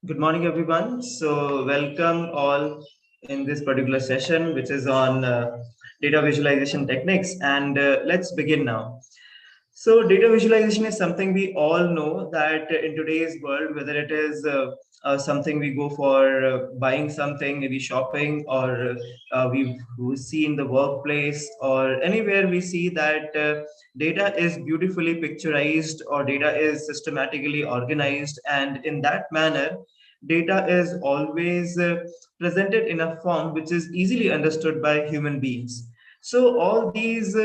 Good morning, everyone. So, welcome all in this particular session, which is on data visualization techniques. And let's begin now. So, data visualization is something we all know that in today's world, whether it is something we go for buying something, maybe shopping, or we see in the workplace, or anywhere we see that data is beautifully picturized or data is systematically organized, and in that manner, data is always presented in a form which is easily understood by human beings. So all these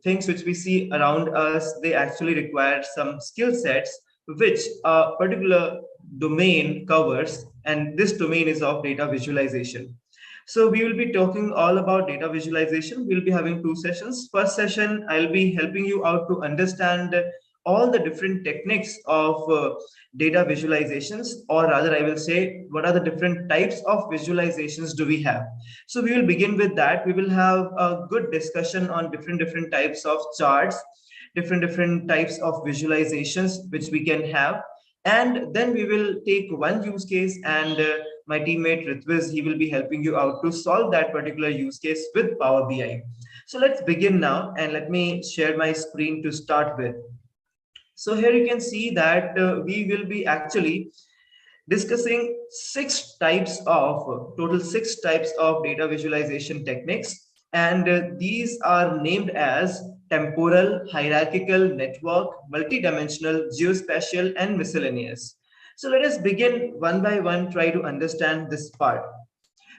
things which we see around us, they actually require some skill sets which a particular domain covers, and this domain is of data visualization. So we will be talking all about data visualization. We'll be having two sessions. First session, I'll be helping you out to understand all the different techniques of data visualizations, or rather I will say what are the different types of visualizations do we have. So we will begin with that. We will have a good discussion on different types of charts, different types of visualizations which we can have, and then we will take one use case, and my teammate Ritviz, he will be helping you out to solve that particular use case with Power BI. So let's begin now, and let me share my screen to start with. So here you can see that we will be actually discussing total six types of data visualization techniques, and these are named as temporal, hierarchical, network, multidimensional, geospatial, and miscellaneous. So let us begin one by one, try to understand this part.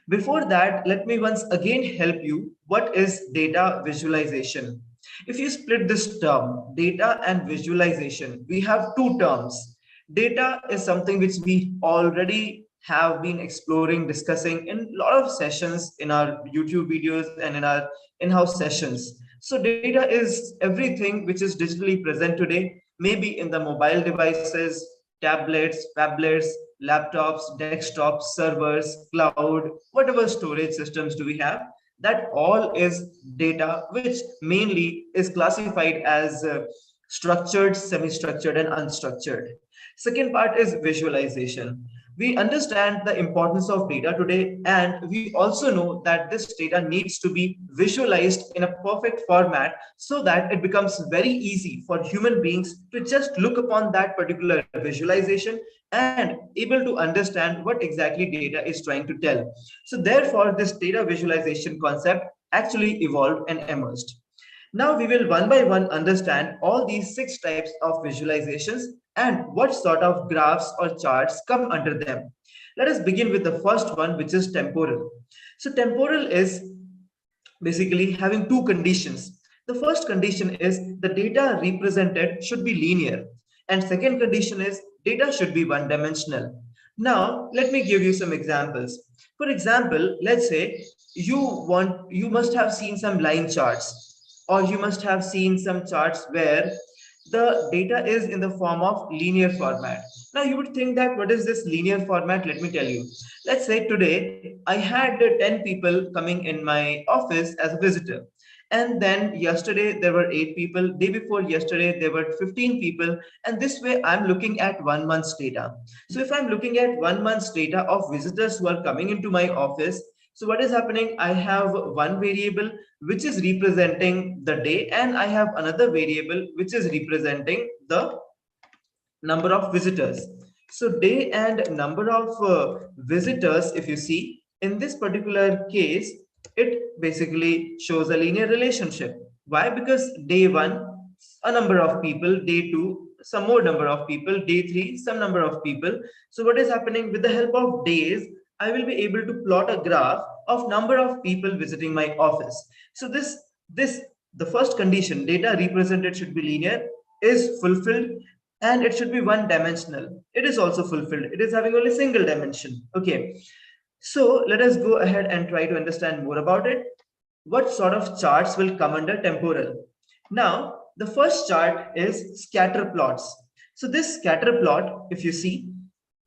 Before that, let me once again help you. What is data visualization? If you split this term, data and visualization, we have two terms. Data is something which we already have been exploring, discussing in a lot of sessions in our YouTube videos and in our in-house sessions. So data is everything which is digitally present today, maybe in the mobile devices, tablets, phablets, laptops, desktops, servers, cloud, whatever storage systems do we have, that all is data which mainly is classified as structured, semi-structured, and unstructured. Second part is visualization. We understand the importance of data today, and we also know that this data needs to be visualized in a perfect format so that it becomes very easy for human beings to just look upon that particular visualization and able to understand what exactly data is trying to tell. So therefore, this data visualization concept actually evolved and emerged. Now we will one by one understand all these six types of visualizations and what sort of graphs or charts come under them. Let us begin with the first one, which is temporal. So temporal is basically having two conditions. The first condition is the data represented should be linear, and second condition is data should be one dimensional. Now let me give you some examples. For example, let's say you must have seen some line charts, or you must have seen some charts where the data is in the form of linear format. Now you would think that what is this linear format? Let me tell you. Let's say today I had 10 people coming in my office as a visitor. And then yesterday there were 8 people. Day before yesterday there were 15 people. And this way I'm looking at 1 month's data. So if I'm looking at 1 month's data of visitors who are coming into my office, so what is happening? I have one variable which is representing the day, and I have another variable which is representing the number of visitors. So day and number of visitors, if you see, in this particular case, it basically shows a linear relationship. Why? Because day one, a number of people, day two, some more number of people, day three, some number of people. So what is happening with the help of days, I will be able to plot a graph of number of people visiting my office. So this the first condition, data represented should be linear, is fulfilled, and it should be one dimensional. It is also fulfilled. It is having only single dimension. Okay. So let us go ahead and try to understand more about it. What sort of charts will come under temporal? Now, the first chart is scatter plots. So this scatter plot, if you see,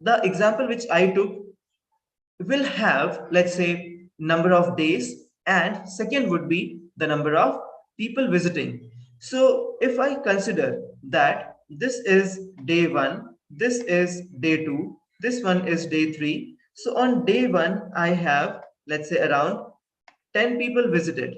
the example which I took will have, let's say, number of days, and second would be the number of people visiting. So if I consider that this is day one, this is day two, This one is day 3. So on day 1, I have, let's say, around 10 people visited.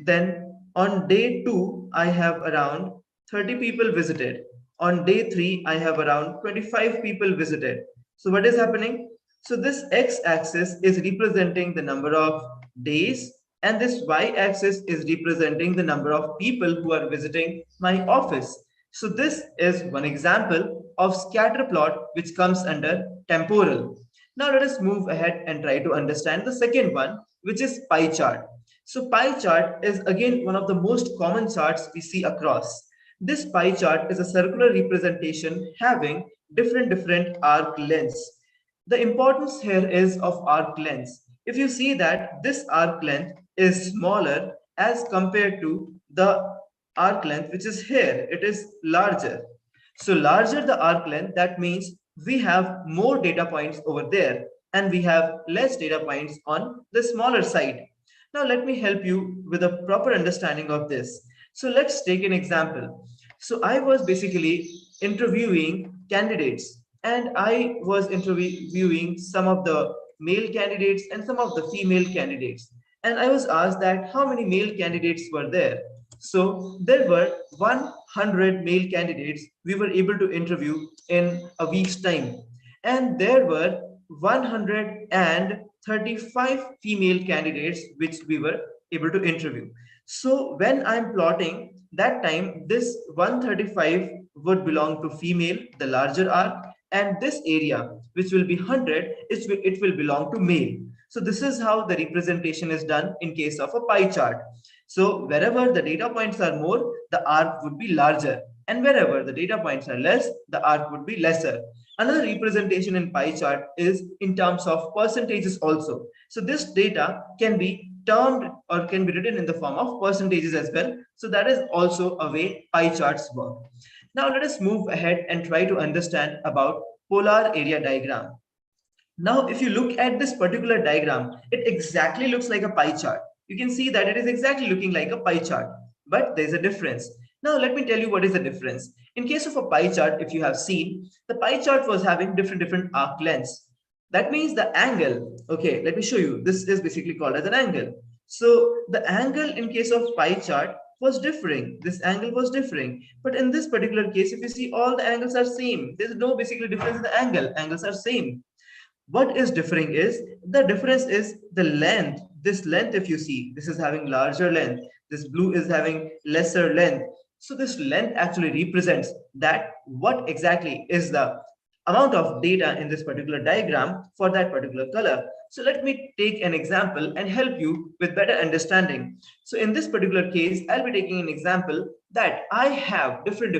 Then on day 2, I have around 30 people visited. On day 3, I have around 25 people visited. So what is happening? So this x-axis is representing the number of days, and this y-axis is representing the number of people who are visiting my office. So this is one example of scatter plot which comes under temporal. Now let us move ahead and try to understand the second one, which is pie chart. So pie chart is again one of the most common charts we see across. This pie chart is a circular representation having different arc lengths. The importance here is of arc lengths. If you see that this arc length is smaller as compared to the arc length which is here, it is larger. So larger the arc length, that means we have more data points over there and we have less data points on the smaller side. Now let me help you with a proper understanding of this. So let's take an example. So I was basically interviewing candidates, and I was interviewing some of the male candidates and some of the female candidates. And I was asked that how many male candidates were there. So there were 100 male candidates we were able to interview in a week's time. And there were 135 female candidates which we were able to interview. So when I'm plotting that time, this 135 would belong to female, the larger arc, and this area, which will be 100, it will belong to male. So this is how the representation is done in case of a pie chart. So wherever the data points are more, the arc would be larger. And wherever the data points are less, the arc would be lesser. Another representation in pie chart is in terms of percentages also. So this data can be termed or can be written in the form of percentages as well. So that is also a way pie charts work. Now let us move ahead and try to understand about polar area diagram. Now, if you look at this particular diagram, it exactly looks like a pie chart. You can see that it is exactly looking like a pie chart, but there's a difference. Now, let me tell you what is the difference. In case of a pie chart, if you have seen, the pie chart was having different arc lengths. That means the angle, okay, let me show you. This is basically called as an angle. So the angle in case of pie chart was differing. This angle was differing. But in this particular case, if you see, all the angles are same. There's no basically difference in the angle. Angles are same. What is differing is the difference is the length. This length, if you see, this is having larger length, this blue is having lesser length. So this length actually represents that what exactly is the amount of data in this particular diagram for that particular color. So let me take an example and help you with better understanding. So in this particular case, I'll be taking an example that I have different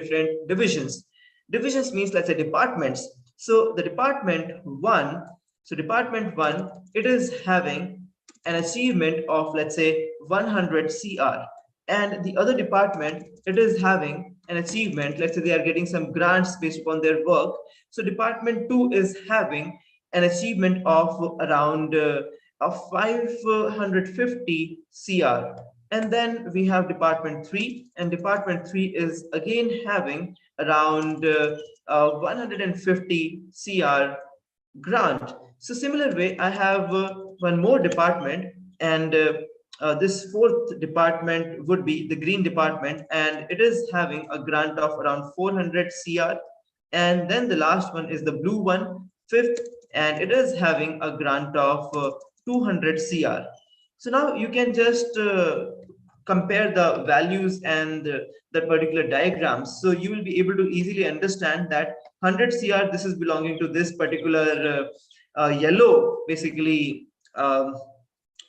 divisions. Divisions means, let's say, departments. So the department one, it is having an achievement of, let's say, 100 CR, and the other department, it is having an achievement, let's say they are getting some grants based upon their work. So department 2 is having an achievement of around of 550 CR. And then we have department 3, and department 3 is again having around 150 CR grant. So similar way, I have one more department, and this fourth department would be the green department, and it is having a grant of around 400 CR. And then the last one is the blue one, fifth, and it is having a grant of 200 CR. So now you can just compare the values and that particular diagrams. So you will be able to easily understand that 100 CR, this is belonging to this particular yellow, basically,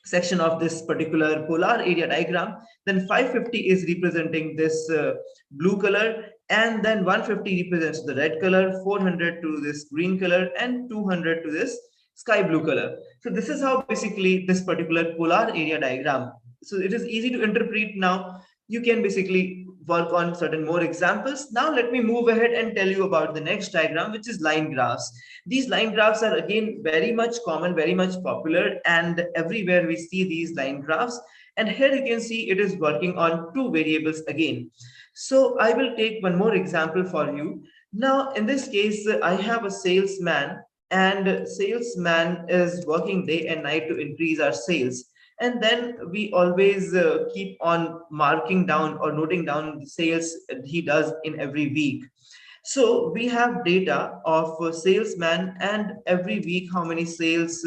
section of this particular polar area diagram. Then 550 is representing this blue color, and then 150 represents the red color, 400 to this green color, and 200 to this sky blue color. So this is how basically this particular polar area diagram. So it is easy to interpret now. You can basically work on certain more examples. Now let me move ahead and tell you about the next diagram, which is line graphs. These line graphs are again very much common, very much popular, and everywhere we see these line graphs. And here you can see it is working on two variables again. So I will take one more example for you. Now in this case, I have a salesman and salesman is working day and night to increase our sales. And then we always keep on marking down or noting down the sales he does in every week. So we have data of salesman, and every week how many sales,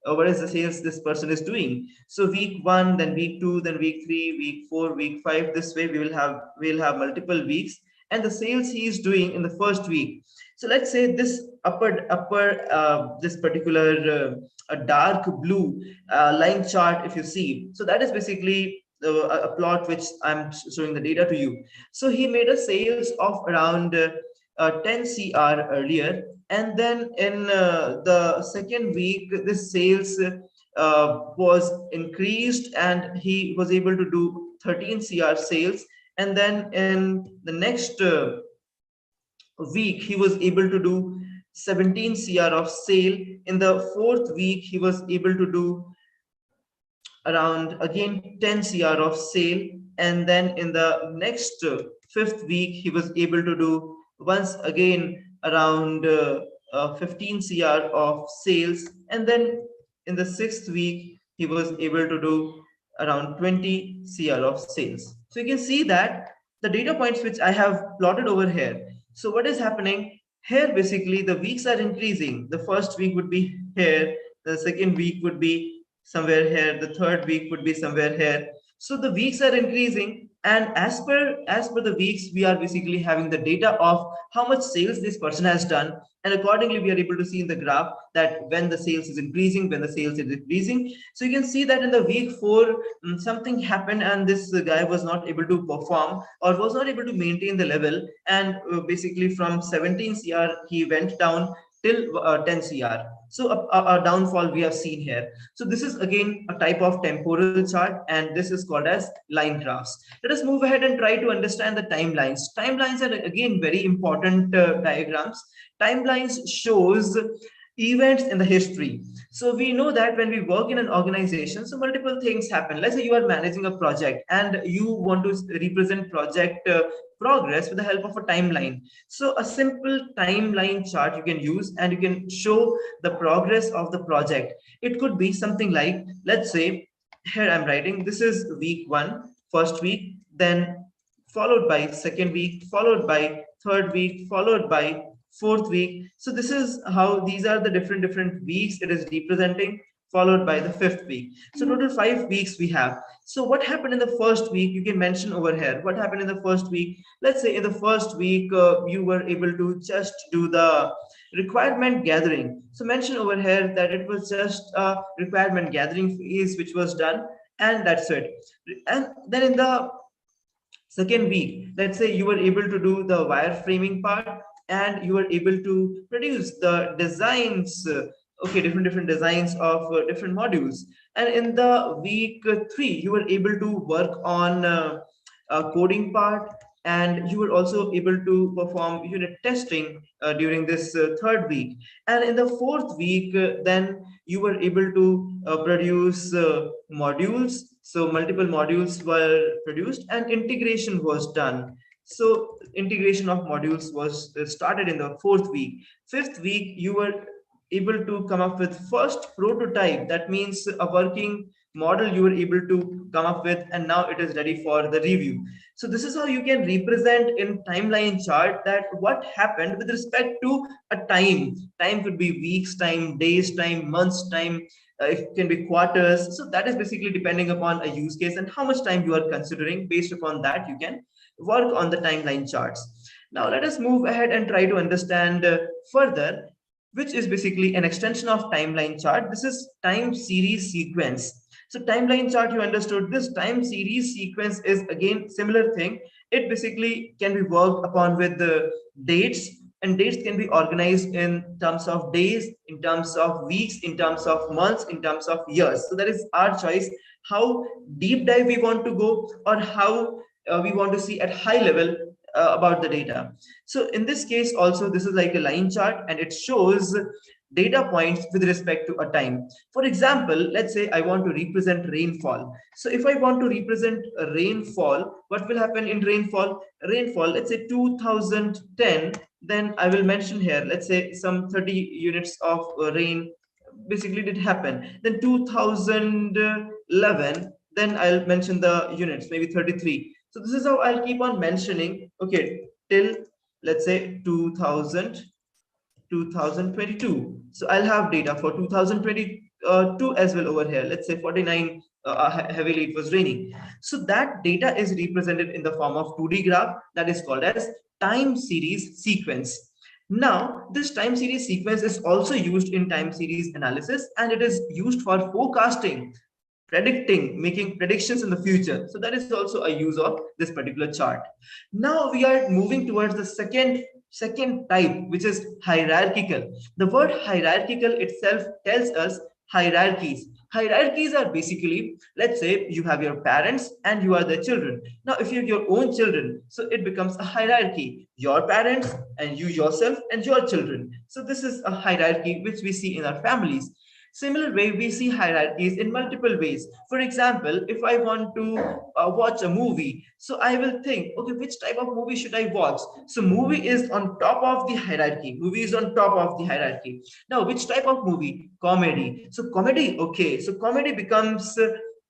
what is the sales this person is doing. So week 1, then week 2, then week 3, week 4, week 5. This way we'll have multiple weeks and the sales he is doing in the first week. So let's say this upper this particular a dark blue line chart, if you see, so that is basically a plot which I'm showing the data to you. So he made a sales of around 10 CR earlier, and then in the second week, this sales was increased, and he was able to do 13 CR sales. And then in the next week, he was able to do 17 CR of sale. In the fourth week, he was able to do around again 10 CR of sale. And then in the next fifth week, he was able to do once again around 15 CR of sales. And then in the sixth week, he was able to do around 20 CR of sales. So you can see that the data points which I have plotted over here. So what is happening here? Basically, the weeks are increasing. The first week would be here, the second week would be somewhere here, the third week would be somewhere here. So the weeks are increasing, and as per the weeks, we are basically having the data of how much sales this person has done, and accordingly we are able to see in the graph that when the sales is increasing, when the sales is decreasing. So you can see that in the week 4 something happened, and this guy was not able to perform or was not able to maintain the level, and basically from 17 CR he went down till 10 CR. So a downfall we have seen here. So this is again a type of temporal chart, and this is called as line graphs. Let us move ahead and try to understand the timelines. Timelines are again very important diagrams. Timelines shows events in the history. So we know that when we work in an organization, so multiple things happen. Let's say you are managing a project and you want to represent project progress with the help of a timeline. So a simple timeline chart you can use, and you can show the progress of the project. It could be something like, let's say here I'm writing, this is week 1, first week, then followed by second week, followed by third week, followed by fourth week. So this is how these are the different weeks it is representing, followed by the fifth week. So total 5 weeks we have. So what happened in the first week, you can mention over here what happened in the first week. Let's say in the first week you were able to just do the requirement gathering. So mention over here that it was just a requirement gathering phase which was done, and that's it. And then in the second week, let's say you were able to do the wireframing part, and you were able to produce the designs, okay, different designs of different modules. And in the week 3, you were able to work on a coding part, and you were also able to perform unit testing during this third week. And in the fourth week, then you were able to produce modules. So multiple modules were produced and integration was done. So integration of modules was started in the fourth week. Fifth week, you were able to come up with first prototype. That means a working model you were able to come up with, and now it is ready for the review. So this is how you can represent in timeline chart that what happened with respect to a time. Time could be weeks time, days time, months time, it can be quarters. So that is basically depending upon a use case and how much time you are considering. Based upon that, you can work on the timeline charts. Now let us move ahead and try to understand further, which is basically an extension of timeline chart. This is time series sequence. So timeline chart, you understood. This time series sequence is again similar thing. It basically can be worked upon with the dates, and dates can be organized in terms of days, in terms of weeks, in terms of months, in terms of years. So that is our choice, how deep dive we want to go, or how we want to see at high level about the data. So in this case also, this is like a line chart, and it shows data points with respect to a time. For example, let's say I want to represent rainfall. So if I want to represent a rainfall, what will happen in rainfall? Rainfall, let's say 2010, then I will mention here, let's say some 30 units of rain basically did happen. Then 2011, then I'll mention the units, maybe 33. So this is how I'll keep on mentioning, okay, till let's say 2022. So I'll have data for 2022 as well over here. Let's say 49 heavily it was raining. So that data is represented in the form of 2D graph that is called as time series sequence. Now, this time series sequence is also used in time series analysis, and it is used for forecasting, predicting, making predictions in the future. So that is also a use of this particular chart. Now we are moving towards the second type, which is hierarchical. The word hierarchical itself tells us hierarchies. Hierarchies are basically, let's say you have your parents and you are their children. Now if you have your own children, so it becomes a hierarchy: your parents and you yourself and your children. So this is a hierarchy which we see in our families. Similar way, we see hierarchies in multiple ways. For example, if I want to watch a movie, so I will think, okay, which type of movie should I watch? So movie is on top of the hierarchy. Movie is on top of the hierarchy. Now, which type of movie? Comedy. So comedy, okay. So comedy becomes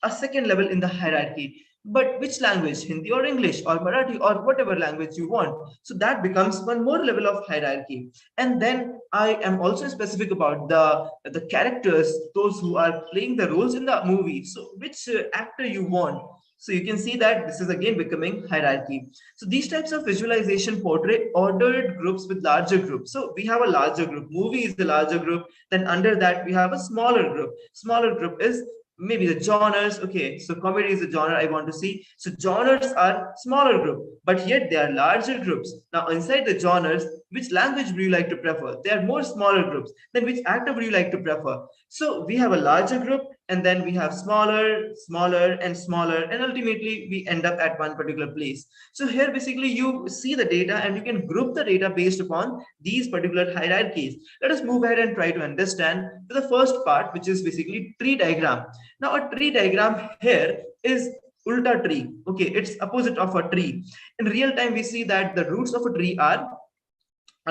a second level in the hierarchy. But which language? Hindi or English or Marathi or whatever language you want. So that becomes one more level of hierarchy. And then I am also specific about the characters, those who are playing the roles in the movie. So which actor you want. So you can see that this is again becoming hierarchy. So these types of visualization portray ordered groups with larger groups. So we have a larger group. Movie is the larger group. Then under that we have a smaller group. Smaller group is maybe the genres. Okay, so comedy is the genre I want to see. So genres are smaller group, but yet they are larger groups. Now inside the genres, which language would you like to prefer? They are more smaller groups. Then which actor would you like to prefer? So we have a larger group, and then we have smaller, smaller, and smaller, and ultimately we end up at one particular place. So here basically you see the data and you can group the data based upon these particular hierarchies. Let us move ahead and try to understand the first part, which is basically tree diagram. Now a tree diagram here is ulta tree. Okay, it's opposite of a tree. In real time, we see that the roots of a tree are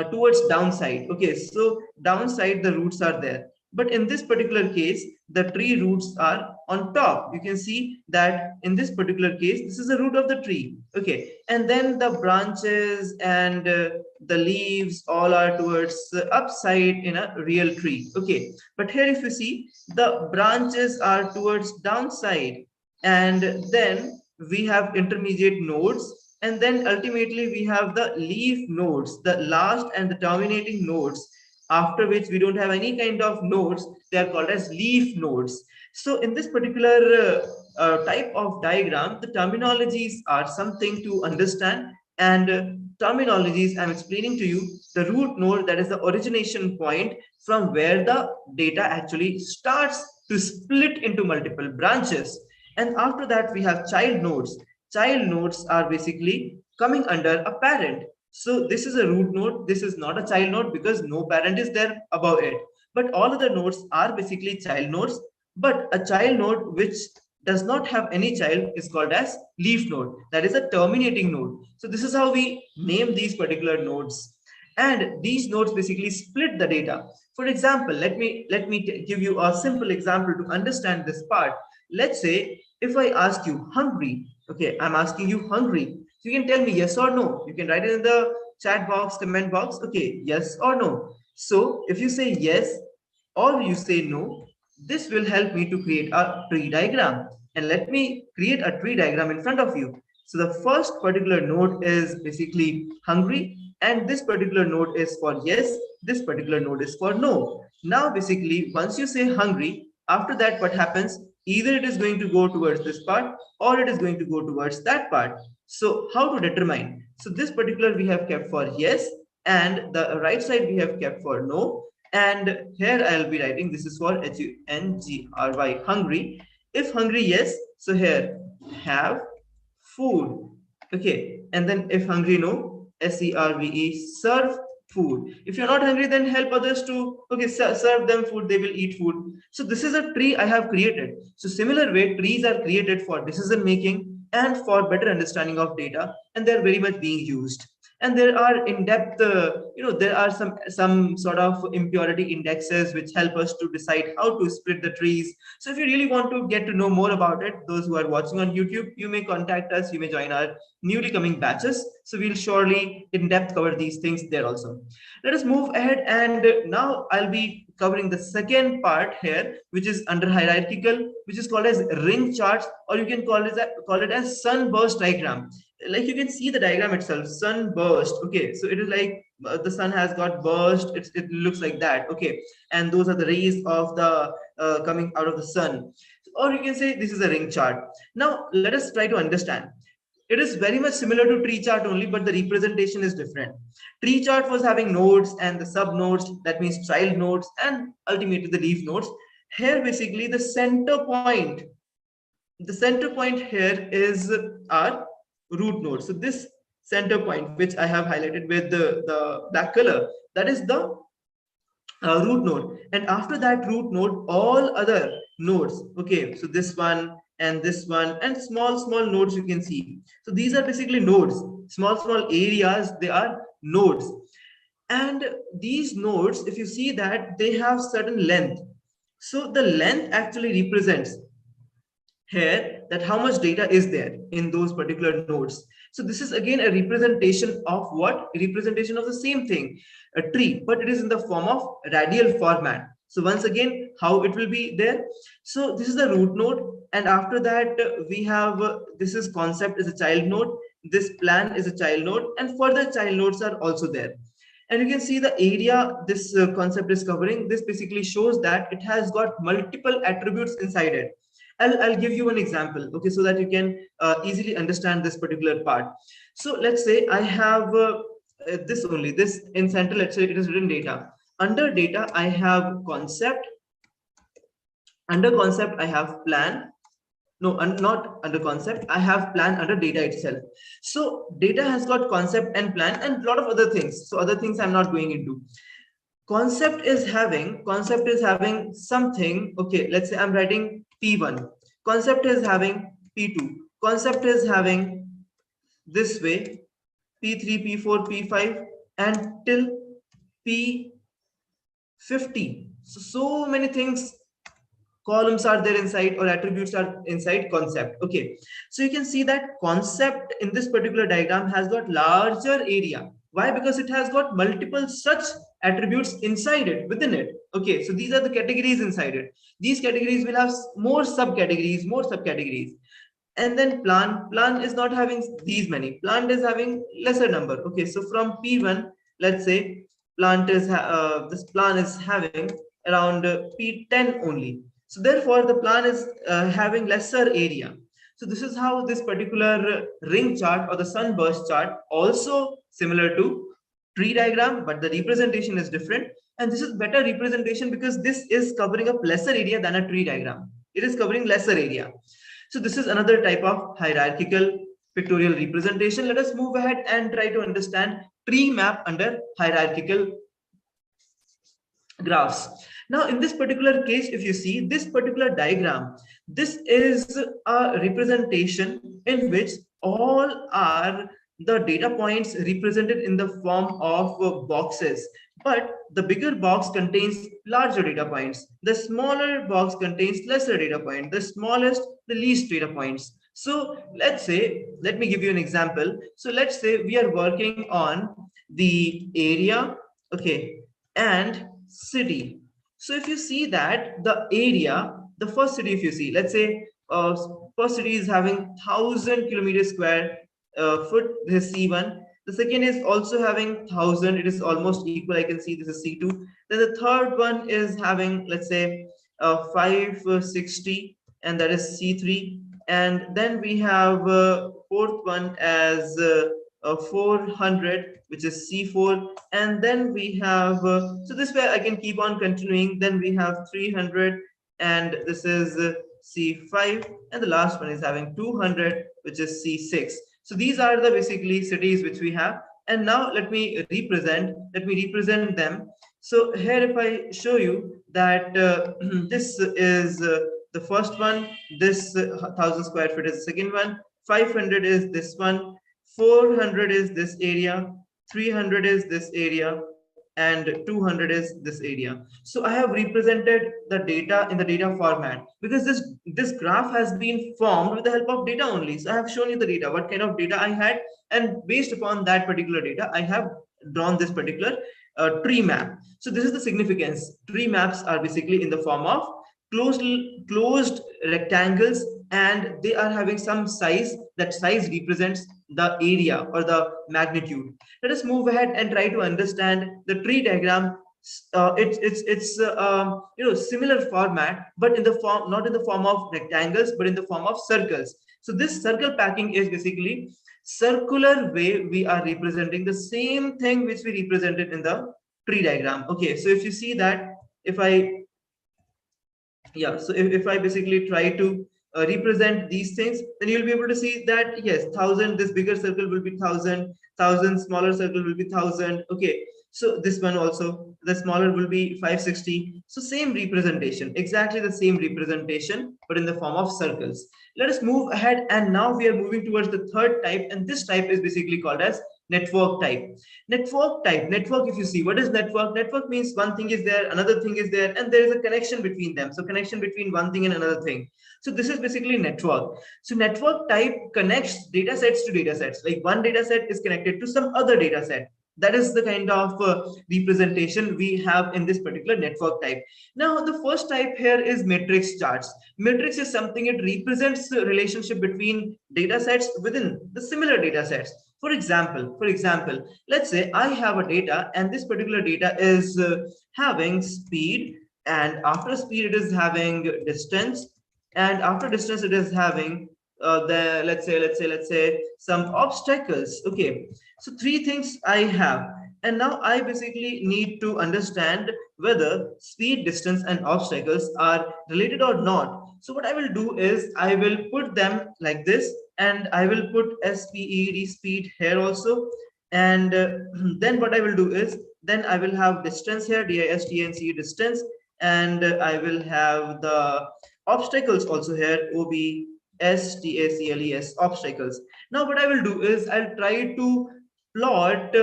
towards downside. Okay, so downside the roots are there. But in this particular case, the tree roots are on top. You can see that in this particular case, this is the root of the tree. Okay, and then the branches and the leaves all are towards the upside in a real tree. Okay, but here if you see, the branches are towards downside, and then we have intermediate nodes, and then ultimately we have the leaf nodes, the last and the terminating nodes, after which we don't have any kind of nodes. They are called as leaf nodes. So in this particular type of diagram, the terminologies are something to understand. And terminologies, I'm explaining to you the root node, that is the origination point from where the data actually starts to split into multiple branches. And after that, we have child nodes. Child nodes are basically coming under a parent. So this is a root node. This is not a child node because no parent is there above it. But all other nodes are basically child nodes. But a child node which does not have any child is called as leaf node. That is a terminating node. So this is how we name these particular nodes. And these nodes basically split the data. For example, let me give you a simple example to understand this part. Let's say if I ask you hungry, okay, I'm asking you hungry. So you can tell me yes or no. You can write it in the chat box, comment box. Okay, yes or no. So if you say yes or you say no, this will help me to create a tree diagram. And let me create a tree diagram in front of you. So the first particular node is basically hungry, and this particular node is for yes, this particular node is for no. Now basically once you say hungry, after that what happens? Either it is going to go towards this part or it is going to go towards that part. So how to determine? So this particular we have kept for yes, and the right side we have kept for no. And here I'll be writing this is for HUNGRY, hungry. If hungry, yes, so here have food. Okay, and then if hungry, no, SERVE, serve food. If you're not hungry, then help others to, okay, serve them food, they will eat food. So this is a tree I have created. So similar way, trees are created for decision making and for better understanding of data, and they're very much being used. And there are in-depth, there are some sort of impurity indexes which help us to decide how to split the trees. So if you really want to get to know more about it, those who are watching on YouTube, you may contact us, you may join our newly coming batches. So we'll surely in-depth cover these things there also. Let us move ahead, and now I'll be covering the second part here, which is under hierarchical, which is called as ring charts, or you can call it as sunburst diagram. Like you can see the diagram itself, sunburst. Okay, so it is like the sun has got burst. It looks like that. Okay, and those are the rays of the coming out of the sun. Or you can say this is a ring chart. Now let us try to understand. It is very much similar to tree chart only, but the representation is different. Tree chart was having nodes and the sub nodes, that means child nodes, and ultimately the leaf nodes. Here basically the center point here is our root node. So this center point, which I have highlighted with the black color, that is the root node. And after that root node, all other nodes, okay, so this one and small nodes you can see. So these are basically nodes, small areas, they are nodes. And these nodes, if you see that, they have certain length. So the length actually represents here that how much data is there in those particular nodes. So this is again a representation of what? A representation of the same thing, a tree, but it is in the form of radial format. So once again, how it will be there? So this is the root node, and after that we have this is concept is a child node, this plan is a child node, and further child nodes are also there. And you can see the area this concept is covering. This basically shows that it has got multiple attributes inside it. I'll give you an example, okay, so that you can easily understand this particular part. So let's say I have this in center, let's say it is written data. Under data, I have concept. Under concept, I have plan. No, not under concept. I have plan under data itself. So data has got concept and plan and a lot of other things. So other things I'm not going into. Concept is having something. Okay, let's say I'm writing P1. Concept is having P2. Concept is having this way P3, P4, P5 and till P50. So many things, columns are there inside or attributes are inside concept. Okay, so you can see that concept in this particular diagram has got larger area. Why? Because it has got multiple such attributes inside it, within it. Okay, so these are the categories inside it. These categories will have more subcategories. And then plan is not having these many. Plant is having lesser number. Okay, so from P1, let's say this plan is having around P10 only. So therefore, the plan is having lesser area. So this is how this particular ring chart or the sunburst chart, also similar to tree diagram, but the representation is different. And this is better representation because this is covering up lesser area than a tree diagram. It is covering lesser area. So this is another type of hierarchical pictorial representation. Let us move ahead and try to understand tree map under hierarchical graphs. Now, in this particular case, if you see this particular diagram, this is a representation in which all are the data points represented in the form of boxes. But the bigger box contains larger data points. The smaller box contains lesser data points. The smallest, the least data points. So let's say, let me give you an example. So let's say we are working on the area, okay, and city. So if you see that the area, the first city, if you see, let's say first city is having 1,000 kilometers square foot, this is C1. The second is also having 1,000, it is almost equal, I can see this is C2. Then the third one is having, let's say 560, and that is C3. And then we have fourth one as 400, which is C4. And then we have, so this way I can keep on continuing. Then we have 300, and this is C5. And the last one is having 200, which is C6. So these are the basically cities which we have. And now let me represent them. So here if I show you that this is the first one, this 1,000 square feet is the second one, 500 is this one, 400 is this area, 300 is this area, and 200 is this area. So I have represented the data in the data format because this graph has been formed with the help of data only. So I have shown you the data, what kind of data I had, and based upon that particular data, I have drawn this particular tree map. So this is the significance. Tree maps are basically in the form of closed closed rectangles, and they are having some size. That size represents the area or the magnitude. Let us move ahead and try to understand the tree diagram. It's similar format, but in the form, not in the form of rectangles, but in the form of circles. So this circle packing is basically circular way we are representing the same thing which we represented in the tree diagram. Okay, so if you see that, if I yeah, so if I basically try to represent these things, then you'll be able to see that yes, 1,000, this bigger circle will be 1,000, smaller circle will be 1,000. Okay, so this one also, the smaller will be 560. So same representation, exactly the same representation, but in the form of circles. Let us move ahead, and now we are moving towards the third type, and this type is basically called as network type. Network, if you see, what is network? Network means one thing is there, another thing is there, and there is a connection between them. So connection between one thing and another thing. So this is basically network. So network type connects data sets to data sets. Like one data set is connected to some other data set. That is the kind of representation we have in this particular network type. Now, the first type here is matrix charts. Matrix is something, it represents the relationship between data sets within the similar data sets. For example, let's say I have a data, and this particular data is having speed, and after speed it is having distance, and after distance it is having the let's say some obstacles. Okay, so three things I have, and now I basically need to understand whether speed, distance, and obstacles are related or not. So what I will do is I will put them like this, and I will put SPED, speed, here also. And then what I will do is, then I will have distance here, DISTNC, distance, and I will have the obstacles also here, OBSTACLES, obstacles. Now what I will do is I'll try to plot,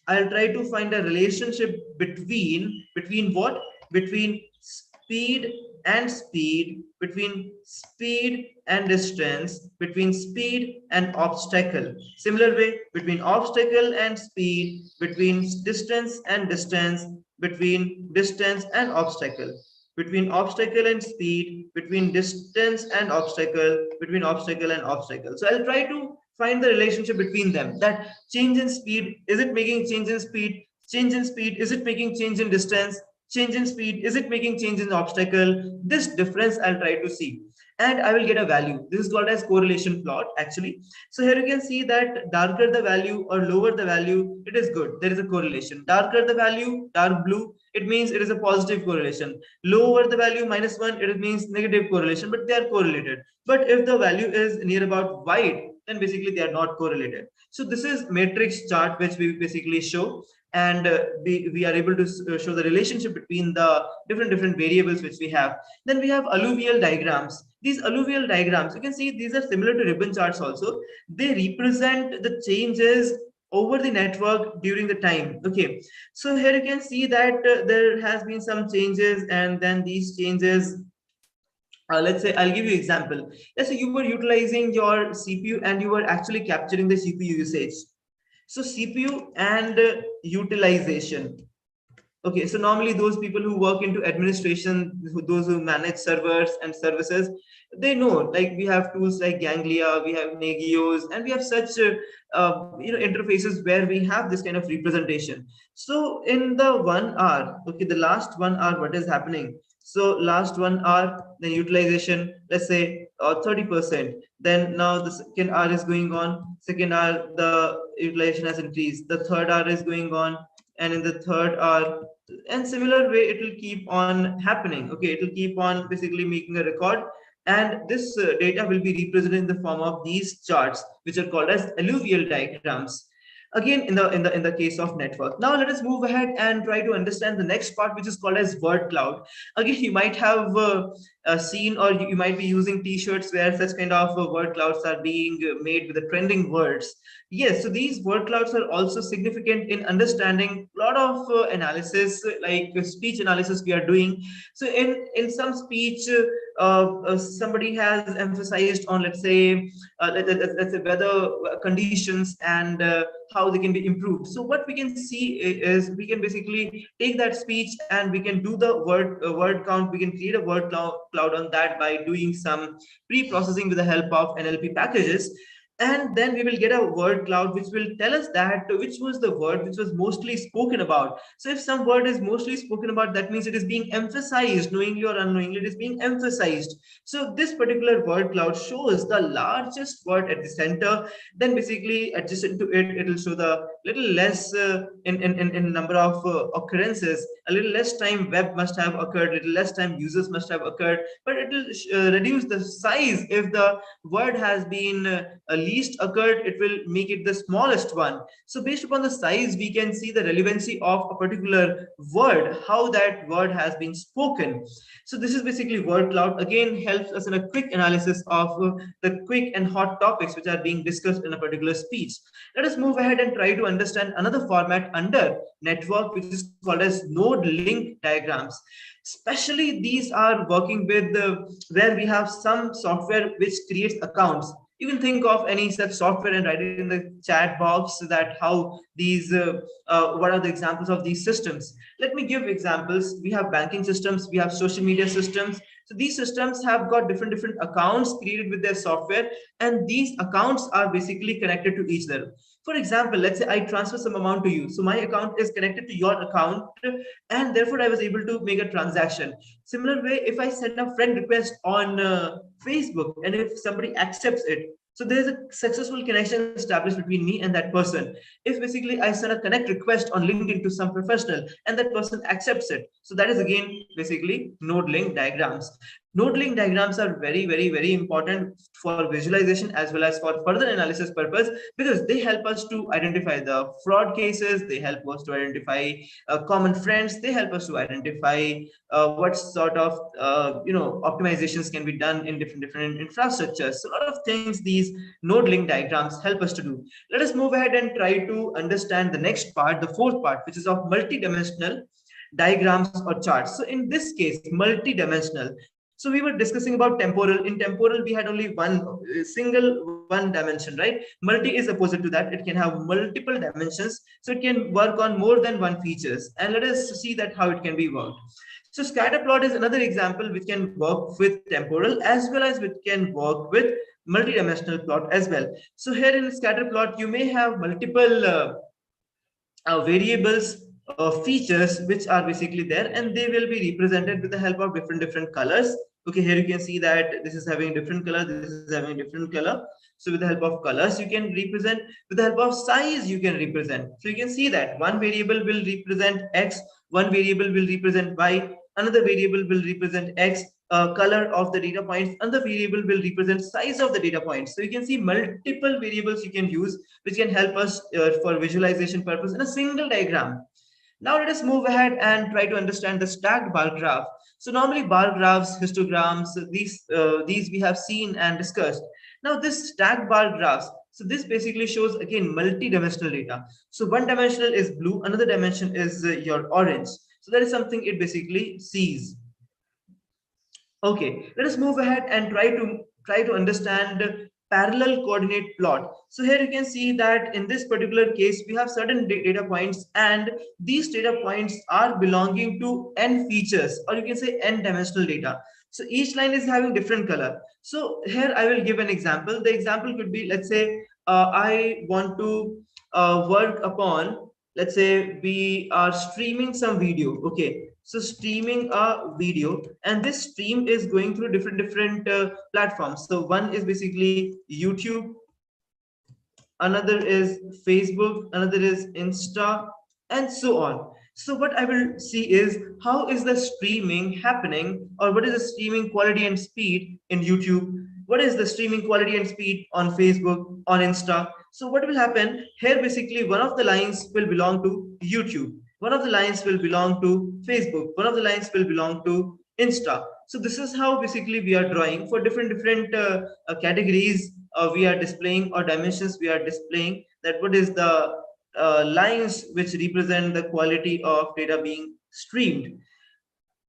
I'll try to find a relationship between what? Between speed and speed, between speed and distance, between speed and obstacle. Similar way, between obstacle and speed, between distance and distance, between distance and obstacle, between obstacle and speed, between distance and obstacle, between obstacle and obstacle. So I'll try to find the relationship between them. That change in speed, is it making change in speed? Change in speed, is it making change in distance? Change in speed, is it making change in obstacle? This difference I'll try to see, and I will get a value. This is called as correlation plot actually. So here you can see that darker the value or lower the value, it is good, there is a correlation. Darker the value, dark blue, it means it is a positive correlation. Lower the value, -1, it means negative correlation, but they are correlated. But if the value is near about white, then basically they are not correlated. So this is matrix chart which we basically show, and we are able to show the relationship between the different variables which we have. Then we have alluvial diagrams. These alluvial diagrams, you can see these are similar to ribbon charts also. They represent the changes over the network during the time. Okay, so here you can see that there has been some changes, and then these changes, let's say I'll give you example. Let's say you were utilizing your CPU and you were actually capturing the CPU usage. So CPU and utilization. Okay, so normally those people who work into administration, those who manage servers and services, they know, like we have tools like Ganglia, we have Nagios, and we have such interfaces where we have this kind of representation. So in the 1 hour, okay, the last 1 hour, what is happening? So last 1 hour, the utilization, let's say 30%. Then now the second hour is going on. Second hour, the utilization has increased. The third hour is going on, and in the third hour, and similar way it will keep on happening. Okay, it will keep on basically making a record, and this data will be represented in the form of these charts, which are called as alluvial diagrams. again in the case of network. Now let us move ahead and try to understand the next part, which is called as word cloud. Again, you might have seen, or you might be using t-shirts where such kind of word clouds are being made with the trending words. Yes, so these word clouds are also significant in understanding a lot of analysis, like speech analysis we are doing. So in some speech, somebody has emphasized on, let's say, let's say weather conditions and how they can be improved. So what we can see is we can basically take that speech and we can do the word count. We can create a word cloud on that by doing some pre-processing with the help of NLP packages, and then we will get a word cloud which will tell us that which was the word which was mostly spoken about. So if some word is mostly spoken about, that means it is being emphasized, knowingly or unknowingly it is being emphasized. So this particular word cloud shows the largest word at the center, then basically adjacent to it, it will show the little less in number of occurrences, a little less time web must have occurred, little less time users must have occurred, but it will reduce the size. If the word has been least occurred, it will make it the smallest one. So based upon the size, we can see the relevancy of a particular word, how that word has been spoken. So this is basically word cloud. Again, helps us in a quick analysis of the quick and hot topics which are being discussed in a particular speech. Let us move ahead and try to understand another format under network, which is called as node link diagrams. Especially these are working with where we have some software which creates accounts. You can think of any such software and write it in the chat box, that how these what are the examples of these systems. Let me give examples. We have banking systems, we have social media systems. So these systems have got different accounts created with their software, and these accounts are basically connected to each other. For example, let's say I transfer some amount to you, so my account is connected to your account, and therefore I was able to make a transaction. Similar way, if I send a friend request on Facebook, and if somebody accepts it, so there's a successful connection established between me and that person. If basically I send a connect request on LinkedIn to some professional and that person accepts it, so that is again basically node link diagrams. Node link diagrams are very important for visualization as well as for further analysis purpose, because they help us to identify the fraud cases, they help us to identify common friends, they help us to identify what sort of optimizations can be done in different infrastructures. So a lot of things these node link diagrams help us to do. Let us move ahead and try to understand the next part, the fourth part, which is of multidimensional diagrams or charts. So in this case, multidimensional. So we were discussing about temporal. In temporal, we had only one single one dimension, right? Multi is opposite to that. It can have multiple dimensions. So it can work on more than one features. And let us see that how it can be worked. So scatter plot is another example which can work with temporal as well as which can work with multidimensional plot as well. So here in scatter plot, you may have multiple variables features which are basically there, and they will be represented with the help of different colors. Okay, here you can see that this is having different color, this is having different color. So with the help of colors you can represent, with the help of size you can represent. So you can see that one variable will represent x, one variable will represent y, another variable will represent x, color of the data points, another variable will represent size of the data points. So you can see multiple variables you can use which can help us for visualization purpose in a single diagram. Now let us move ahead and try to understand the stacked bar graph. So normally bar graphs, histograms, these we have seen and discussed. Now this stacked bar graphs, so this basically shows again multi-dimensional data. So one dimensional is blue, another dimension is your orange. So that is something it basically sees. Okay, let us move ahead and try to understand parallel coordinate plot. So here you can see that in this particular case we have certain data points, and these data points are belonging to n features, or you can say n dimensional data. So each line is having different color. So here I will give an example. The example could be, let's say I want to work upon, let's say we are streaming some video. Okay, so streaming a video, and this stream is going through different platforms. So one is basically YouTube, another is Facebook, another is Insta, and so on. So what I will see is how is the streaming happening, or what is the streaming quality and speed in YouTube? What is the streaming quality and speed on Facebook, on Insta? So what will happen here? Basically, one of the lines will belong to YouTube. One of the lines will belong to Facebook. One of the lines will belong to Insta. So this is how basically we are drawing for different categories we are displaying, or dimensions we are displaying, that what is the lines which represent the quality of data being streamed.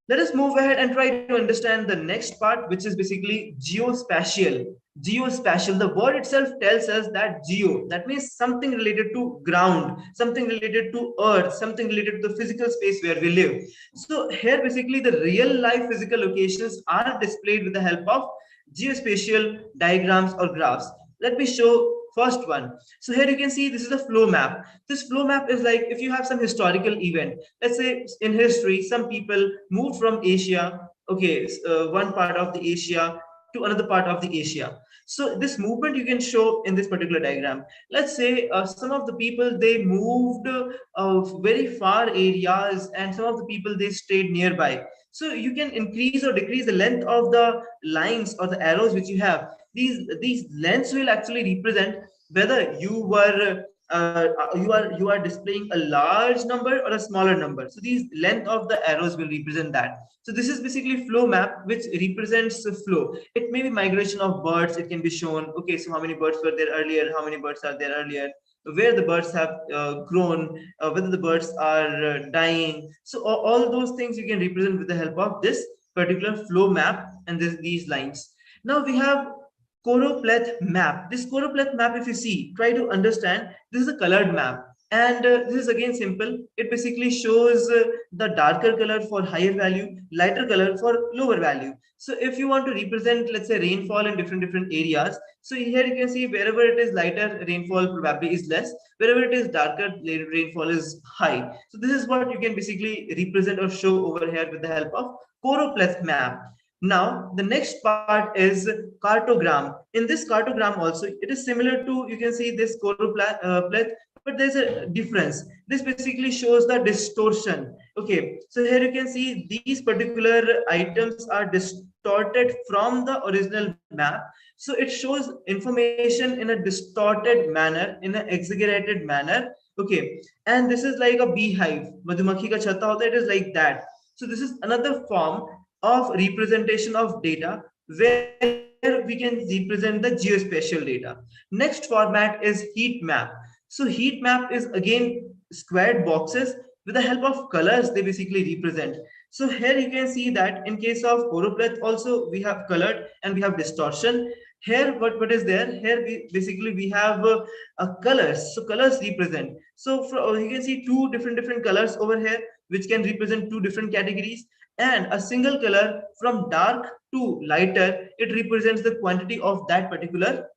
Let us move ahead and try to understand the next part, which is basically geospatial. Geospatial, the word itself tells us that geo, that means something related to ground, something related to earth, something related to the physical space where we live. So here basically the real life physical locations are displayed with the help of geospatial diagrams or graphs. Let me show first one. So here you can see this is a flow map. This flow map is like if you have some historical event. Let's say in history, some people moved from Asia, okay, one part of the Asia to another part of the Asia. So this movement you can show in this particular diagram. Let's say some of the people they moved very far areas, and some of the people they stayed nearby. So you can increase or decrease the length of the lines or the arrows which you have. These lengths will actually represent whether you are displaying a large number or a smaller number. So these length of the arrows will represent that. So this is basically flow map which represents the flow. It may be migration of birds, it can be shown. Okay, so how many birds were there earlier, how many birds are there earlier, where the birds have grown, whether the birds are dying. So all those things you can represent with the help of this particular flow map and these lines. Now we have choropleth map. This choropleth map, if you see, try to understand, this is a colored map. And this is again simple. It basically shows the darker color for higher value, lighter color for lower value. So if you want to represent, let's say, rainfall in different areas, so here you can see wherever it is lighter, rainfall probably is less. Wherever it is darker, rainfall is high. So this is what you can basically represent or show over here with the help of choropleth map. Now, the next part is cartogram. In this cartogram also, it is similar to, you can see this choropleth, but there's a difference. This basically shows the distortion. Okay, so here you can see these particular items are distorted from the original map. So it shows information in a distorted manner, in an exaggerated manner. Okay, and this is like a beehive. Madhumakhi ka chhatta hota, it is like that. So this is another form of representation of data where we can represent the geospatial data. Next format is heat map. So heat map is again squared boxes. With the help of colors they basically represent. So here you can see that in case of choropleth also we have colored and we have distortion. Here what is there, here we have colors. So colors represent. So you can see two different colors over here which can represent two different categories, and a single color from dark to lighter, it represents the quantity of that particular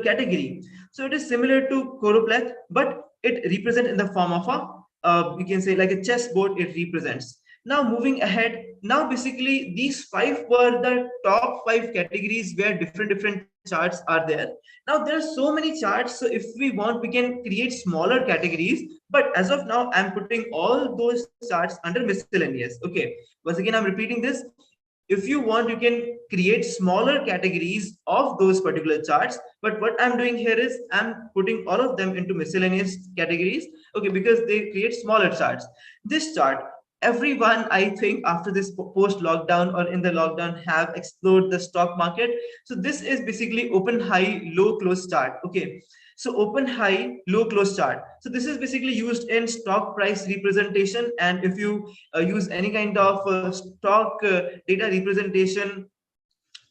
category. So it is similar to choropleth, but it represents in the form of a you can say like a chessboard. It represents. Now moving ahead, now basically these five were the top five categories where different charts are there. Now there are so many charts, so if we want we can create smaller categories, but as of now I'm putting all those charts under miscellaneous. Okay, once again I'm repeating this. If you want you can create smaller categories of those particular charts, but what I'm doing here is I'm putting all of them into miscellaneous categories. Okay, because they create smaller charts. This chart, everyone I think after this post lockdown or in the lockdown have explored the stock market. So this is basically open high low close chart. Okay, so open high low close chart. So this is basically used in stock price representation, and if you use any kind of stock data representation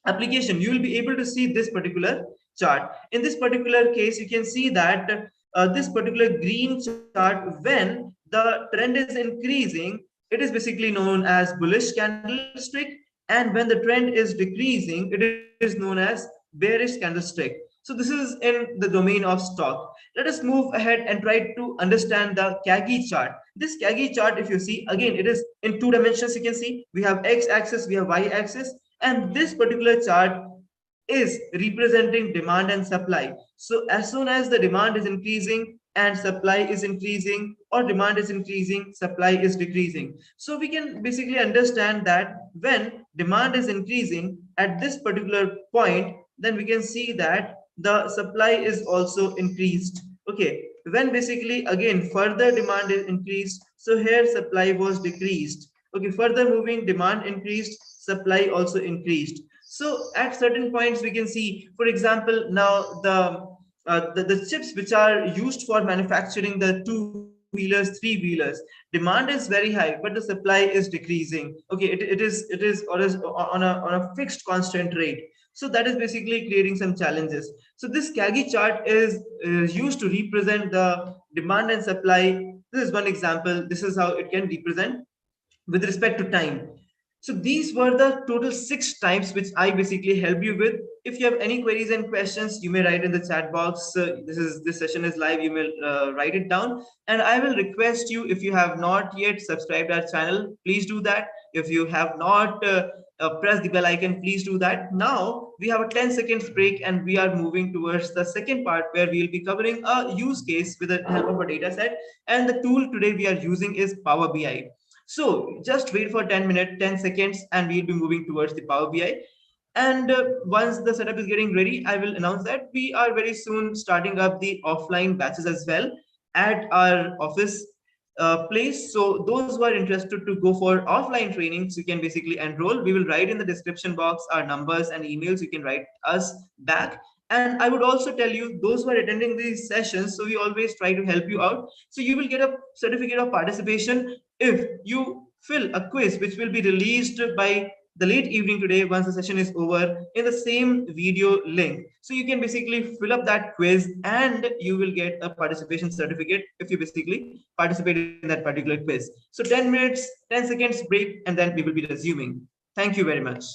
application, you will be able to see this particular chart. In this particular case you can see that this particular green chart, when the trend is increasing, it is basically known as bullish candlestick, and when the trend is decreasing, it is known as bearish candlestick. So this is in the domain of stock. Let us move ahead and try to understand the Kagi chart. This Kagi chart, if you see, again it is in two dimensions. You can see we have x-axis, we have y-axis, and this particular chart is representing demand and supply. So as soon as the demand is increasing, and supply is increasing, or demand is increasing, supply is decreasing. So we can basically understand that when demand is increasing at this particular point, then we can see that the supply is also increased. Okay, when basically again further demand is increased, so here supply was decreased. Okay, further moving, demand increased, supply also increased. So at certain points we can see, for example, now the chips which are used for manufacturing the two-wheelers, three-wheelers, demand is very high, but the supply is decreasing. Okay, it is or is on a fixed constant rate. So that is basically creating some challenges. So this Kagi chart is used to represent the demand and supply. This is one example. This is how it can represent with respect to time. So these were the total 6 types which I basically help you with. If you have any queries and questions, you may write in the chat box. This session is live. You may write it down, and I will request you, if you have not yet subscribed our channel, please do that. If you have not pressed the bell icon, please do that. Now we have a 10 seconds break, and we are moving towards the second part where we will be covering a use case with the help of a data set. And the tool today we are using is Power BI. So just wait for 10 minutes, 10 seconds, and we'll be moving towards the Power BI. And once the setup is getting ready, I will announce that we are very soon starting up the offline batches as well at our office place. So those who are interested to go for offline trainings, you can basically enroll. We will write in the description box our numbers and emails. You can write us back. And I would also tell you, those who are attending these sessions, so we always try to help you out. So you will get a certificate of participation if you fill a quiz, which will be released by the late evening today once the session is over, in the same video link. So you can basically fill up that quiz and you will get a participation certificate if you basically participate in that particular quiz. So 10 minutes, 10 seconds break, and then we will be resuming. Thank you very much.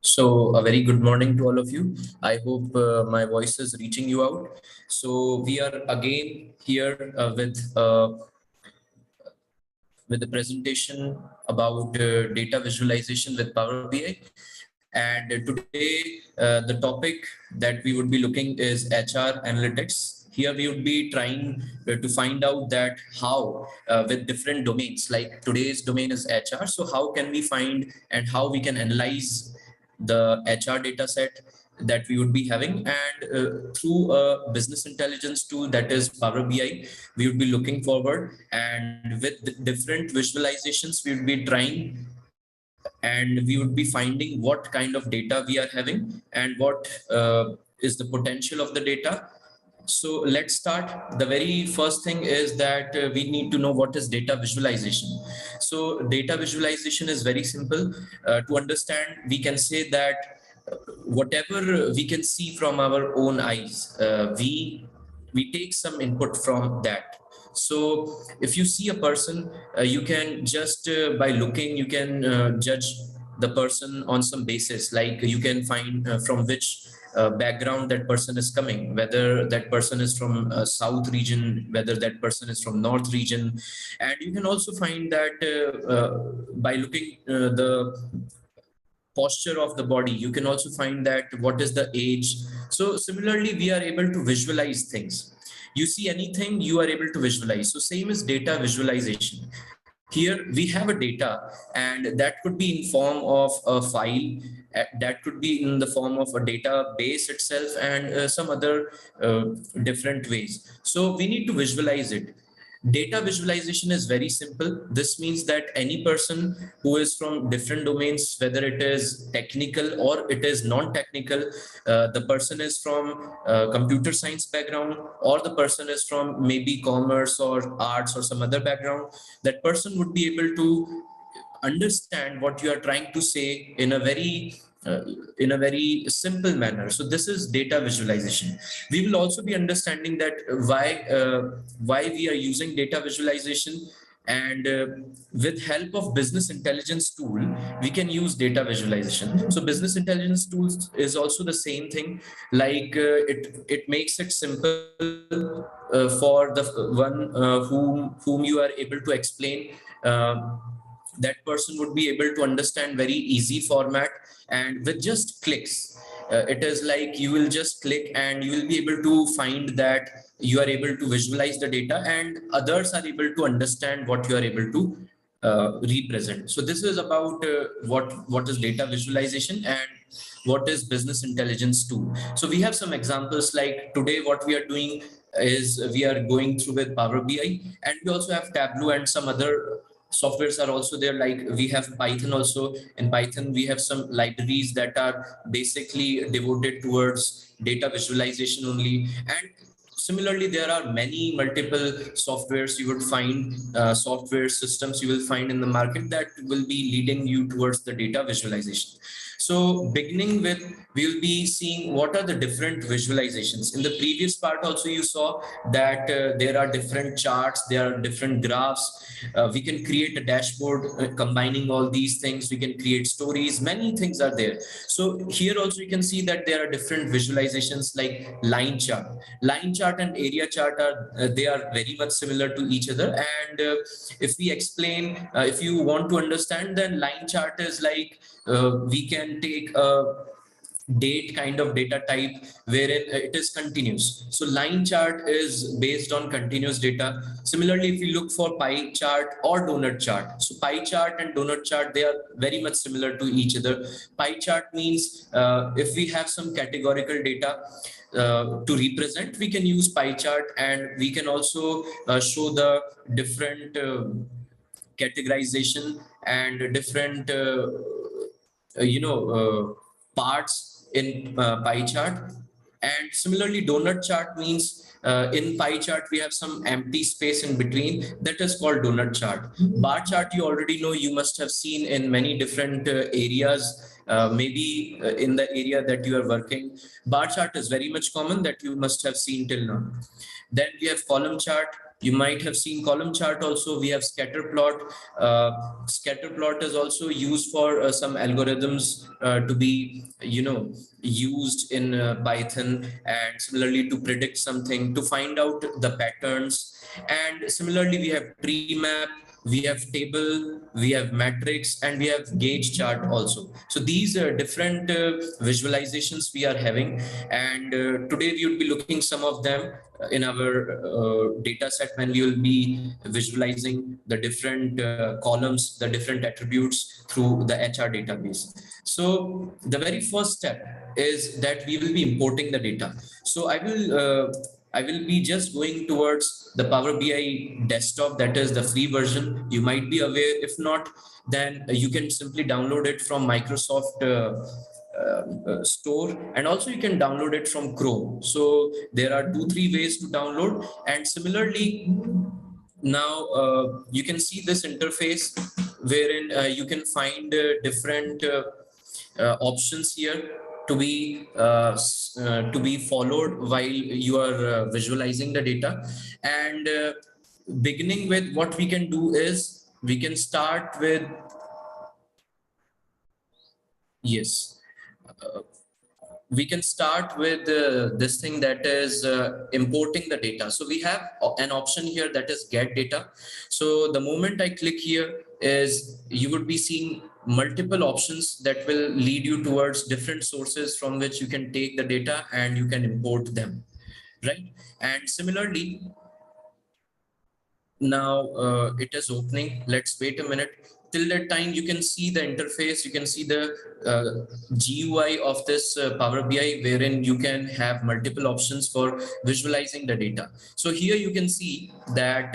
So a very good morning to all of you. I hope my voice is reaching you out. So we are again here with the presentation about data visualization with Power BI. And today the topic that we would be looking is HR analytics. Here we would be trying to find out that how with different domains, like today's domain is HR. So how can we find and how we can analyze the HR data set that we would be having, and through a business intelligence tool that is Power BI, we would be looking forward, and with different visualizations we would be trying, and we would be finding what kind of data we are having and what is the potential of the data. So let's start. The very first thing is that we need to know what is data visualization. So data visualization is very simple. To understand, we can say that whatever we can see from our own eyes, we take some input from that. So if you see a person, you can just by looking, you can judge the person on some basis, like you can find from which background that person is coming, whether that person is from south region, whether that person is from north region. And you can also find that by looking the posture of the body, you can also find that what is the age. So similarly we are able to visualize things. You see anything, you are able to visualize. So same as data visualization. Here we have a data, and that could be in form of a file, that could be in the form of a database itself, and some other different ways. So we need to visualize it. Data visualization is very simple. This means that any person who is from different domains, whether it is technical or it is non-technical, the person is from computer science background, or the person is from maybe commerce or arts or some other background, that person would be able to understand what you are trying to say uh, in a very simple manner. So this is data visualization. We will also be understanding that why we are using data visualization. And with help of business intelligence tool, we can use data visualization. So business intelligence tools is also the same thing. Like it makes it simple for the one whom you are able to explain. That person would be able to understand very easy format, and with just clicks, it is like you will just click and you will be able to find that you are able to visualize the data, and others are able to understand what you are able to represent. So this is about what is data visualization and what is business intelligence tool. So we have some examples. Like today what we are doing is we are going through with Power BI, and we also have Tableau and some other softwares are also there. Like we have Python also. In Python we have some libraries that are basically devoted towards data visualization only. And similarly, there are many multiple softwares you would find, software systems you will find in the market that will be leading you towards the data visualization. So beginning with, we will be seeing what are the different visualizations. In the previous part also you saw that there are different charts, there are different graphs. We can create a dashboard combining all these things. We can create stories, many things are there. So here also you can see that there are different visualizations like line chart. Line chart and area chart are they are very much similar to each other. And if we explain, if you want to understand, then line chart is like we can take a date kind of data type wherein it is continuous. So line chart is based on continuous data. Similarly, if you look for pie chart or donut chart, so pie chart and donut chart, they are very much similar to each other. Pie chart means if we have some categorical data to represent, we can use pie chart, and we can also show the different categorization and different parts in pie chart. And similarly, donut chart means in pie chart we have some empty space in between, that is called donut chart. Bar chart you already know, you must have seen in many different areas, maybe in the area that you are working. Bar chart is very much common, that you must have seen till now. Then we have column chart. You might have seen column chart also. We have scatter plot. Scatter plot is also used for some algorithms to be, used in Python, and similarly to predict something, to find out the patterns. And similarly, we have tree map, we have table, we have matrix, and we have gauge chart also. So these are different visualizations we are having, and today we will be looking some of them in our data set, when we will be visualizing the different columns, the different attributes through the HR database. So the very first step is that we will be importing the data. So I will be just going towards the Power BI desktop, that is the free version. You might be aware. If not, then you can simply download it from Microsoft store, and also you can download it from Chrome. So there are 2-3 ways to download. And similarly, now you can see this interface wherein you can find different options here to be followed while you are visualizing the data. And beginning with, what we can do is we can start with, yes, we can start with this thing, that is importing the data. So we have an option here, that is get data. So the moment I click here, is you would be seeing multiple options that will lead you towards different sources from which you can take the data and you can import them, right? And similarly, now it is opening. Let's wait a minute. Till that time, you can see the interface, you can see the GUI of this Power BI, wherein you can have multiple options for visualizing the data. So here you can see that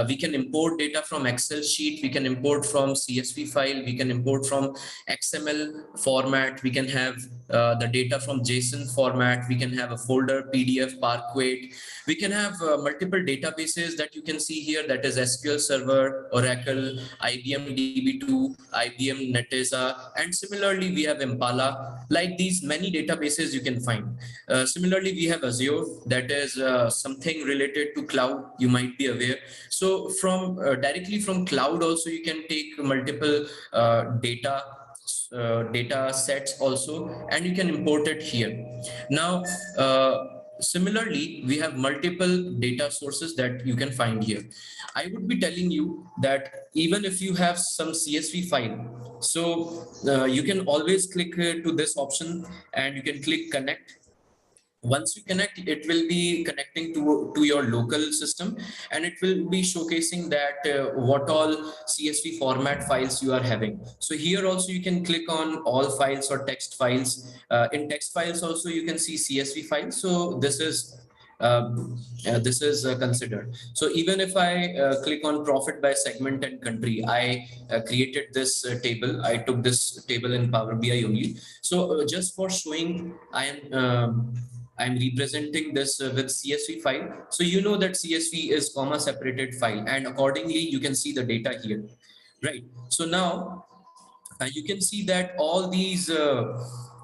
we can import data from Excel sheet, we can import from CSV file, we can import from XML format, we can have the data from JSON format, we can have a folder, PDF, Parquet, we can have multiple databases that you can see here, that is SQL Server, Oracle, IBM DB2, IBM Netezza, and similarly we have Impala. Like these many databases you can find. Similarly, we have Azure, that is something related to cloud, you might be aware. So So from directly from cloud also you can take multiple data sets also, and you can import it here. Now similarly we have multiple data sources that you can find here. I would be telling you that even if you have some CSV file, so you can always click to this option and you can click connect. Once you connect, it will be connecting to your local system, and it will be showcasing that what all CSV format files you are having. So here also you can click on all files or text files. In text files also you can see CSV files. So this is considered. So even if I click on profit by segment and country, I created this table. I took this table in Power BI only. So just for showing, I'm representing this with CSV file. So you know that CSV is comma separated file, and accordingly you can see the data here, right? So now you can see that all these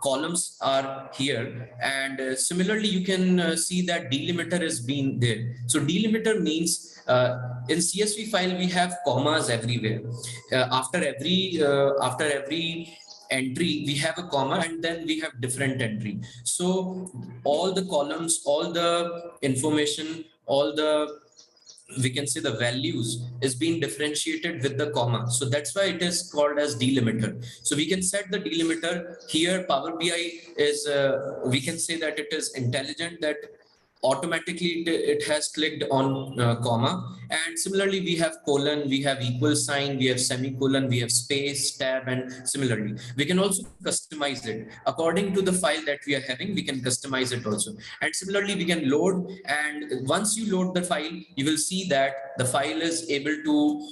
columns are here, and similarly you can see that delimiter is being there. So delimiter means in CSV file we have commas everywhere. After every entry we have a comma, and then we have different entry. So all the columns, all the information, all the, we can say, the values is being differentiated with the comma. So that's why it is called as delimiter. So we can set the delimiter here. Power BI is we can say that it is intelligent, that automatically it has clicked on comma. And similarly we have colon, we have equal sign, we have semicolon, we have space, tab, and similarly we can also customize it according to the file that we are having. We can customize it also. And similarly we can load, and once you load the file you will see that the file is able to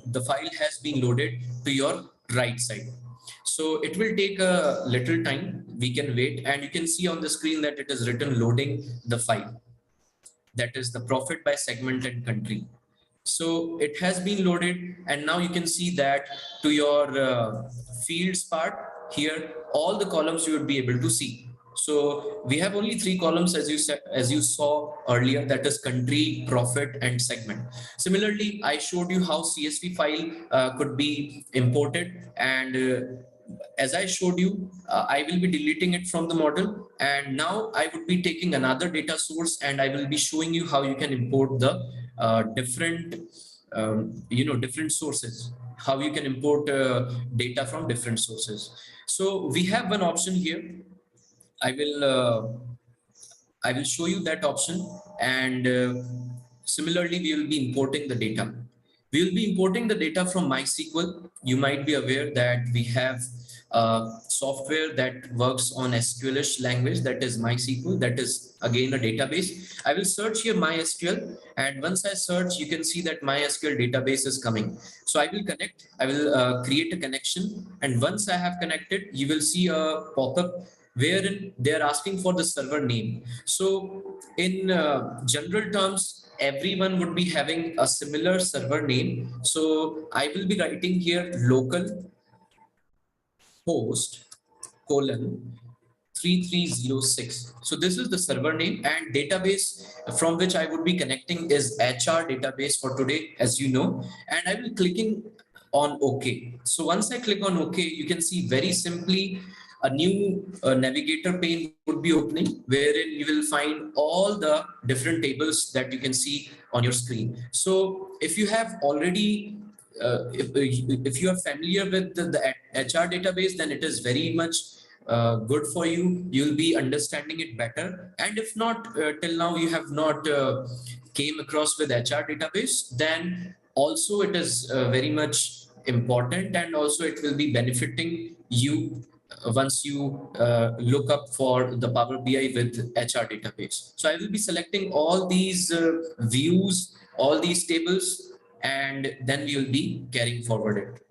the file has been loaded to your right side. So it will take a little time. We can wait, and you can see on the screen that it is written loading the file. That is the profit by segment and country. So it has been loaded, and now you can see that to your fields part here, all the columns you would be able to see. So we have only three columns, as you said, as you saw earlier, that is country, profit, and segment. Similarly, I showed you how CSV file could be imported, and as I showed you, I will be deleting it from the model, and now I would be taking another data source, and I will be showing you how you can import the different different sources, how you can import data from different sources. So we have one option here. I will uh, I will show you that option, and similarly we will be importing the data. We will be importing the data from MySQL. You might be aware that we have software that works on SQLish language, that is MySQL, that is again a database. I will search here MySQL, and once I search, you can see that MySQL database is coming. So I will connect, I will create a connection, and once I have connected, you will see a pop-up wherein they are asking for the server name. So in general terms, everyone would be having a similar server name. So I will be writing here local host colon 3306. So this is the server name, and database from which I would be connecting is HR database for today, as you know, and I will clicking on OK. So once I click on OK, you can see very simply a new navigator pane would be opening, wherein you will find all the different tables that you can see on your screen. So if you have already if you are familiar with the HR database, then it is very much good for you. You'll be understanding it better. And if not, till now you have not came across with HR database, then also it is very much important, and also it will be benefiting you once you look up for the Power BI with HR database. So I will be selecting all these views, all these tables, and then we will be carrying forward it.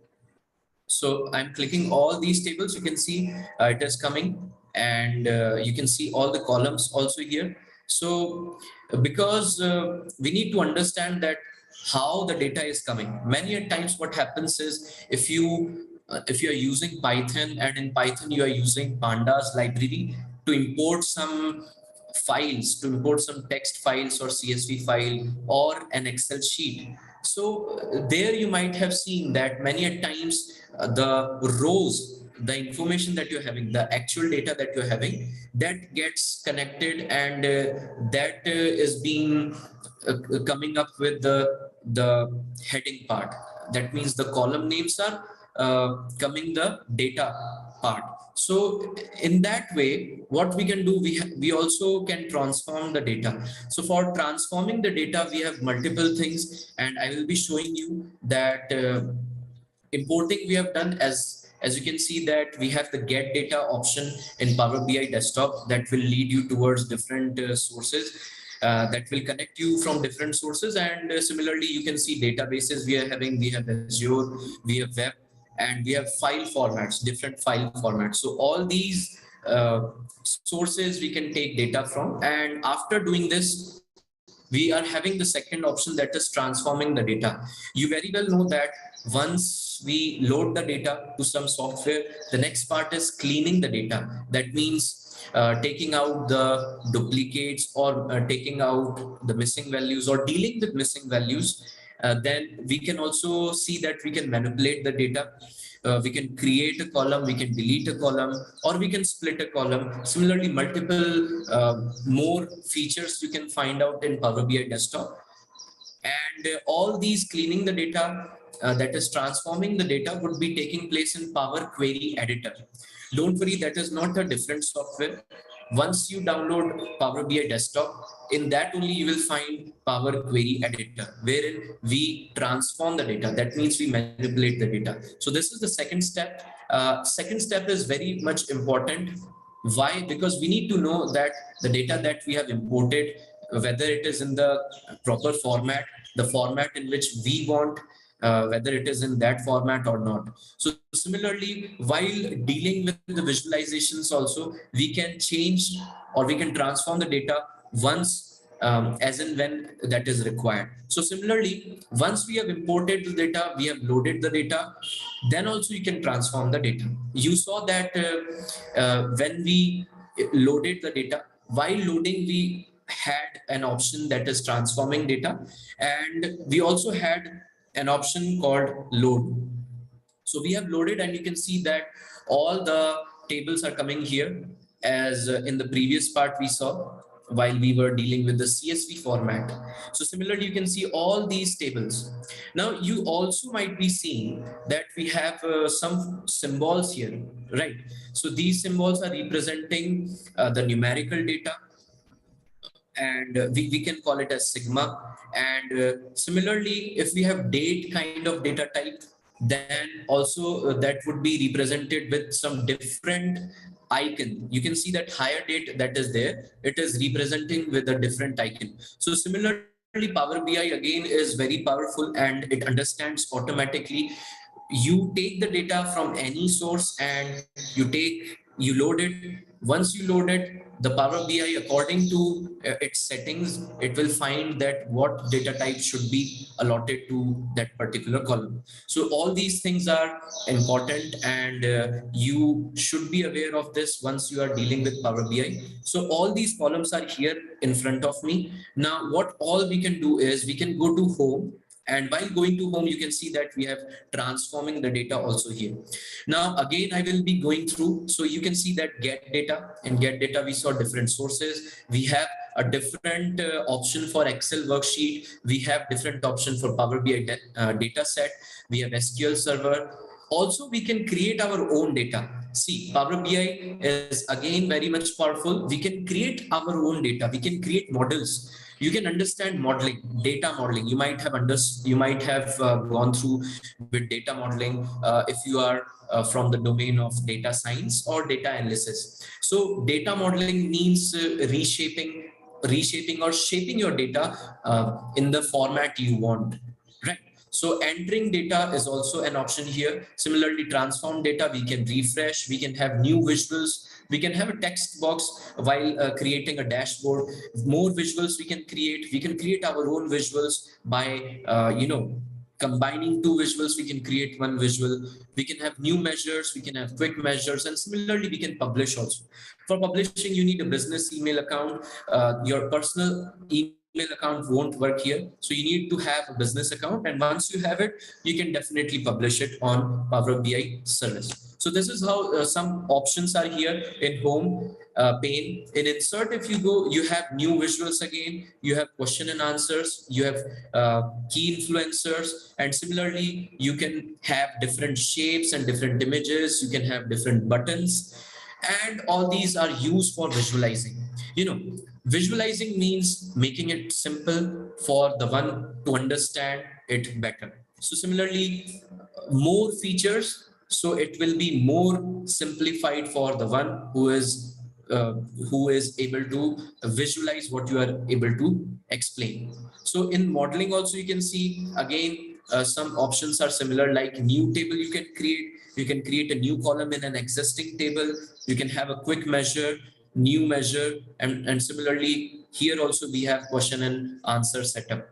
So I'm clicking all these tables. You can see it is coming, and you can see all the columns also here. So because we need to understand that how the data is coming. Many a times what happens is, if you are using Python, and in Python you are using pandas library to import some files, to import some text files or CSV file or an Excel sheet. So there you might have seen that many a times the rows, the information that you're having, the actual data that you're having, that gets connected, and that is being coming up with the heading part. That means the column names are coming the data part. So in that way, what we can do, we also can transform the data. So for transforming the data, we have multiple things, and I will be showing you that importing we have done. As you can see that we have the get data option in Power BI desktop that will lead you towards different sources that will connect you from different sources. And similarly, you can see databases we are having. We have Azure, we have web, and we have file formats, different file formats. So all these sources we can take data from. And after doing this, we are having the second option, that is transforming the data. You very well know that once we load the data to some software, the next part is cleaning the data. That means taking out the duplicates, or taking out the missing values, or dealing with missing values. Then we can also see that we can manipulate the data. We can create a column, we can delete a column, or we can split a column. Similarly, multiple more features you can find out in Power BI desktop. And all these cleaning the data, that is transforming the data, would be taking place in Power Query Editor. Don't worry, that is not a different software. Once you download Power BI desktop, in that only you will find Power Query Editor, wherein we transform the data. That means we manipulate the data. So this is the second step. Second step is very much important. Why? Because we need to know that the data that we have imported, whether it is in the proper format, the format in which we want, whether it is in that format or not. So similarly, while dealing with the visualizations also, we can change or we can transform the data once, as and when that is required. So similarly, once we have imported the data, we have loaded the data, then also you can transform the data. You saw that when we loaded the data, while loading, we had an option that is transforming data, and we also had an option called load. So we have loaded, and you can see that all the tables are coming here, as in the previous part we saw while we were dealing with the CSV format. So similarly, you can see all these tables. Now you also might be seeing that we have some symbols here, right? So these symbols are representing the numerical data, and we can call it as sigma. And similarly, if we have date kind of data type, then also that would be represented with some different icon. You can see that higher date that is there, it is representing with a different icon. So similarly, Power BI again is very powerful, and it understands automatically. You take the data from any source, and you load it. Once you load it, the Power BI, according to its settings, it will find that what data type should be allotted to that particular column. So all these things are important, and you should be aware of this once you are dealing with Power BI. So all these columns are here in front of me. Now what all we can do is we can go to home, and while going to home, you can see that we have transforming the data also here. Now, again, I will be going through. So you can see that get data. In get data, we saw different sources. We have a different option for Excel worksheet. We have different option for Power BI data set. We have SQL server. Also, we can create our own data. See, Power BI is again very much powerful. We can create our own data. We can create models. You can understand modeling, data modeling. You might have gone through with data modeling if you are from the domain of data science or data analysis. So data modeling means reshaping or shaping your data in the format you want, right? So entering data is also an option here. Similarly, transform data, we can refresh, we can have new visuals, we can have a text box while creating a dashboard. More visuals we can create our own visuals by combining two visuals, we can create one visual. We can have new measures, we can have quick measures, and similarly, we can publish also. For publishing, you need a business email account. Your personal email account won't work here. So you need to have a business account. And once you have it, you can definitely publish it on Power BI service. So this is how some options are here in home pane. In insert, if you go, you have new visuals again, you have question and answers, you have key influencers, and similarly, you can have different shapes and different images, you can have different buttons, and all these are used for visualizing. You know, visualizing means making it simple for the one to understand it better. So similarly, more features, so it will be more simplified for the one uh, who is able to visualize what you are able to explain. So in modeling also, you can see again some options are similar, like new table you can create. You can create a new column in an existing table. You can have a quick measure, new measure, and similarly here also we have question and answer setup.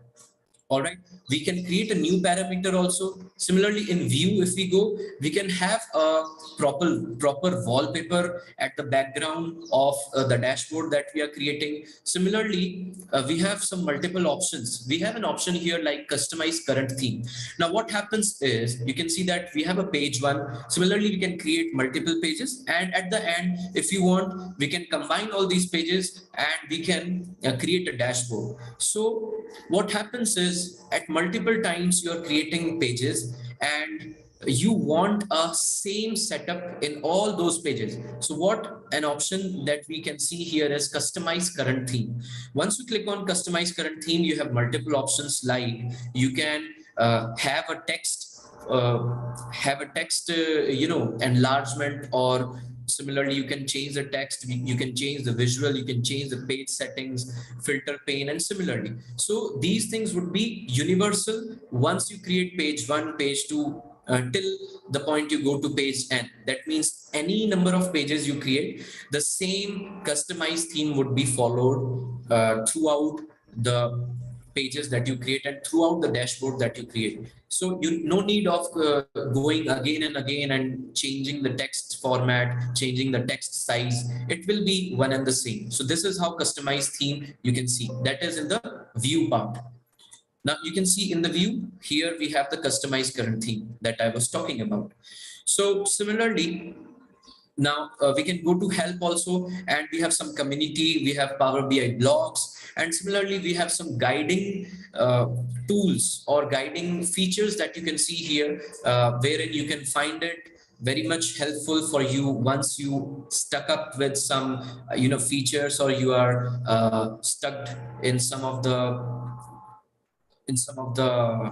All right, we can create a new parameter also. Similarly, in view, if we go, we can have a proper wallpaper at the background of the dashboard that we are creating. Similarly, we have some multiple options. We have an option here like customize current theme. Now what happens is, you can see that we have a page one. Similarly, we can create multiple pages, and at the end, if you want, we can combine all these pages and we can create a dashboard. So what happens is, at multiple times you are creating pages and you want a same setup in all those pages. So what an option that we can see here is customize current theme. Once you click on customize current theme, you have multiple options, like you can have a text enlargement, or similarly you can change the text, you can change the visual, you can change the page settings, filter pane, and similarly. So these things would be universal once you create page 1, page 2, till the point you go to page n. That means any number of pages you create, the same customized theme would be followed throughout the pages that you create and throughout the dashboard that you create. So you no need of going again and again and changing the text format, changing the text size. It will be one and the same. So this is how customized theme you can see. That is in the view part. Now you can see in the view here we have the customized current theme that I was talking about. So similarly, now we can go to help also, and we have some community, we have Power BI blogs, and similarly we have some guiding tools or guiding features that you can see here, wherein you can find it very much helpful for you once you stuck up with some features, or you are stuck in some of the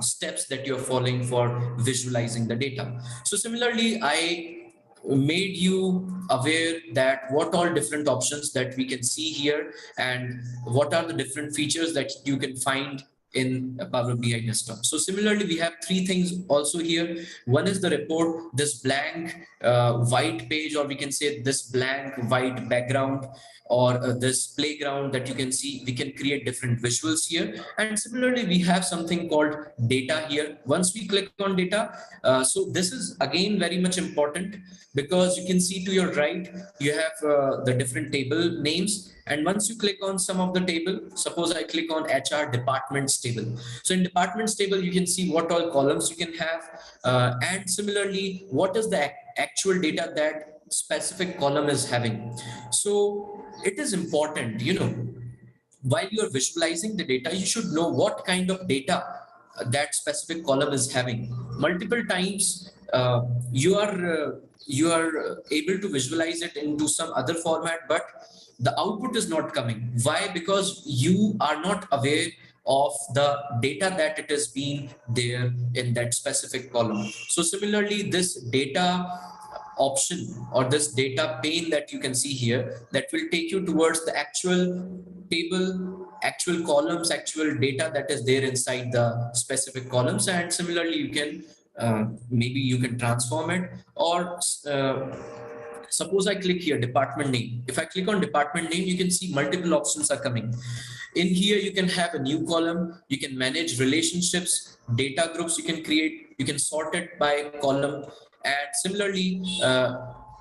steps that you're following for visualizing the data. So similarly, I made you aware that what all different options that we can see here, and what are the different features that you can find in a Power BI desktop. So similarly, we have three things also here. One is the report, this blank white page, or we can say this blank white background, or this playground that you can see. We can create different visuals here. And similarly, we have something called data here. Once we click on data, so this is again very much important, because you can see to your right, you have the different table names. And once you click on some of the table, suppose I click on HR departments table. So in departments table, you can see what all columns you can have. And similarly, what is the actual data that specific column is having. So it is important, while you are visualizing the data, you should know what kind of data that specific column is having. Multiple times, you are able to visualize it into some other format, but the output is not coming. Why? Because you are not aware of the data that it has been there in that specific column. So similarly, this data option, or this data pane that you can see here, that will take you towards the actual table, actual columns, actual data that is there inside the specific columns. And similarly, you can maybe you can transform it, or Suppose I click here, department name. If I click on department name, you can see multiple options are coming. In here, you can have a new column. You can manage relationships, data groups you can create. You can sort it by column. And similarly,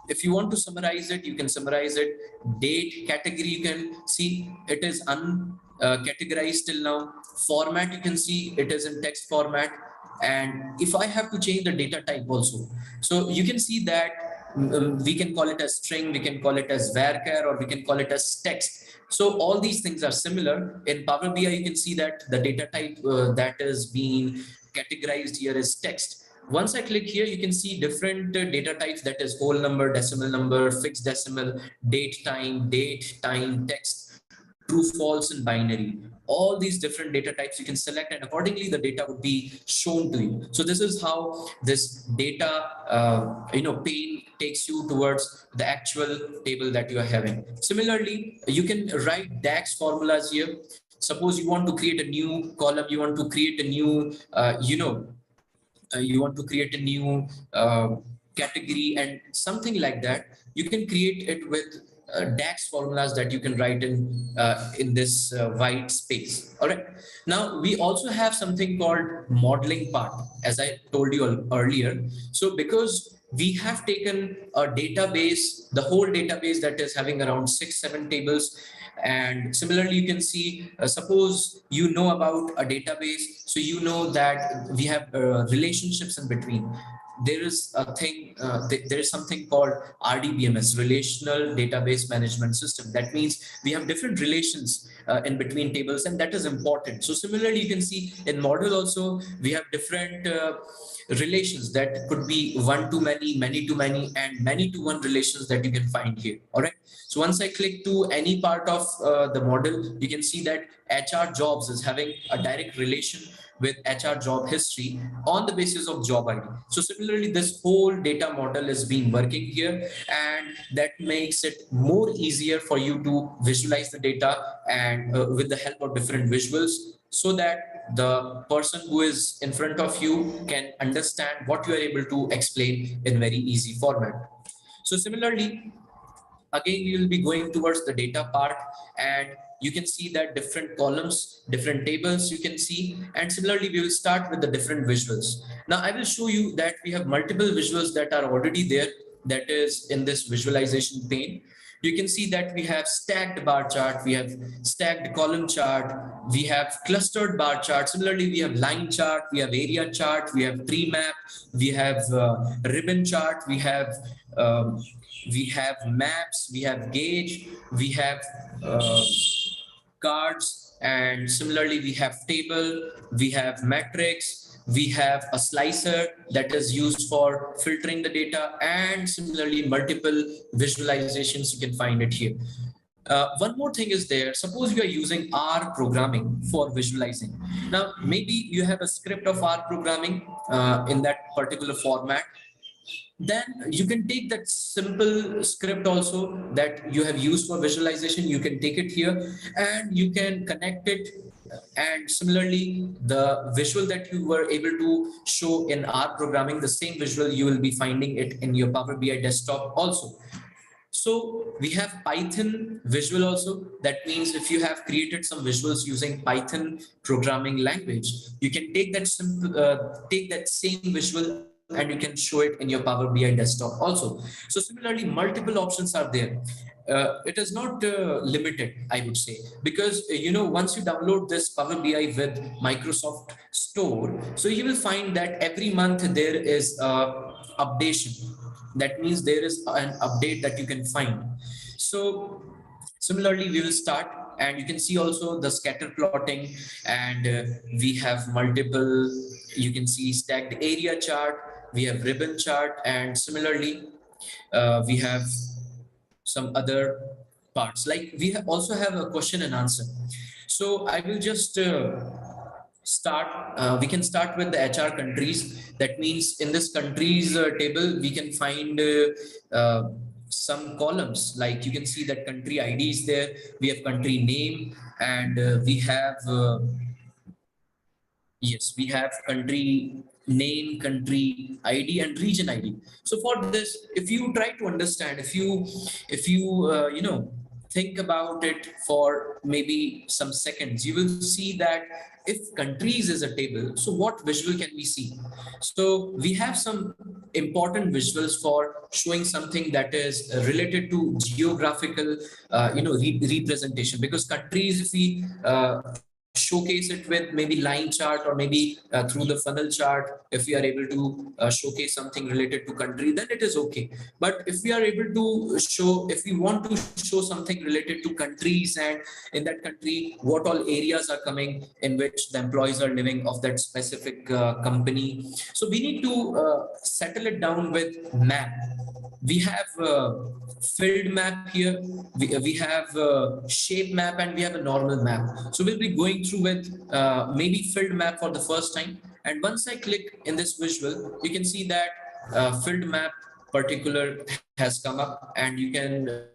if you want to summarize it, you can summarize it. Date category, you can see it is categorized till now. Format, you can see it is in text format. And if I have to change the data type also, so you can see that we can call it as string, we can call it as varchar, or we can call it as text. So all these things are similar. In Power BI, you can see that the data type that is being categorized here is text. Once I click here, you can see different data types, that is whole number, decimal number, fixed decimal, date, time, text, true, false, and binary. All these different data types you can select, and accordingly the data would be shown to you. So this is how this data pane takes you towards the actual table that you are having. Similarly, you can write DAX formulas here. Suppose you want to create a new column, you want to create a new you want to create a new category and something like that, you can create it with DAX formulas that you can write in this white space. All right. Now we also have something called modeling part, as I told you earlier. So because we have taken a database, the whole database that is having around 6-7 tables, and similarly you can see suppose you know about a database, so you know that we have relationships in between. There is a thing there is something called RDBMS, relational database management system. That means we have different relations in between tables, and that is important. So similarly you can see in model also we have different relations that could be one to many, many to many, and many to one relations that you can find here. All right. So once I click to any part of the model, you can see that HR jobs is having a direct relation with HR job history on the basis of job ID. So similarly, this whole data model is being working here, and that makes it more easier for you to visualize the data and with the help of different visuals, so that the person who is in front of you can understand what you are able to explain in very easy format. So similarly, again, we will be going towards the data part, and you can see that different columns, different tables you can see, and similarly we will start with the different visuals. Now I will show you that we have multiple visuals that are already there, that is in this visualization pane. You can see that we have stacked bar chart, we have stacked column chart, we have clustered bar chart. Similarly, we have line chart, we have area chart, we have tree map, we have ribbon chart, we have maps, we have gauge, we have uh, cards, and similarly we have table, we have matrix, we have a slicer that is used for filtering the data, and similarly multiple visualizations, you can find it here. One more thing is there. Suppose you are using R programming for visualizing. Now, maybe you have a script of R programming in that particular format. Then you can take that simple script also that you have used for visualization. You can take it here and you can connect it. And similarly, the visual that you were able to show in R programming, the same visual you will be finding it in your Power BI desktop also. So we have Python visual also. That means if you have created some visuals using Python programming language, you can take that take that same visual and you can show it in your Power BI desktop also. So similarly, multiple options are there. It is not limited, I would say, because once you download this Power BI with Microsoft Store, so you will find that every month there is updation. That means there is an update that you can find. So similarly, we will start, and you can see also the scatter plotting, and we have multiple, you can see stacked area chart, we have ribbon chart, and similarly we have some other parts, like also have a question and answer. So I will just start we can start with the HR countries. That means in this countries table we can find some columns, like you can see that country ID is there, we have country name, and we have yes, we have country name, country ID, and region ID. So for this, if you try to understand, if you think about it for maybe some seconds, you will see that if countries is a table, so what visual can we see? So we have some important visuals for showing something that is related to geographical representation, because countries, if we showcase it with maybe line chart or maybe through the funnel chart, if we are able to showcase something related to country, then it is okay. But if we are able to show, if we want to show something related to countries, and in that country what all areas are coming in which the employees are living of that specific company, so we need to settle it down with map. We have filled map here, we have shape map, and we have a normal map. So we'll be going through with maybe filled map for the first time. And once I click in this visual, you can see that filled map particular has come up, and you can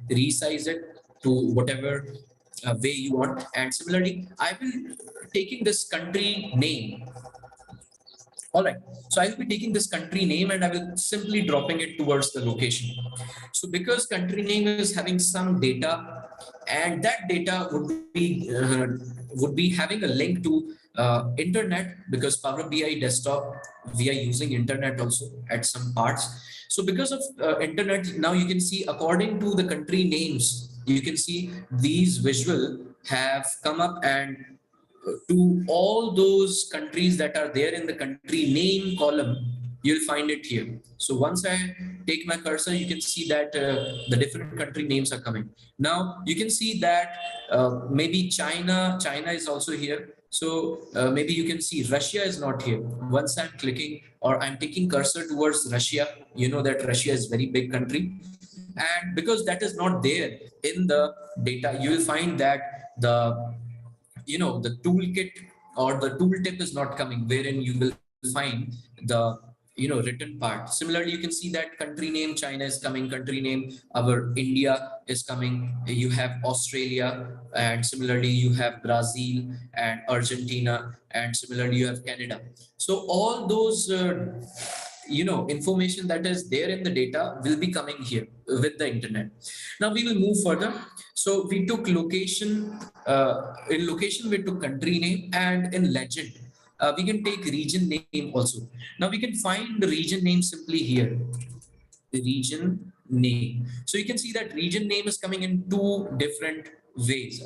resize it to whatever way you want. And similarly, I will taking this country name. All right, so I will be taking this country name and I will simply dropping it towards the location. So because country name is having some data, and that data would be having a link to internet, because Power BI desktop, we are using internet also at some parts. So because of internet, now you can see according to the country names, you can see these visual have come up, and to all those countries that are there in the country name column, you'll find it here. So once I take my cursor, you can see that the different country names are coming. Now you can see that maybe China is also here. So maybe you can see Russia is not here. Once I'm clicking or I'm taking cursor towards Russia, you know that Russia is very big country. And because that is not there in the data, you will find that the toolkit or the tooltip is not coming, wherein you will find the written part. Similarly, you can see that country name China is coming, country name our India is coming, you have Australia, and similarly you have Brazil and Argentina, and similarly you have Canada. So all those information that is there in the data will be coming here with the internet. Now we will move further. So we took location, in location we took country name, and in legend we can take region name also. Now we can find the region name simply here, the region name. So you can see that region name is coming in two different ways.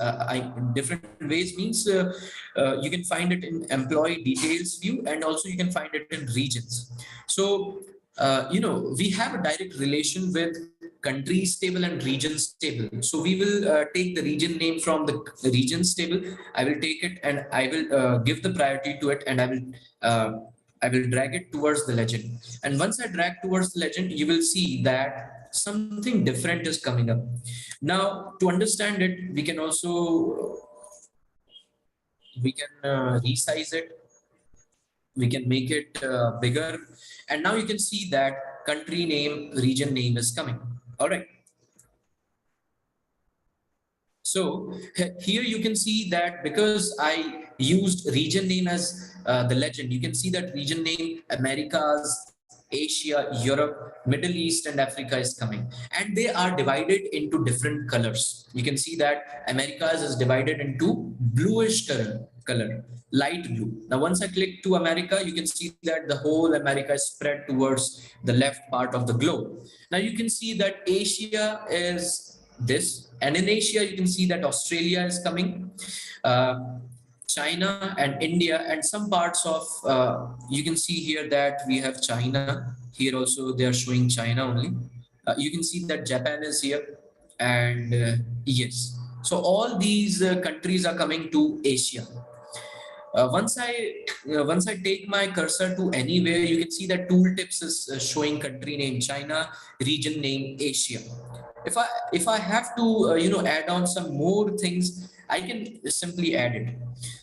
Different ways means you can find it in employee details view, and also you can find it in regions. So we have a direct relation with countries table and regions table. So we will take the region name from the regions table. I will take it and I will give the priority to it, and uh, I will drag it towards the legend. And once I drag towards the legend, you will see that something different is coming up. Now, to understand it, we can resize it. We can make it bigger. And now you can see that country name, region name is coming. All right. So here you can see that because I used region name as the legend, you can see that region name Americas, Asia, Europe, Middle East, and Africa is coming. And they are divided into different colors. You can see that Americas is divided into bluish color, light blue. Now, once I click to America, you can see that the whole America is spread towards the left part of the globe. Now you can see that Asia is this, and in Asia you can see that Australia is coming, China and India, and some parts of you can see here that we have China here also. They are showing China only. You can see that Japan is here, and yes, so all these countries are coming to Asia. Once I take my cursor to anywhere, you can see that tooltips is showing country name China, region name Asia. If I have to add on some more things, I can simply add it.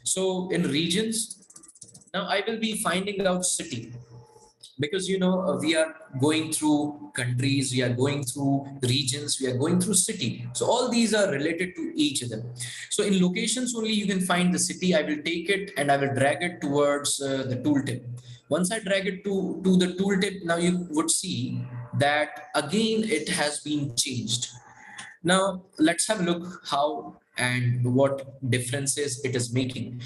So in regions, now I will be finding out city. because we are going through countries, we are going through regions, we are going through city. So all these are related to each other. So in locations only you can find the city. I will take it and I will drag it towards the tooltip. Once I drag it to the tooltip, now you would see that again it has been changed. Now let's have a look how and what differences it is making.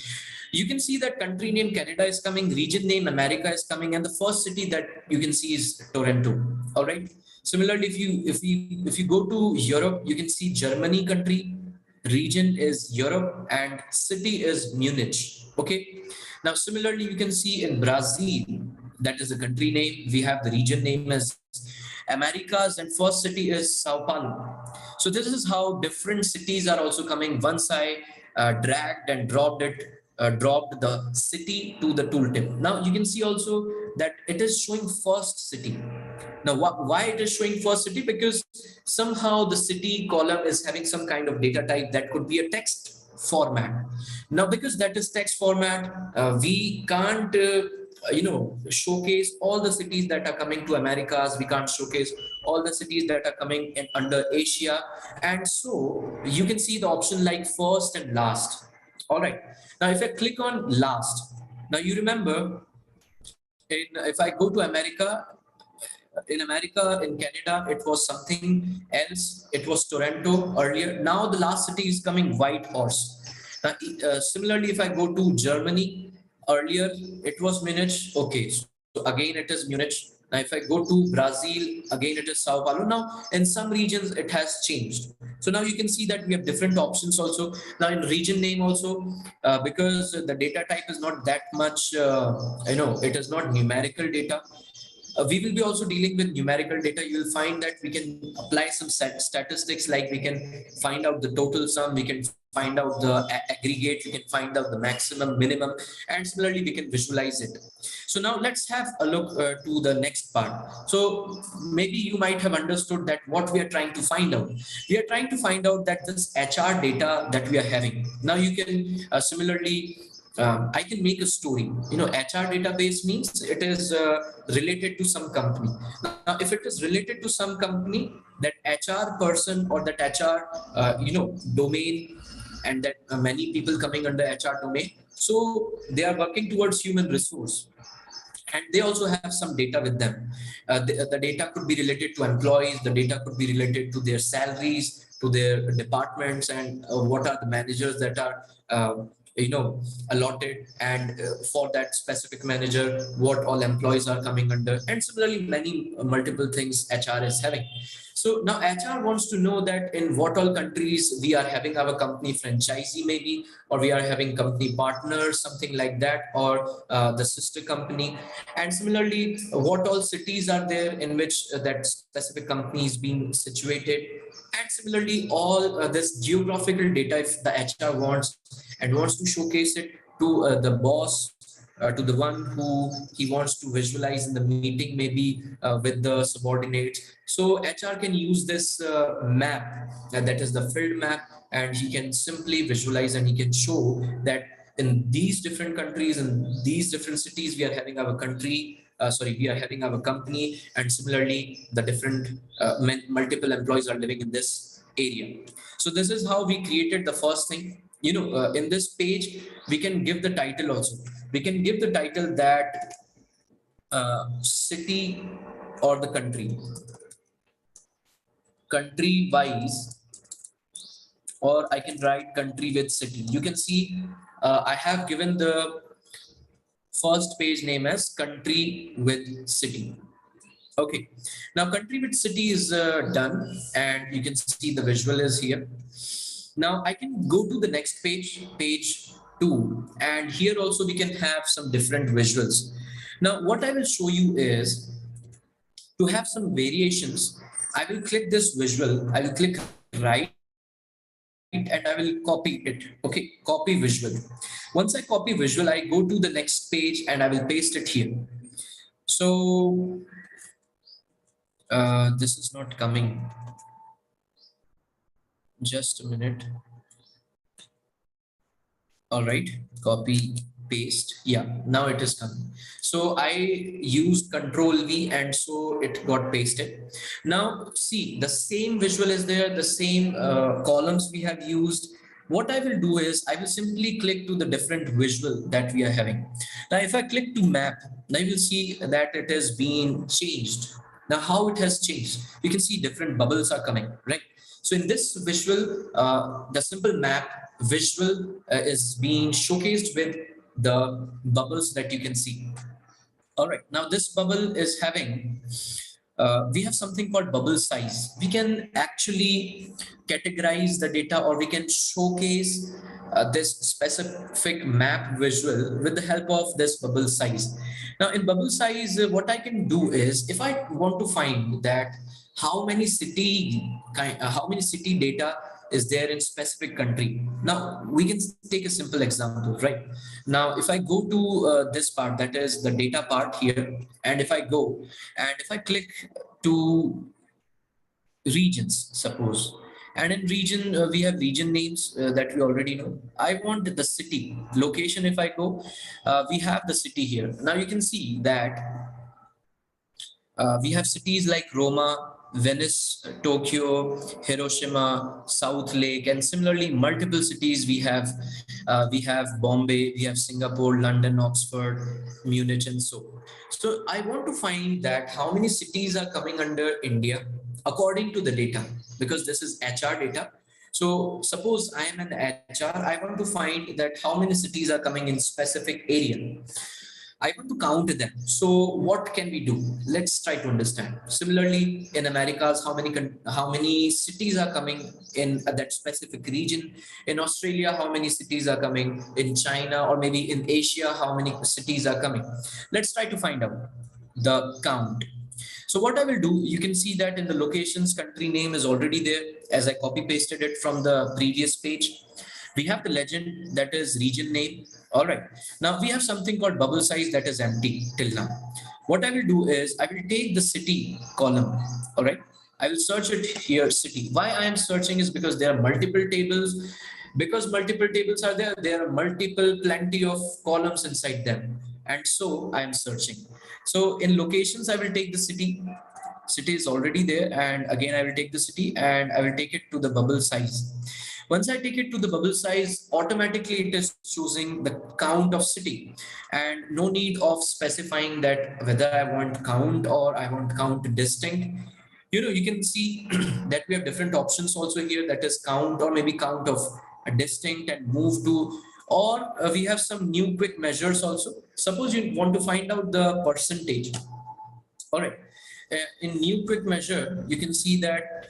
You can see that country name Canada is coming, region name America is coming, and the first city that you can see is Toronto. All right. Similarly, if you go to Europe, you can see Germany country, region is Europe, and city is Munich. Okay. Now similarly, you can see in Brazil, that is the country name. We have the region name as Americas, and first city is Sao Paulo. So this is how different cities are also coming. Once I dragged and dropped the city to the tooltip. Now you can see also that it is showing first city. Now why it is showing first city? Because somehow the city column is having some kind of data type that could be a text format. Now because that is text format, we can't showcase all the cities that are coming to Americas. We can't showcase all the cities that are coming in under Asia. And so you can see the option like first and last. All right. Now if I click on last, now you remember if I go to America, in Canada, it was something else. It was Toronto earlier. Now the last city is coming Whitehorse. Now, similarly, if I go to Germany, earlier it was Munich. Okay, so again it is Munich. Now, if I go to Brazil, again it is Sao Paulo. Now, in some regions it has changed. So now you can see that we have different options also. Now in region name also, because the data type is not that much, it is not numerical data. We will be also dealing with numerical data. You will find that we can apply some statistics, like we can find out the total sum, we can find out the aggregate, we can find out the maximum, minimum, and similarly we can visualize it. So now let's have a look to the next part. So maybe you might have understood that what we are trying to find out. We are trying to find out that this HR data that we are having. Now you can similarly I can make a story. HR database means it is related to some company. Now, if it is related to some company, that HR person or that HR, domain, and that many people coming under HR domain, so they are working towards human resource, and they also have some data with them. The data could be related to employees, the data could be related to their salaries, to their departments, and what are the managers that are allotted, and for that specific manager what all employees are coming under, and similarly many multiple things HR is having. So now HR wants to know that in what all countries we are having our company franchisee, maybe, or we are having company partners, something like that, or the sister company. And similarly, what all cities are there in which that specific company is being situated. And similarly, all this geographical data, if the HR wants and wants to showcase it to the boss, to the one who he wants to visualize in the meeting, maybe with the subordinates. So HR can use this map, that is the field map, and he can simply visualize and he can show that in these different countries, in these different cities, we are having our we are having our company, and similarly, the different multiple employees are living in this area. So this is how we created the first thing. In this page, we can give the title also. We can give the title that city or the country wise, or I can write country with city. You can see I have given the first page name as country with city. Okay, now country with city is done, and you can see the visual is here. Now I can go to the next page, page 2, and here also we can have some different visuals. Now what I will show you is to have some variations. I will click this visual, I will click right, and I will copy it. Okay, copy visual. Once I copy visual, I go to the next page and I will paste it here. So this is not coming. Just a minute. All right, copy paste. Yeah, now it is coming. So I used Control V, and so it got pasted. Now see, the same visual is there, the same columns we have used. What I will do is I will simply click to the different visual that we are having. Now if I click to map, now you will see that it has been changed. Now how it has changed, you can see different bubbles are coming, right? So in this visual, the simple map visual is being showcased with the bubbles that you can see. All right, now this bubble is having, we have something called bubble size. We can actually categorize the data, or we can showcase this specific map visual with the help of this bubble size. Now in bubble size, what I can do is, if I want to find that how many city data is there in specific country. Now we can take a simple example, right? Now if I go to this part, that is the data part here, and if I go and if I click to regions, suppose, and in region we have region names that we already know. I want the city location. If I go, we have the city here. Now you can see that we have cities like Roma, Venice, Tokyo, Hiroshima, South Lake, and similarly multiple cities. We have Bombay, we have Singapore, London, Oxford, Munich, and so. So I want to find that how many cities are coming under India according to the data, because this is HR data. So suppose I am an HR, I want to find that how many cities are coming in specific area. I want to count them. So what can we do? Let's try to understand. Similarly, in Americas, how many cities are coming in that specific region? In Australia, how many cities are coming? In China, or maybe in Asia, how many cities are coming? Let's try to find out the count. So what I will do, you can see that in the locations, country name is already there as I copy pasted it from the previous page. We have the legend, that is region name. All right. Now we have something called bubble size that is empty till now. What I will do is I will take the city column. All right. I will search it here, city. Why I am searching is because there are multiple tables. Because multiple tables are there, there are multiple plenty of columns inside them. And so I am searching. So in locations, I will take the city. City is already there. And again, I will take the city and I will take it to the bubble size. Once I take it to the bubble size, automatically it is choosing the count of city, and no need of specifying that whether I want count or I want count distinct. You can see that we have different options also here, that is count or maybe count of a distinct and move to, or we have some new quick measures also. Suppose you want to find out the percentage. All right. In new quick measure, you can see that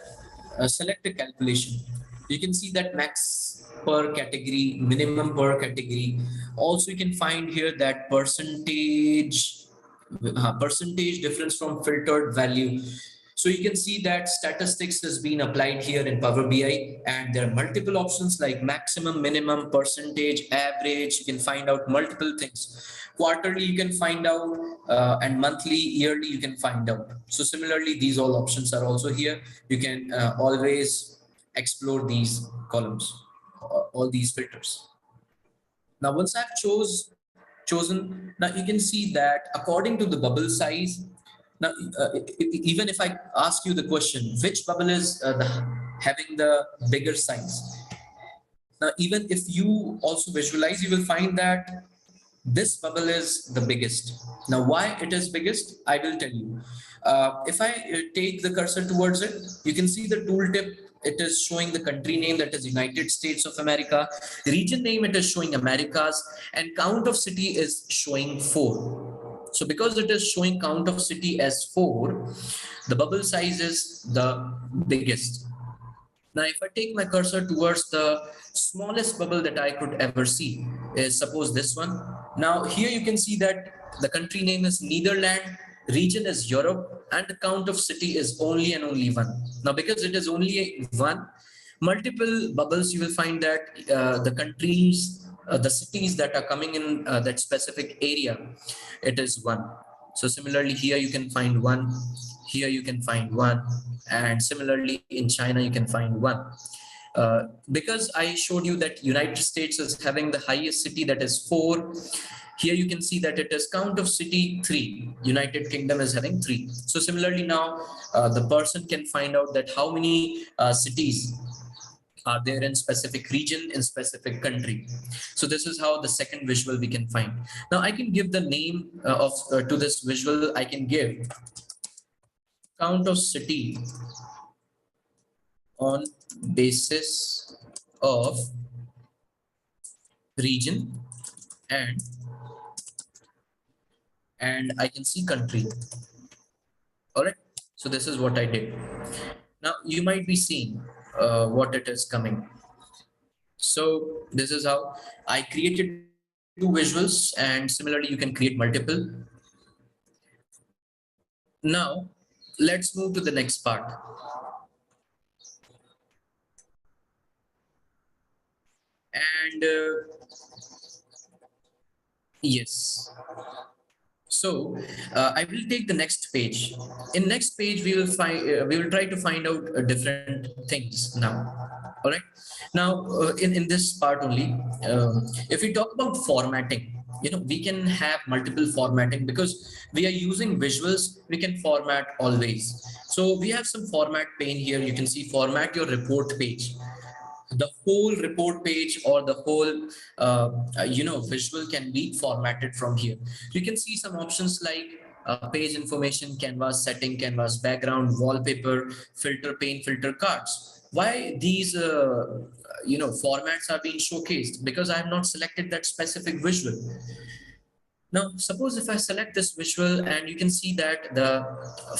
select a calculation. You can see that max per category, minimum per category. Also, you can find here that percentage difference from filtered value. So you can see that statistics has been applied here in Power BI, and there are multiple options like maximum, minimum, percentage, average. You can find out multiple things. Quarterly, you can find out, and monthly, yearly, you can find out. So similarly, these all options are also here. You can always explore these columns, all these filters. Now, once I've chosen, now you can see that according to the bubble size. Now, even if I ask you the question, which bubble is having the bigger size? Now, even if you also visualize, you will find that this bubble is the biggest. Now, why it is biggest, I will tell you. If I take the cursor towards it, you can see the tooltip. It is showing the country name, that is United States of America. Region name, it is showing Americas, and count of city is showing 4. So because it is showing count of city as 4, the bubble size is the biggest. Now, if I take my cursor towards the smallest bubble that I could ever see, is suppose this one. Now, here you can see that the country name is Netherlands, region is Europe, and the count of city is only and only 1. Now, because it is only 1, multiple bubbles, you will find that the countries, the cities that are coming in that specific area, it is 1. So similarly, here you can find 1, here you can find 1, and similarly in China you can find 1. Because I showed you that United States is having the highest city, that is 4. Here you can see that it is count of city 3. United Kingdom is having 3. So similarly now the person can find out that how many cities are there in specific region, in specific country. So this is how the second visual we can find. Now I can give the name of to this visual. I can give count of city on basis of region, and I can see country. All right. So this is what I did. Now you might be seeing what it is coming. So this is how I created 2 visuals, and similarly you can create multiple. Now let's move to the next part. And yes. So I will take the next page. In next page, we will try to find out different things now. All right. Now in this part only, if we talk about formatting, we can have multiple formatting because we are using visuals. We can format always. So we have some format pane here. You can see format your report page. The whole report page or the whole visual can be formatted from here. You can see some options like page information, canvas setting, canvas background, wallpaper, filter pane, filter cards. Why these formats are being showcased? Because I have not selected that specific visual. Now, suppose if I select this visual, and you can see that the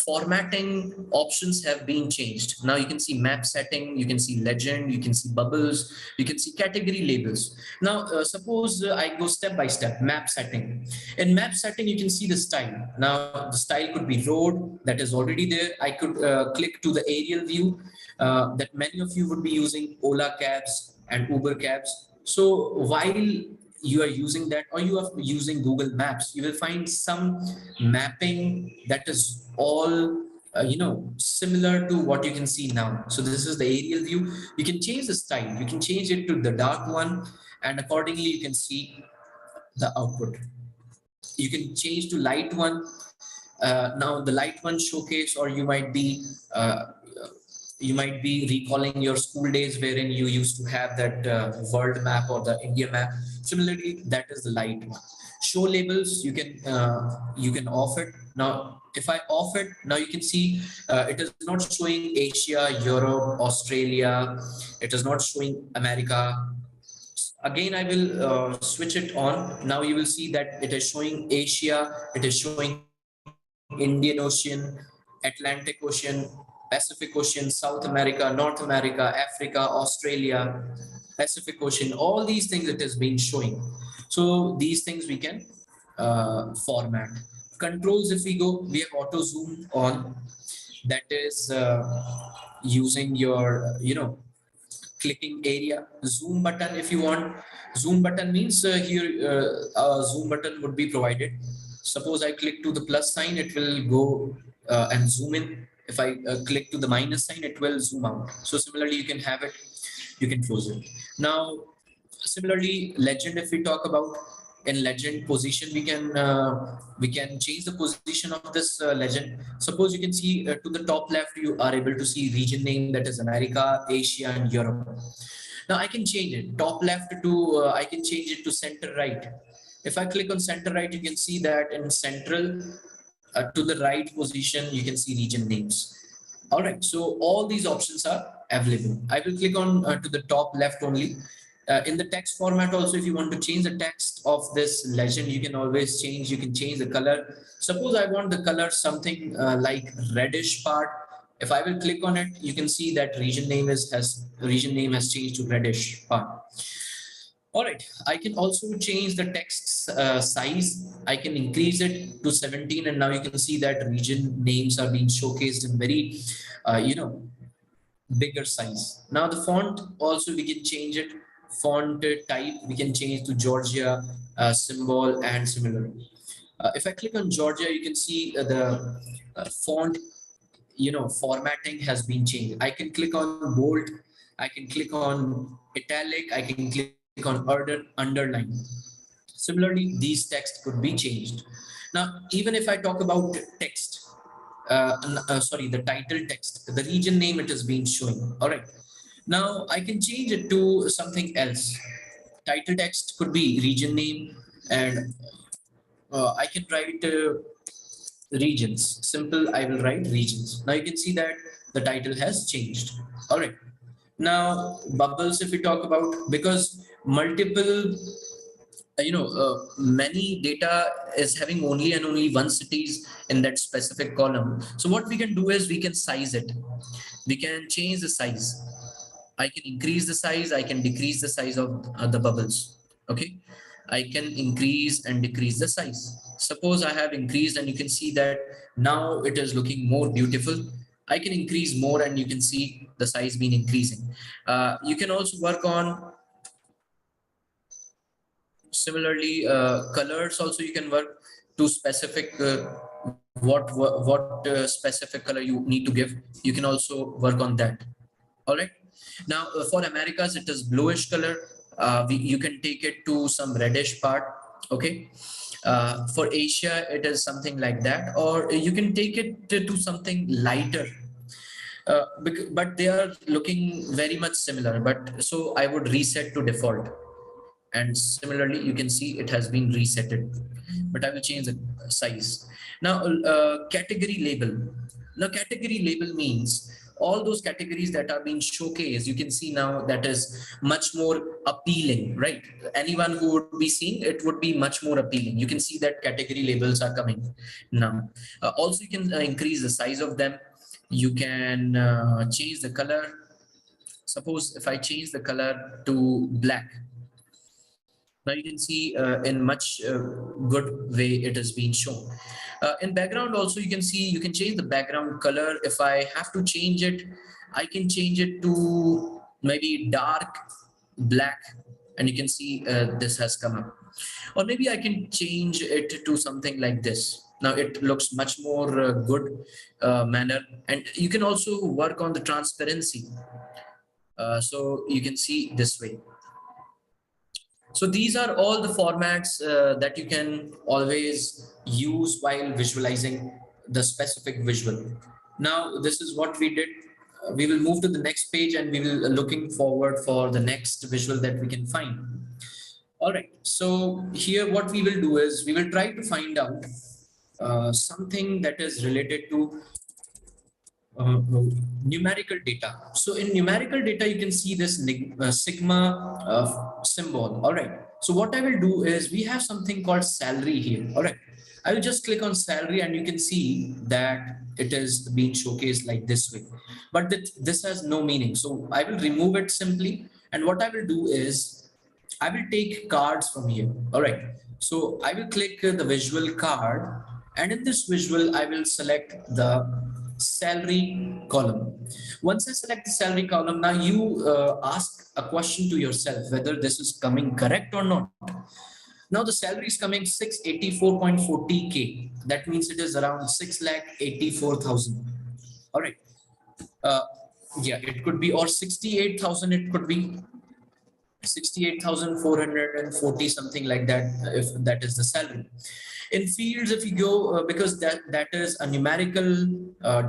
formatting options have been changed. Now you can see map setting, you can see legend, you can see bubbles, you can see category labels. Now, suppose I go step by step, map setting. In map setting, you can see the style. Now, the style could be road, that is already there. I could click to the aerial view that many of you would be using Ola cabs and Uber cabs. So while you are using that, or you are using Google Maps, you will find some mapping that is all similar to what you can see now. So this is the aerial view. You can change the style, you can change it to the dark one, and accordingly you can see the output. You can change to light one. Now the light one showcase, or you might be recalling your school days wherein you used to have that world map or the India map. Similarly, that is the light one. Show labels, you can off it. Now if I off it, now you can see it is not showing Asia, Europe, Australia. It is not showing America. Again, I will switch it on. Now you will see that it is showing Asia, it is showing Indian Ocean, Atlantic Ocean, Pacific Ocean, South America, North America, Africa, Australia, Pacific Ocean. All these things it has been showing. So these things we can format. Controls, if we go, we have auto zoom on. That is using your clicking area. Zoom button, if you want. Zoom button means here a zoom button would be provided. Suppose I click to the plus sign, it will go and zoom in. If I click to the minus sign, it will zoom out. So similarly, you can have it, you can close it. Now, similarly, legend, if we talk about, in legend position, we can change the position of this legend. Suppose you can see to the top left, you are able to see region name, that is America, Asia, and Europe. Now I can change it top left to I can change it to center right. If I click on center right, you can see that in central to the right position, you can see region names. All right, so all these options are available. I will click on to the top left only. In the text format also, if you want to change the text of this legend, you can always change. You can change the color. Suppose I want the color something like reddish part. If I will click on it, you can see that region name has changed to reddish part. All right, I can also change the text size. I can increase it to 17, and now you can see that region names are being showcased in very, bigger size. Now the font also we can change it. Font type we can change to Georgia symbol and similar. If I click on Georgia, you can see the font formatting has been changed. I can click on bold. I can click on italic, I can click on underline. Similarly, these text could be changed. Now, even if I talk about text, sorry, the title text, the region name it has been showing. All right. Now I can change it to something else. Title text could be region name, and I can write regions. Simple, I will write regions. Now you can see that the title has changed. All right. Now bubbles, if we talk about, because multiple many data is having only and only one cities in that specific column. So what we can do is we can size it. We can change the size. I can increase the size, I can decrease the size of the bubbles. Okay, I can increase and decrease the size. Suppose I have increased, and you can see that now it is looking more beautiful. I can increase more, and you can see the size been increasing. You can also work on, similarly, colors also you can work to specific what specific color you need to give. You can also work on that. All right. Now for Americas it is bluish color. You can take it to some reddish part. Okay. For Asia it is something like that, or you can take it to something lighter. But they are looking very much similar, but so I would reset to default. And similarly you can see it has been resetted, but I will change the size. Now category label. Now category label means all those categories that are being showcased, you can see now that is much more appealing, right? Anyone who would be seeing it would be much more appealing. You can see that category labels are coming now. Also you can increase the size of them. You can change the color. Suppose if I change the color to black, now you can see in much good way it is being shown. In background also you can see, you can change the background color. If I have to change it, I can change it to maybe dark black, and you can see this has come up. Or maybe I can change it to something like this. Now it looks much more good manner, and you can also work on the transparency. So you can see this way. So these are all the formats that you can always use while visualizing the specific visual. Now, this is what we did. We will move to the next page, and we will looking forward for the next visual that we can find. All right. So here what we will do is we will try to find out something that is related to numerical data. So in numerical data, you can see this sigma symbol. All right. So what I will do is we have something called salary here. All right. I will just click on salary, and you can see that it is being showcased like this way. But this has no meaning. So I will remove it simply. And what I will do is I will take cards from here. All right. So I will click the visual card, and in this visual, I will select the salary column. Once I select the salary column, now you ask a question to yourself whether this is coming correct or not. Now the salary is coming 684.40K. That means it is around 6,84,000. All right. Uh, yeah, it could be, or 68,000. It could be 68,440, something like that, if that is the salary. In fields, if you go, because that is a numerical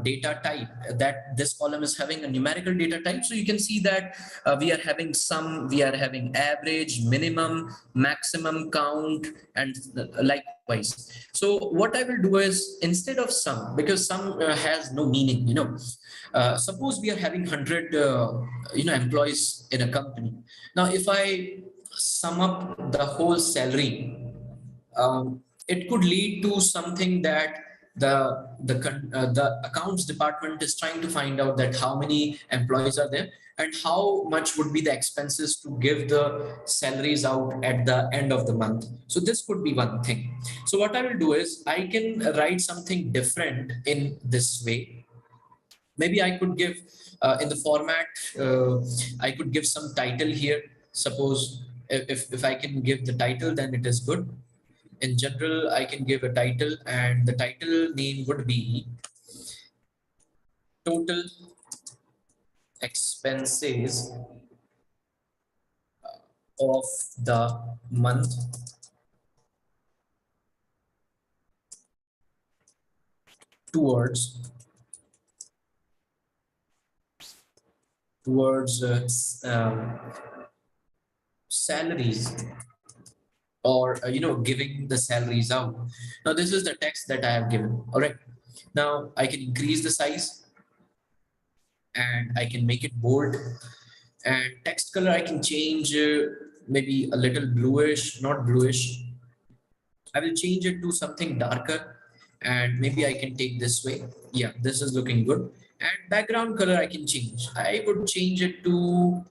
data type, that this column is having a numerical data type. So you can see that we are having sum, we are having average, minimum, maximum, count, and likewise. So what I will do is, instead of sum, because sum has no meaning, suppose we are having 100 employees in a company. Now if I sum up the whole salary, it could lead to something that the accounts department is trying to find out that how many employees are there, and how much would be the expenses to give the salaries out at the end of the month. So this could be one thing. So what I will do is I can write something different in this way. Maybe I could give in the format, I could give some title here. Suppose if I can give the title, then it is good. In general, I can give a title, and the title name would be total expenses of the month towards towards salaries, or giving the salaries out. Now this is the text that I have given. All right, now I can increase the size and I can make it bold, and text color I can change, maybe a little bluish, not bluish. I will change it to something darker, and maybe I can take this way. Yeah, this is looking good. And background color I can change. I would change it to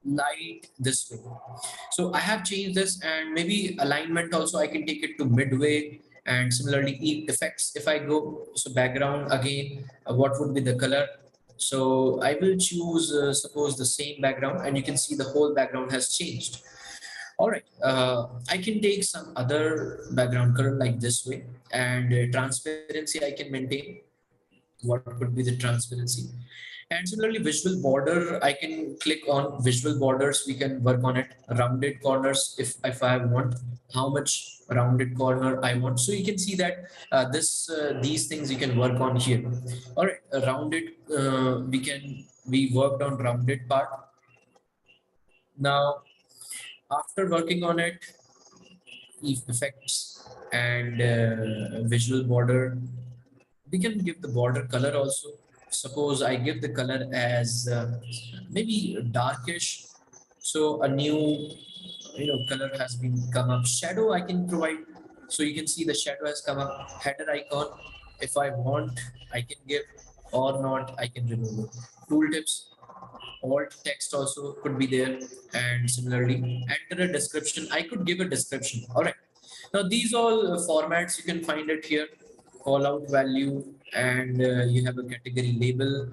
light this way. So I have changed this, and maybe alignment also I can take it to midway. And similarly effects, if I go, so background again, what would be the color? So I will choose suppose the same background, and you can see the whole background has changed. All right, I can take some other background color like this way, and transparency I can maintain. What could be the transparency? And similarly, visual border, I can click on visual borders. We can work on it. Rounded corners, if I want, how much rounded corner I want. So you can see that these things you can work on here. All right, rounded, we worked on rounded part. Now, after working on it, effects and visual border, we can give the border color also. Suppose I give the color as maybe darkish. So a new color has been come up. Shadow I can provide. So you can see the shadow has come up. Header icon, if I want, I can give, or not, I can remove it. Tooltips, alt text also could be there, and similarly enter a description. I could give a description. All right, now these all formats you can find it here. Call out value, and you have a category label,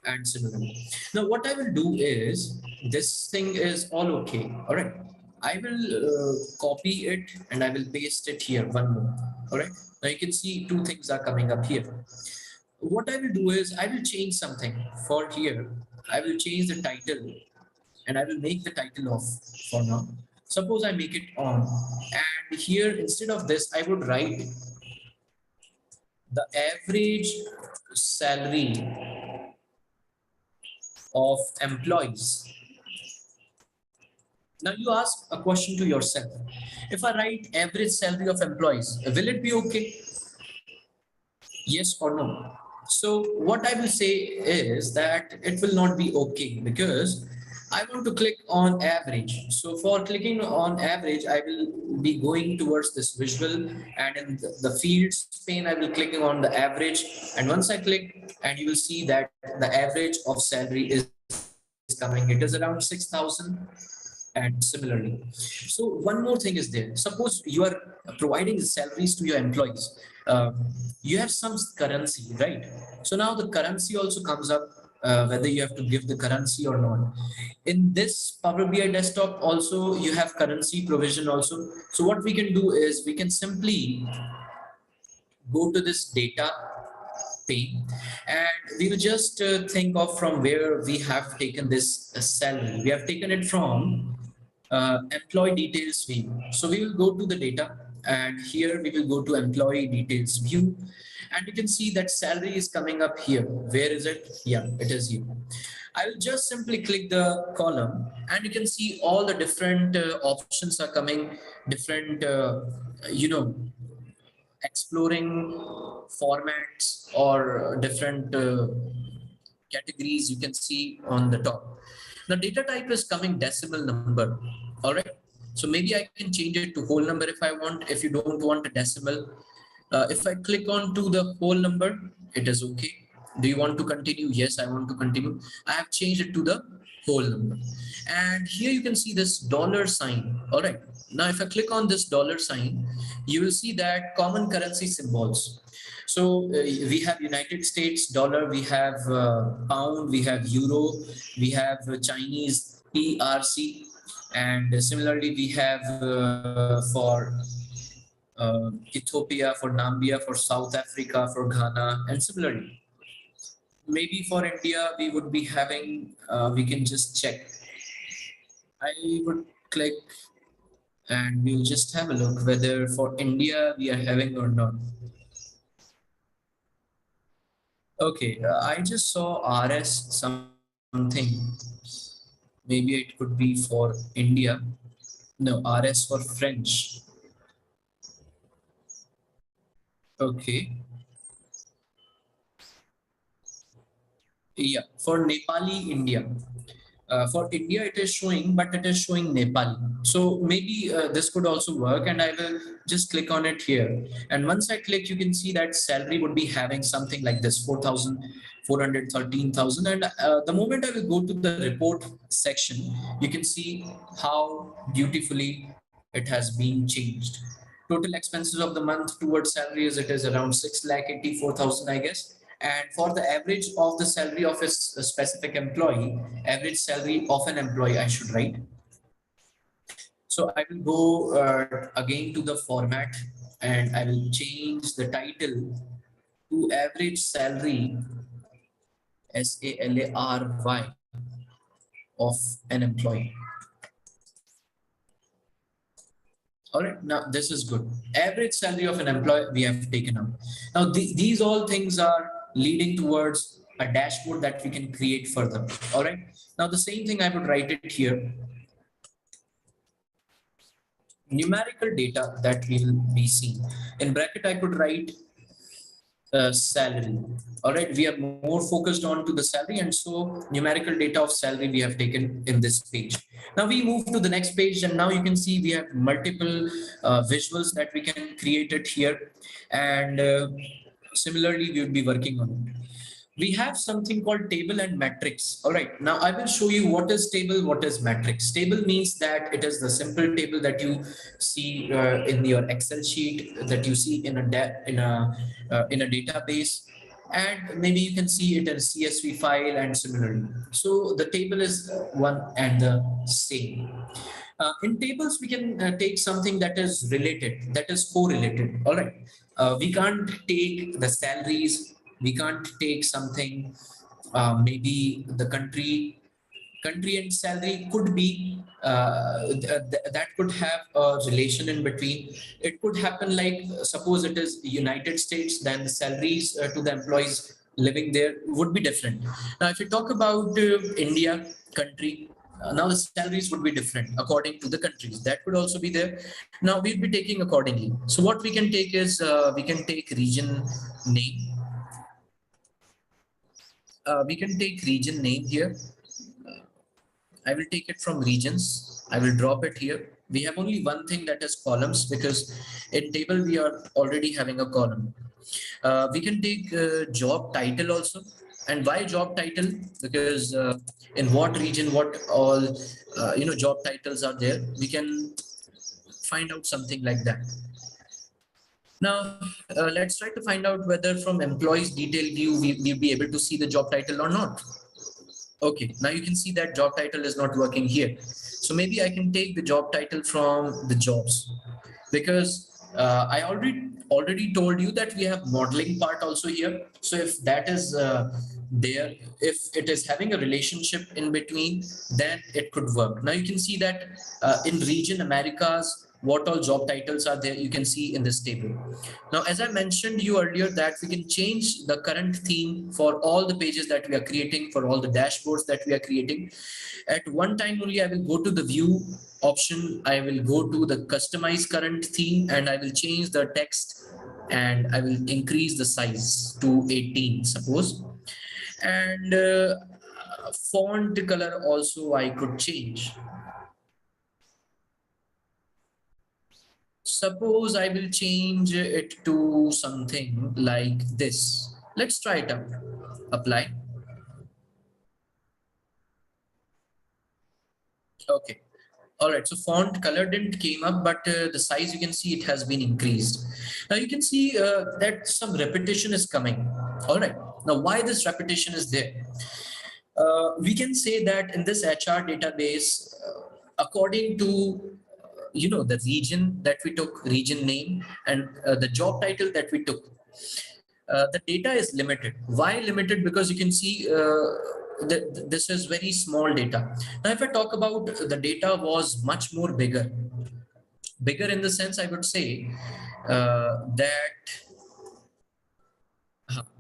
and similarly. Now what I will do is, this thing is all okay. All right, I will copy it and I will paste it here one more. All right, now you can see two things are coming up here. What I will do is, I will change something for here. I will change the title, and I will make the title off for now. Suppose I make it on, and here instead of this, I would write the average salary of employees. Now you ask a question to yourself. If I write average salary of employees, will it be okay? Yes or no? So what I will say is that it will not be okay, because I want to click on average. So for clicking on average, I will be going towards this visual, and in the fields pane, I will clicking on the average. And once I click, and you will see that the average of salary is coming. It is around 6,000. And similarly, so one more thing is there. Suppose you are providing salaries to your employees. You have some currency, right? So now the currency also comes up, whether you have to give the currency or not. In this Power BI desktop also, you have currency provision also. So what we can do is, we can simply go to this data pane, and we will just think of from where we have taken this salary. We have taken it from employee details view. So we will go to the data, and here we will go to employee details view, and you can see that salary is coming up here. Where is it? Yeah, it is here. I will just simply click the column, and you can see all the different options are coming, different, exploring formats, or different categories you can see on the top. The data type is coming decimal number. All right, so maybe I can change it to whole number if I want. If you don't want a decimal, if I click on to the whole number, it is okay. Do you want to continue? Yes, I want to continue. I have changed it to the whole number. And here you can see this dollar sign. All right, now if I click on this dollar sign, you will see that common currency symbols. So we have United States dollar, we have pound, we have euro, we have Chinese PRC, and similarly we have for Ethiopia, for Nambia, for South Africa, for Ghana, and similarly. Maybe for India, we would be having, we can just check. I would click and we'll just have a look whether for India we are having or not. Okay, I just saw RS something. Maybe it could be for India. No, RS for French. Okay. Yeah, for Nepali, India. For India, it is showing, but it is showing Nepali. So maybe this could also work, and I will just click on it here. And once I click, you can see that salary would be having something like this, 4,413,000. And the moment I will go to the report section, you can see how beautifully it has been changed. Total expenses of the month towards salary is it is around 6,84,000, I guess. And for the average of the salary of a specific employee, average salary of an employee, I should write. So I will go again to the format and I will change the title to average salary, SALARY, of an employee. All right, now this is good. Average salary of an employee we have taken up. Now these all things are leading towards a dashboard that we can create further. All right. Now the same thing I would write it here. Numerical data that we will be seeing. In bracket, I could write salary. All right, we are more focused on to the salary, and so numerical data of salary we have taken in this page. Now we move to the next page, and now you can see we have multiple visuals that we can create it here, and similarly we will be working on it. We have something called table and matrix. All right, now I will show you what is table, what is matrix. Table means that it is the simple table that you see in your Excel sheet, that you see in a database, and maybe you can see it in a CSV file and similarly. So the table is one and the same. In tables, we can take something that is related, that is correlated. All right. We can't take the salaries. We can't take something, maybe the country and salary could be that could have a relation in between. It could happen like suppose it is United States, then the salaries to the employees living there would be different. Now if you talk about India country, now the salaries would be different according to the countries. That could also be there. Now we'll be taking accordingly. So what we can take is we can take region name. We can take region name here. I will take it from regions. I will drop it here. We have only one thing, that is columns, because in table we are already having a column. We can take job title also. And why job title? Because in what region, what all job titles are there, we can find out something like that. Now, let's try to find out whether from employees detail view we'll be able to see the job title or not. Okay, now you can see that job title is not working here. So maybe I can take the job title from the jobs, because I already told you that we have modeling part also here. So if that is there, if it is having a relationship in between, then it could work. Now you can see that in region Americas, what all job titles are there, you can see in this table. Now, as I mentioned you earlier, that we can change the current theme for all the pages that we are creating, for all the dashboards that we are creating. At one time only, I will go to the view option. I will go to the customize current theme, and I will change the text, and I will increase the size to 18, suppose. And font color also I could change. Suppose I will change it to something like this. Let's try it out. Apply. Okay. All right. So font color didn't came up, but the size, you can see it has been increased. Now you can see that some repetition is coming. All right. Now why this repetition is there? We can say that in this HR database, according to the region that we took, region name, and the job title that we took, the data is limited. Why limited? Because you can see this is very small data. Now, if I talk about the data was much more bigger in the sense, I would say that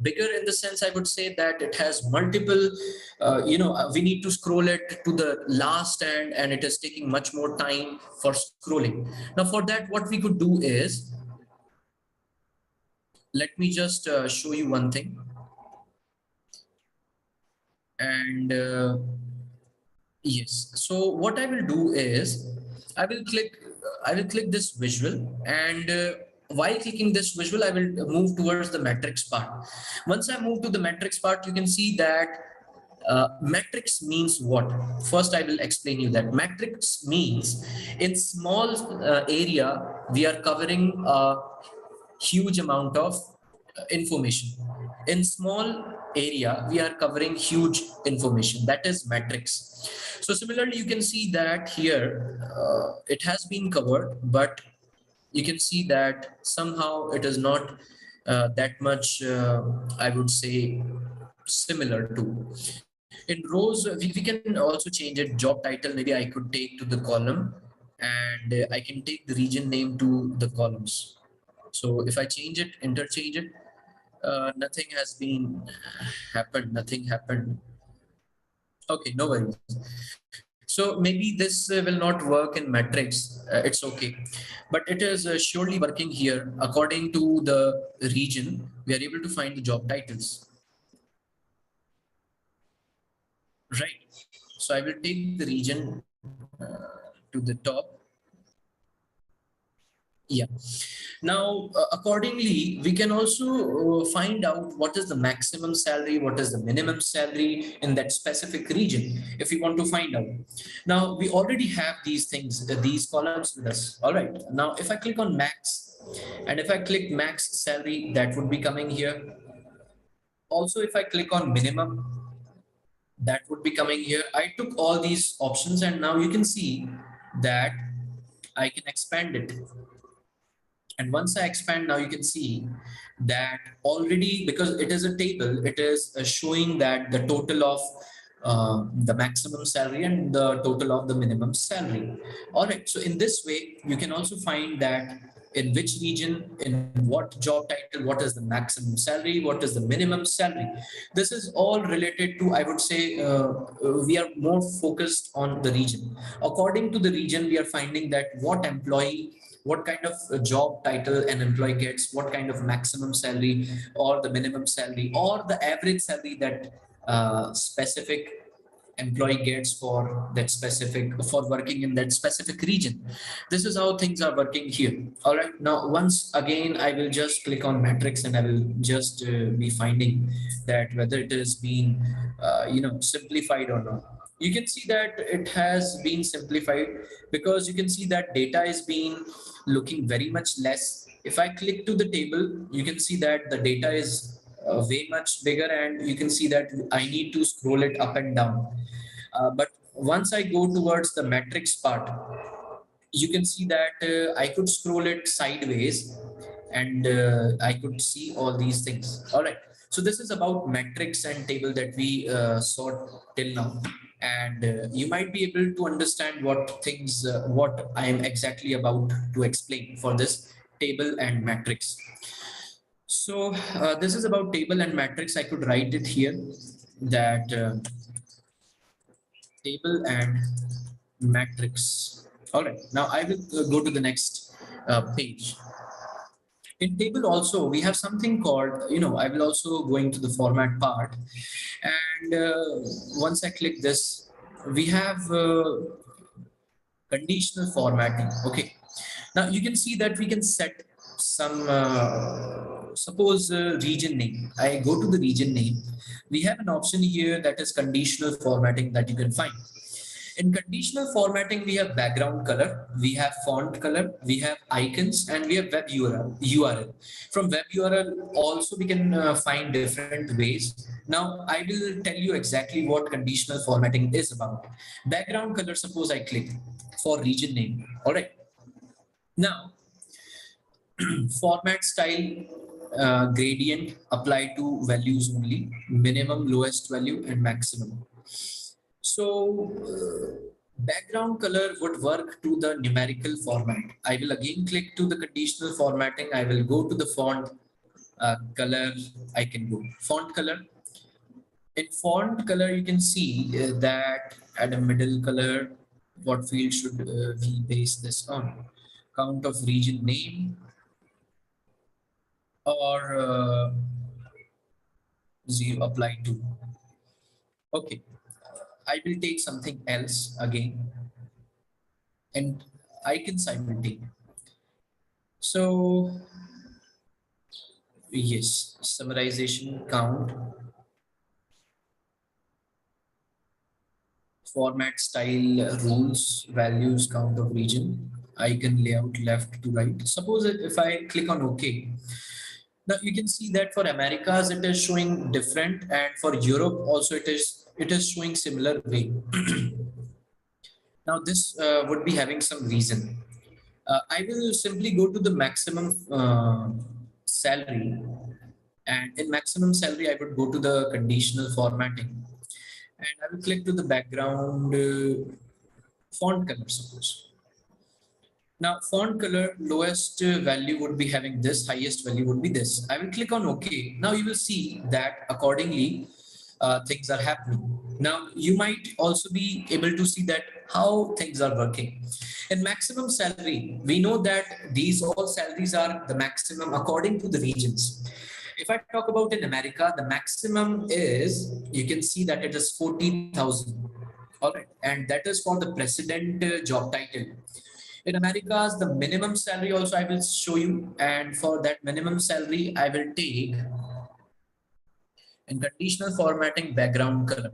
bigger in the sense, I would say that it has multiple, we need to scroll it to the last and it is taking much more time for scrolling. Now, for that, what we could do is, let me just show you one thing. And yes, so what I will do is I will click this visual, and while clicking this visual, I will move towards the matrix part. Once I move to the matrix part, you can see that matrix means what? First, I will explain you that matrix means in small area we are covering a huge amount of information. In small area we are covering huge information, that is matrix. So similarly, you can see that here it has been covered, but you can see that somehow it is not that much, I would say, similar to. In rows, we can also change it. Job title, maybe I could take to the column, and I can take the region name to the columns. So if I change it, interchange it, nothing has been happened. Nothing happened. Okay, no worries. So maybe this will not work in matrix. It's okay, but it is surely working here. According to the region, we are able to find the job titles, right? So I will take the region to the top. Yeah. Now, accordingly, we can also find out what is the maximum salary, what is the minimum salary in that specific region, if we want to find out. Now, we already have these things, these columns with us. All right. Now, if I click on max, and if I click max salary, that would be coming here. Also, if I click on minimum, that would be coming here. I took all these options, and now you can see that I can expand it. And once I expand, now you can see that already, because it is a table, it is showing that the total of the maximum salary and the total of the minimum salary. All right. So in this way, you can also find that in which region, in what job title, what is the maximum salary, what is the minimum salary. This is all related to, I would say, we are more focused on the region. According to the region, we are finding that what kind of job title an employee gets, what kind of maximum salary or the minimum salary or the average salary that specific employee gets for that specific, for working in that specific region. This is how things are working here. All right. Now, once again, I will just click on matrix, and I will just be finding that whether it is being, simplified or not. You can see that it has been simplified, because you can see that data is being looking very much less. If I click to the table, you can see that the data is way much bigger, and you can see that I need to scroll it up and down. But once I go towards the matrix part, you can see that I could scroll it sideways, and I could see all these things. All right. So this is about matrix and table that we saw till now. And you might be able to understand what I am exactly about to explain for this table and matrix. So this is about table and matrix. I could write it here that table and matrix. All right. Now I will go to the next page. In table also, we have something called, I will also go into the format part. And once I click this, we have conditional formatting. Okay. Now you can see that we can set some, suppose region name. I go to the region name. We have an option here that is conditional formatting that you can find. In conditional formatting, we have background color, we have font color, we have icons, and we have web URL. From web URL, also we can find different ways. Now, I will tell you exactly what conditional formatting is about. Background color, suppose I click for region name. All right. Now, format style, gradient apply to values only, minimum, lowest value, and maximum. So background color would work to the numerical format. I will again click to the conditional formatting. I will go to the font color. I can go font color. In font color, you can see that at a middle color, what field should we base this on? Count of region name or zero apply to. Okay, I will take something else again and I can simultaneously. So yes, summarization count, format style rules, values, count of region, icon layout left to right. Suppose if I click on OK, now you can see that for Americas it is showing different, and for Europe also it is showing similar way. Now this would be having some reason. I will simply go to the maximum salary, and in maximum salary I would go to the conditional formatting, and I will click to the background font color, suppose. Now font color lowest value would be having this, highest value would be this. I will click on OK. Now you will see that accordingly things are happening. Now you might also be able to see that how things are working. In maximum salary, we know that these all salaries are the maximum according to the regions. If I talk about in America, the maximum is, you can see that it is 40,000. All right, and that is for the president job title. In Americas, the minimum salary also I will show you, and for that minimum salary, I will take in conditional formatting background color.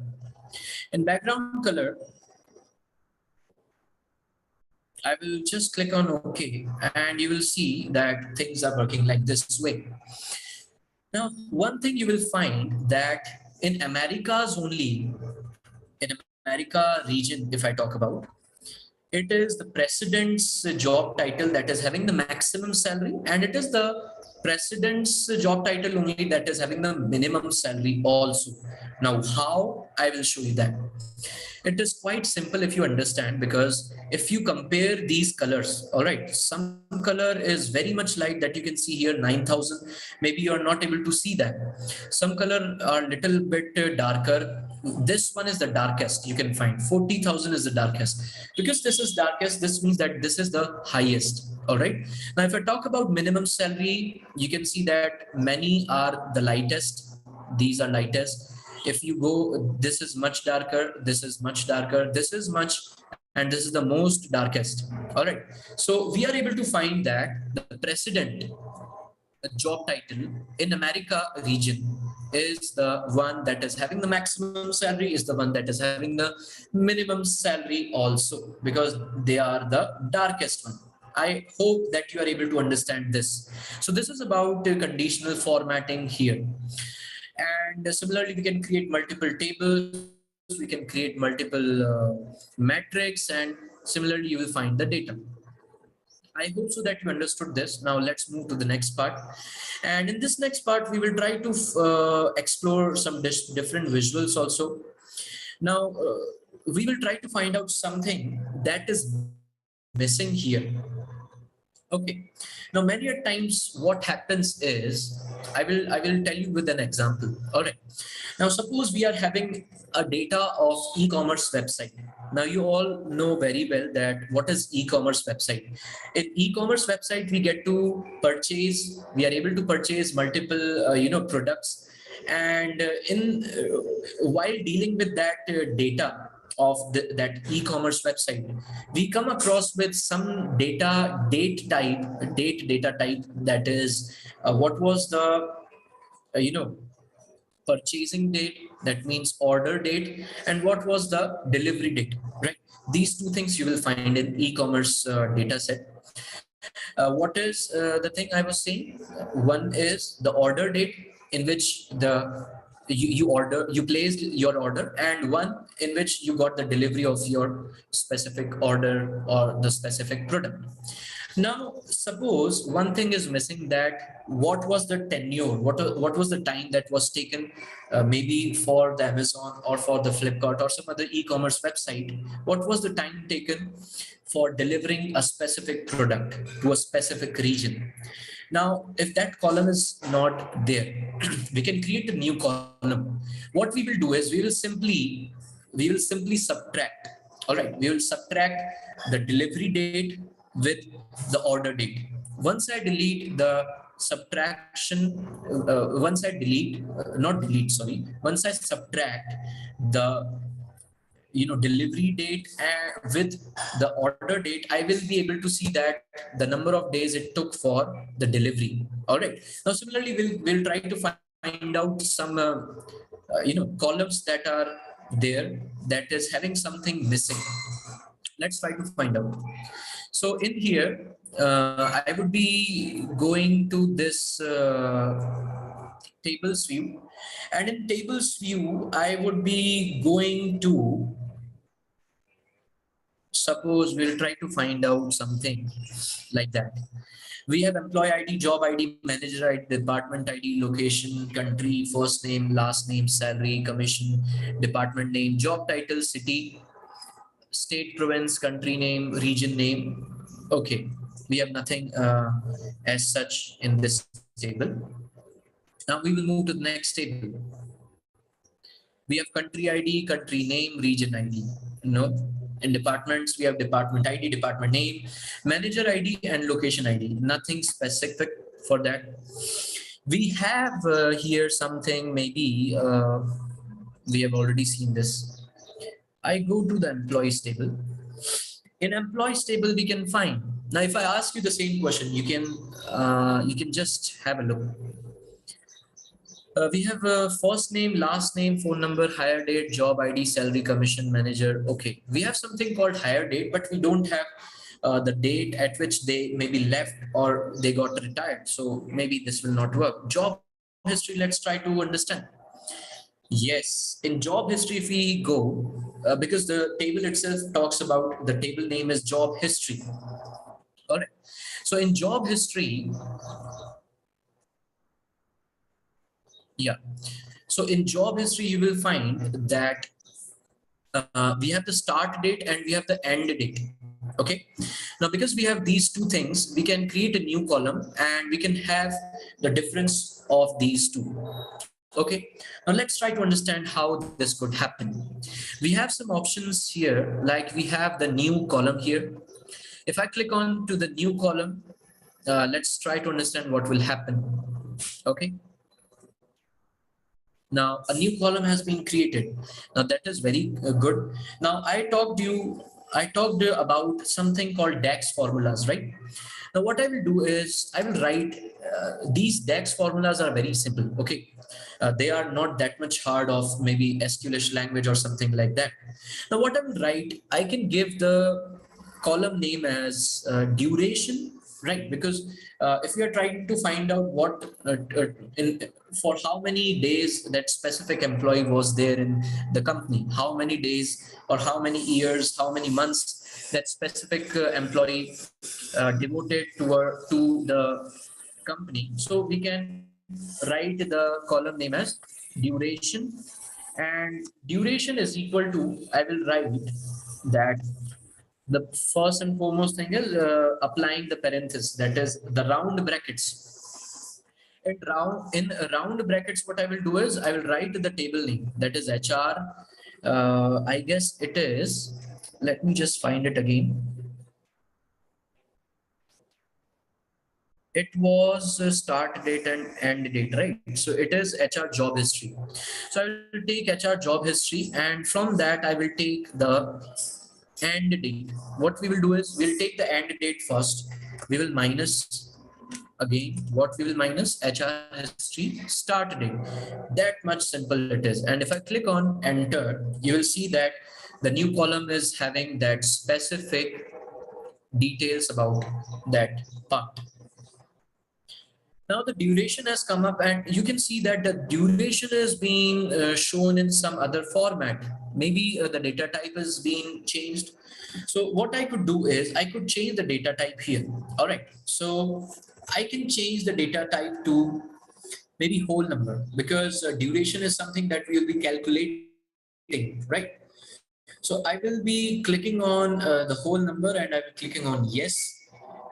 In background color, I will just click on OK, and you will see that things are working like this way. Now, one thing you will find that in Americas only, in America region, if I talk about, it is the president's job title that is having the maximum salary, and it is the president's job title only that is having the minimum salary also. Now, how? I will show you that. It is quite simple if you understand, because if you compare these colors, all right, some color is very much light that you can see here 9,000. Maybe you are not able to see that. Some color are little bit darker. This one is the darkest you can find. 40,000 is the darkest. Because this is darkest, this means that this is the highest. All right. Now, if I talk about minimum salary, you can see that many are the lightest. These are lightest. If you go, this is much darker, this is much darker, this is much, and this is the most darkest. All right. So we are able to find that the president job title in America region is the one that is having the maximum salary, is the one that is having the minimum salary also, because they are the darkest one. I hope that you are able to understand this. So this is about conditional formatting here. And similarly, we can create multiple tables, we can create multiple metrics, and similarly, you will find the data. I hope so that you understood this. Now let's move to the next part. And in this next part, we will try to explore some different visuals also. Now, we will try to find out something that is missing here. Okay. Now, many a times what happens is, I will tell you with an example. All right. Now, suppose we are having a data of e-commerce website. Now, you all know very well that what is e-commerce website. In e-commerce website, we get to purchase. We are able to purchase multiple, products, and while dealing with that data of that e-commerce website, we come across with some date data type, that is what was the purchasing date, that means order date, and what was the delivery date, right? These two things you will find in e-commerce data set. What is the thing I was saying? One is the order date, in which you placed your order, and one in which you got the delivery of your specific order or the specific product. Now, suppose one thing is missing, that what was the tenure, what was the time that was taken, maybe for the Amazon or for the Flipkart or some other e-commerce website, what was the time taken for delivering a specific product to a specific region. Now, if that column is not there, we can create a new column. What we will do is we will simply subtract. All right, we will subtract the delivery date with the order date. Once I delete the subtraction, once I delete, not delete, sorry, once I subtract the delivery date with the order date, I will be able to see that the number of days it took for the delivery. All right, now similarly we'll try to find out some columns that are there that is having something missing. Let's try to find out. So in here, I would be going to this tables view, and in tables view I would be going to, suppose we'll try to find out something like that. We have employee ID, job ID, manager ID, department ID, location, country, first name, last name, salary, commission, department name, job title, city, state, province, country name, region name. Okay, we have nothing as such in this table. Now we will move to the next table. We have country ID, country name, region ID. No. In departments, we have department ID, department name, manager ID, and location ID. Nothing specific for that. We have here something, maybe we have already seen this. I go to the employees table. In employees table, we can find. Now, if I ask you the same question, you can just have a look. We have first name, last name, phone number, hire date, job ID, salary, commission, manager. Okay, we have something called hire date, but we don't have the date at which they maybe left or they got retired. So maybe this will not work. Job history, let's try to understand. Yes, in job history, if we go, because the table itself talks about, the table name is job history. All right. So in job history, yeah. So in job history, you will find that we have the start date and we have the end date. Okay. Now, because we have these two things, we can create a new column and we can have the difference of these two. Okay. Now let's try to understand how this could happen. We have some options here, like we have the new column here. If I click on to the new column, let's try to understand what will happen. Okay. Now a new column has been created. Now that is very good. Now I talked about something called DAX formulas, right? Now what I will do is I will write these DAX formulas are very simple. Okay, they are not that much hard of maybe SQL language or something like that. Now what I will write, I can give the column name as duration, right? Because if we are trying to find out what for how many days that specific employee was there in the company, how many days or how many years, how many months that specific employee devoted to the company, so we can write the column name as duration, and duration is equal to, I will write that the first and foremost thing is applying the parenthesis, that is the round brackets. In round brackets, what I will do is I will write the table name, that is HR. I guess it is. Let me just find it again. It was start date and end date, right? So it is HR job history. So I will take HR job history, and from that I will take the end date. What we will do is we'll take the end date first. We will minus again. What we will minus? HR history start date. That much simple it is. And if I click on enter, you will see that the new column is having that specific details about that part. Now the duration has come up, and you can see that the duration is being shown in some other format. Maybe the data type is being changed. So what I could do is I could change the data type here. All right. So I can change the data type to maybe whole number, because duration is something that we will be calculating, right? So I will be clicking on the whole number, and I will clicking on yes,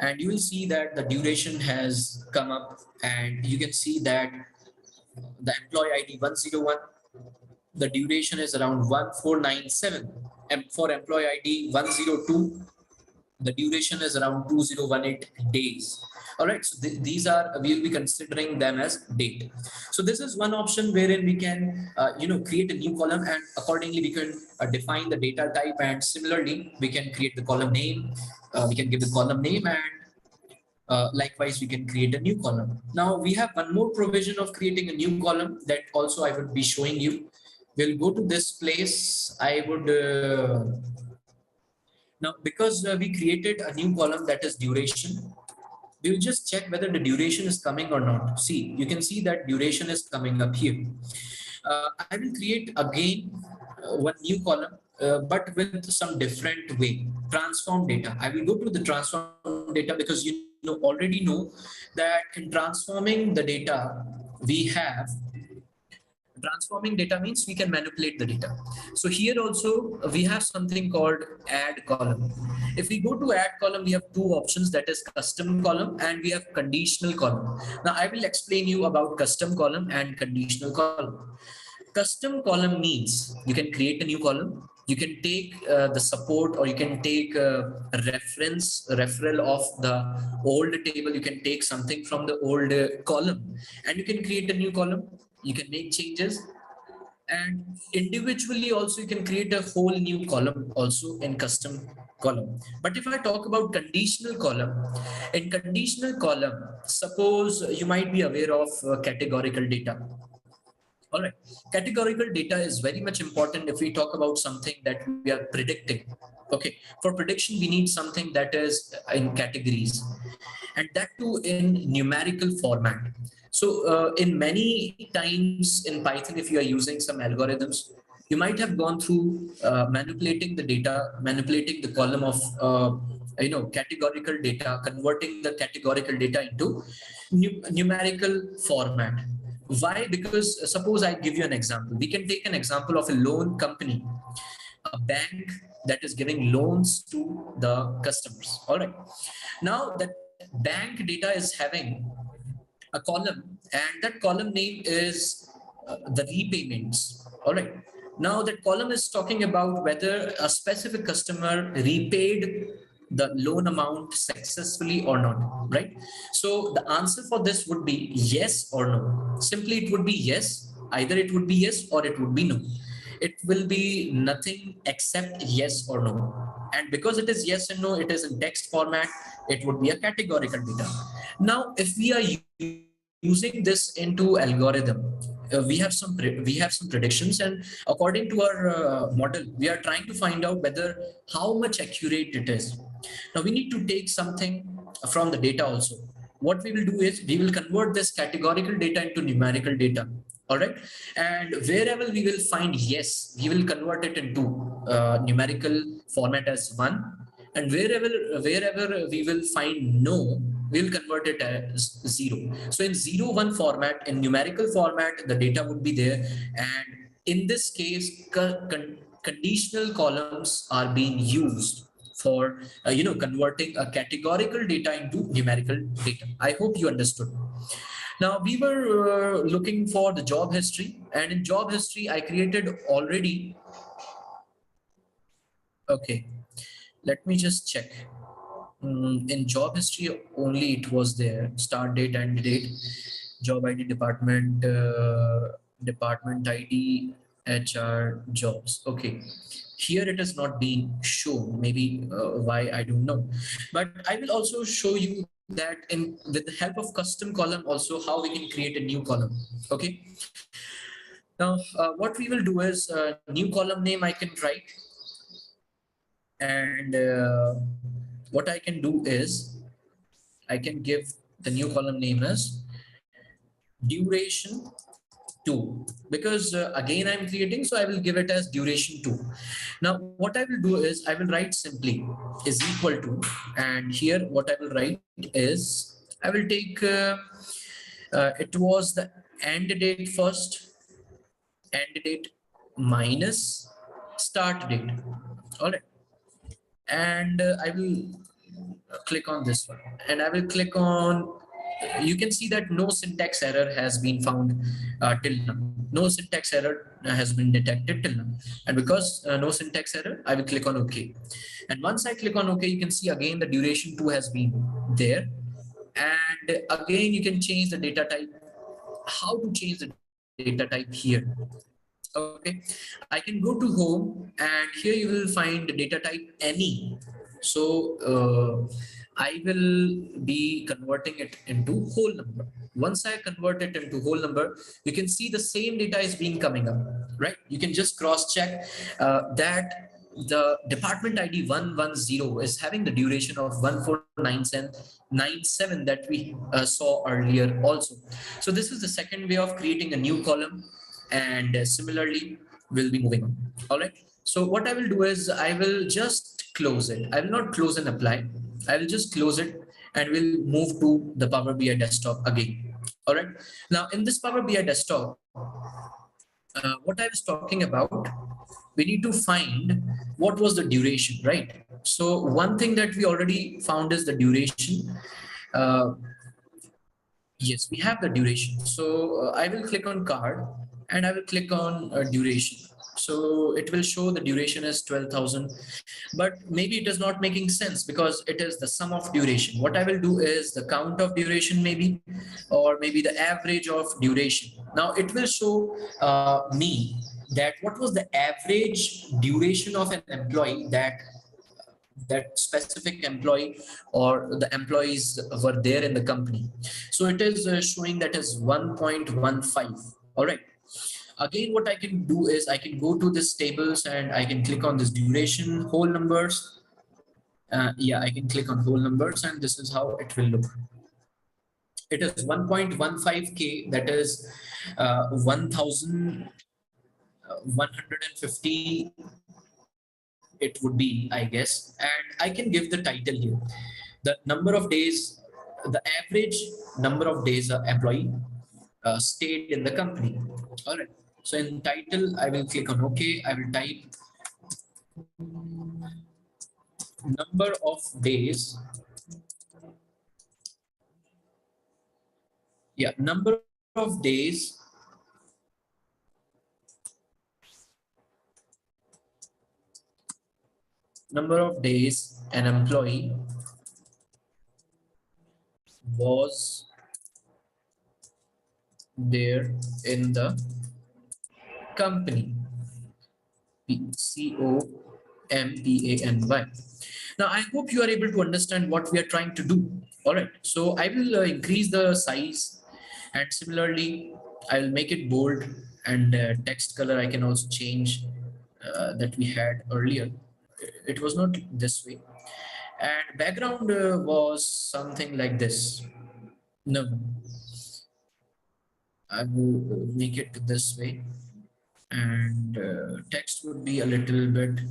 and you will see that the duration has come up, and you can see that the employee ID 101, the duration is around 1497, and for employee ID 102, the duration is around 2018 days. All right, so these are, we'll be considering them as date. So this is one option wherein we can create a new column, and accordingly we can define the data type, and similarly we can create the column name. We can give the column name, and likewise we can create a new column. Now we have one more provision of creating a new column that also I would be showing you. We'll go to this place. I would now, because we created a new column, that is duration, we will just check whether the duration is coming or not. See, you can see that duration is coming up here. I will create again one new column, but with some different way. Transform data. I will go to the transform data, because already know that in transforming the data, we have transforming data means we can manipulate the data. So here also we have something called add column. If we go to add column, we have two options, that is custom column and we have conditional column. Now I will explain you about custom column and conditional column. Custom column means you can create a new column, you can take the support, or you can take a referral of the old table, you can take something from the old column, and you can create a new column, you can make changes, and individually also you can create a whole new column also in custom column. But if I talk about conditional column, in conditional column, suppose you might be aware of categorical data. All right, categorical data is very much important if we talk about something that we are predicting. Okay, for prediction we need something that is in categories, and that too in numerical format. So in many times in Python, if you are using some algorithms, you might have gone through manipulating the data, manipulating the column of categorical data, converting the categorical data into numerical format. Why? Because suppose I give you an example. We can take an example of a loan company, a bank that is giving loans to the customers. All right. Now that bank data is having a column, and that column name is the repayments. All right. Now that column is talking about whether a specific customer repaid the loan amount successfully or not, right? So the answer for this would be yes or no. Simply it would be yes. Either it would be yes or it would be no. It will be nothing except yes or no. And because it is yes and no, it is in text format, it would be a categorical data. Now, if we are using this into algorithm, we have some predictions, and according to our model, we are trying to find out whether how much accurate it is. Now we need to take something from the data also. What we will do is we will convert this categorical data into numerical data. All right, and wherever we will find yes, we will convert it into numerical format as one, and wherever we will find no, we will convert it as zero. So in 0 1 format, in numerical format, the data would be there, and in this case conditional columns are being used for converting a categorical data into numerical data. I hope you understood. Now we were looking for the job history, and in job history I created already. Okay, let me just check. In job history only it was there, start date and date, job ID, department ID, HR, jobs. Okay, here it is not being shown, maybe why, I don't know. But I will also show you that in with the help of custom column also how we can create a new column. Okay, now what we will do is new column name I can write, and what I can do is I can give the new column name as duration to 2 because again I'm creating, so I will give it as duration 2. Now what I will do is I will write simply is equal to, and here what I will write is I will take it was the end date first, end date minus start date. All right, and I will click on this one, and I will click on, you can see that no syntax error has been found till now. No syntax error has been detected till now. And because no syntax error, I will click on OK. And once I click on OK, you can see again the duration 2 has been there. And again, you can change the data type. How to change the data type here? Okay, I can go to home, and here you will find data type any. So I will be converting it into whole number. Once I convert it into whole number, you can see the same data is being coming up, right? You can just cross check that the department ID 110 is having the duration of 1497 that we saw earlier also. So this is the second way of creating a new column, and similarly we'll be moving on. All right, so what I will do is I will just close it. I will not close and apply. I will just close it, and we'll move to the Power BI desktop again. All right, now in this Power BI desktop, what I was talking about, we need to find what was the duration, right? So one thing that we already found is the duration. uh, Yes, we have the duration. So I will click on card, and I will click on duration. So it will show the duration is 12,000, but maybe it is not making sense because it is the sum of duration. What I will do is the count of duration maybe, or maybe the average of duration. Now it will show me that what was the average duration of an employee that specific employee or the employees were there in the company. So it is showing that is 1.15. All right. Again, what I can do is I can go to this tables, and I can click on this duration whole numbers. Yeah, I can click on whole numbers, and this is how it will look. It is 1.15K, that is 1,150 it would be, I guess. And I can give the title here. The number of days, the average number of days an employee stayed in the company. All right. So in title, I will click on OK. I will type number of days. Yeah, number of days an employee was there in the company. COMPANY. Now, I hope you are able to understand what we are trying to do. All right. So I will increase the size, and similarly, I will make it bold, and text color I can also change that we had earlier. It was not this way. And background was something like this. No, I will make it this way, and text would be a little bit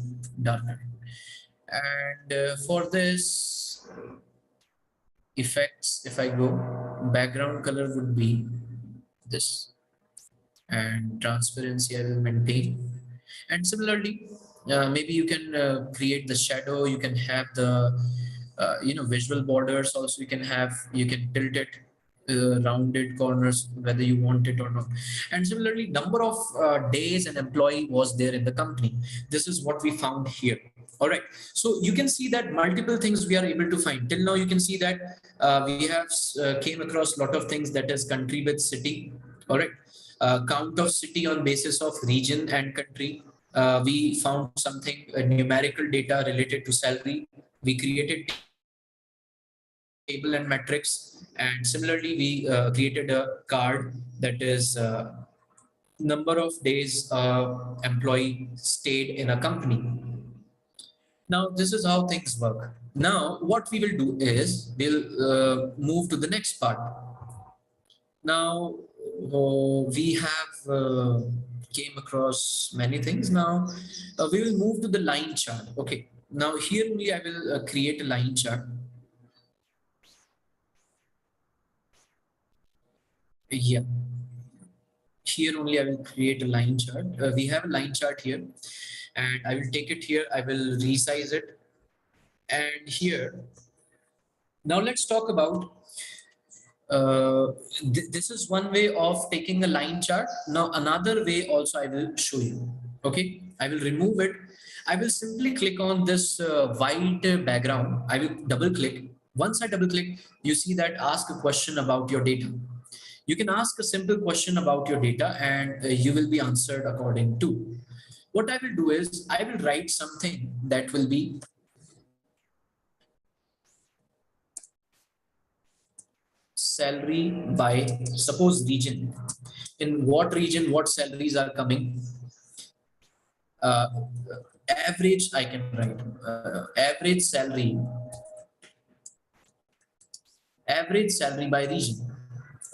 darker. And for this effects, if I go, background color would be this, and transparency I will maintain. And similarly, maybe you can create the shadow. You can have the visual borders also. You can tilt it rounded corners, whether you want it or not. And similarly, number of days an employee was there in the company. This is what we found here. All right. So you can see that multiple things we are able to find. Till now, you can see that we have came across a lot of things, that is country with city. All right. Count of city on basis of region and country. We found something, numerical data related to salary. We created table and metrics, and similarly we created a card that is number of days employee stayed in a company. Now, this is how things work. Now, what we will do is we'll move to the next part. Now, we have came across many things. Now we will move to the line chart. Okay. Now here only I will create a line chart. Yeah. Here only I will create a line chart. We have a line chart here, and I will take it here. I will resize it. And here, now let's talk about this is one way of taking a line chart. Now another way also I will show you. Okay, I will remove it. I will simply click on this white background. I will double click. Once I double click, you see that ask a question about your data. You can ask a simple question about your data and you will be answered according to. What I will do is I will write something that will be salary by suppose region. In what region, what salaries are coming. Uh, Average, I can write average salary by region.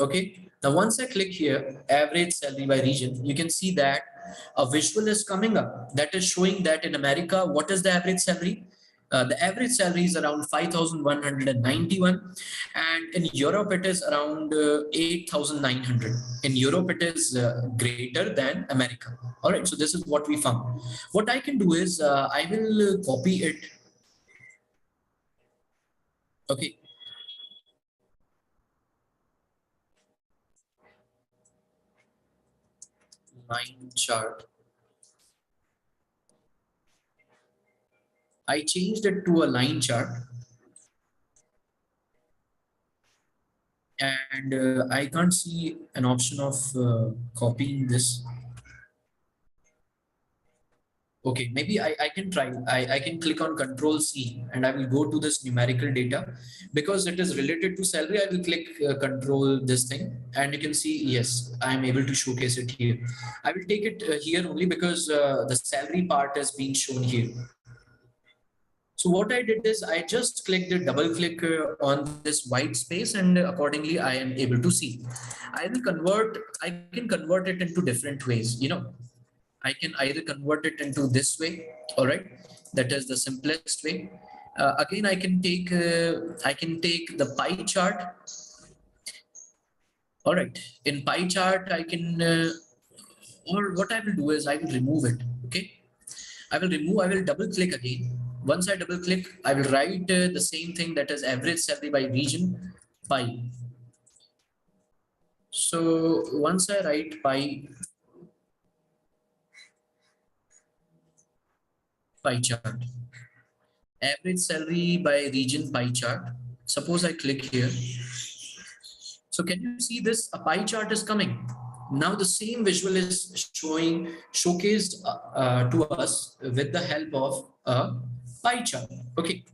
Okay. Now, once I click here, average salary by region, you can see that a visual is coming up that is showing that in America, what is the average salary? The average salary is around 5,191, and in Europe it is around 8,900. In Europe it is greater than America. All right, so this is what we found. What I can do is I will copy it. Okay, line chart. I changed it to a line chart, and I can't see an option of copying this. Okay, maybe I can try. I can click on Control C and I will go to this numerical data. Because it is related to salary, I will click Control this thing and you can see, yes, I am able to showcase it here. I will take it here only because the salary part is being shown here. So what I did is I just clicked the double click on this white space and accordingly I am able to see. I can convert it into different ways, you know. I can either convert it into this way, all right? That is the simplest way. Again, I can take the pie chart. All right, in pie chart, I can, or what I will do is I will remove it, okay? I will double click again. Once I double click, I will write the same thing that is average salary by region, pie. So once I write pie chart, average salary by region pie chart. Suppose I click here. So can you see this? A pie chart is coming. Now the same visual is showcased to us with the help of a pie chart. Okay.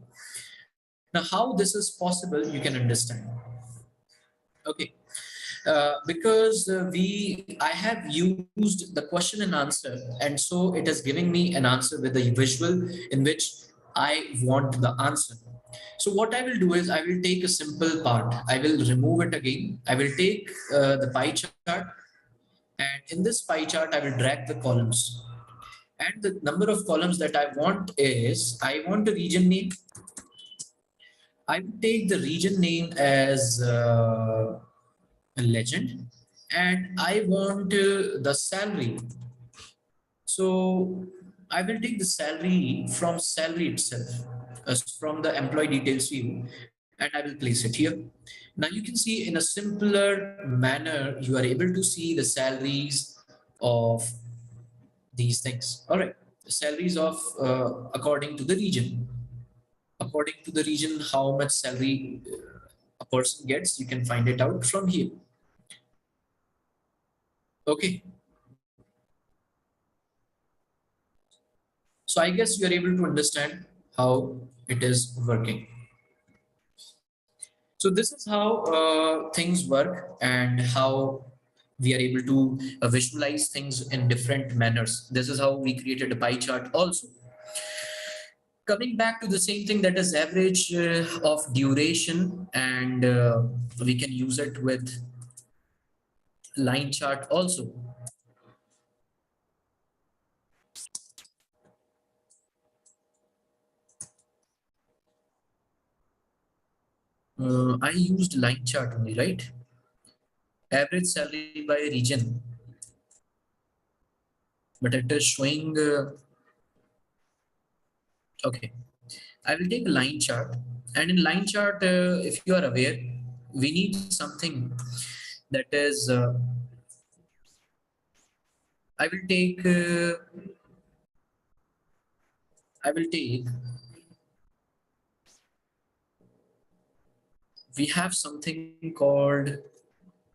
Now how this is possible, you can understand. Okay. Because I have used the question and answer, and so it is giving me an answer with a visual in which I want the answer. So what I will do is I will take a simple part. I will remove it again. I will take the pie chart, and in this pie chart, I will drag the columns. And the number of columns that I want is, I want a region name. I will take the region name as a legend, and I want the salary. So I will take the salary from salary itself, from the employee details view, and I will place it here. Now you can see in a simpler manner, you are able to see the salaries of these things. All right, the salaries of according to the region. According to the region, how much salary a person gets, you can find it out from here. Okay. So I guess you are able to understand how it is working. So this is how things work and how we are able to visualize things in different manners. This is how we created a pie chart also. Coming back to the same thing, that is average of duration, and we can use it with line chart also. I used line chart only, right? Average salary by region, but it is showing. Okay, I will take a line chart, and in line chart, if you are aware, we need something that is. I will take. I will take. We have something called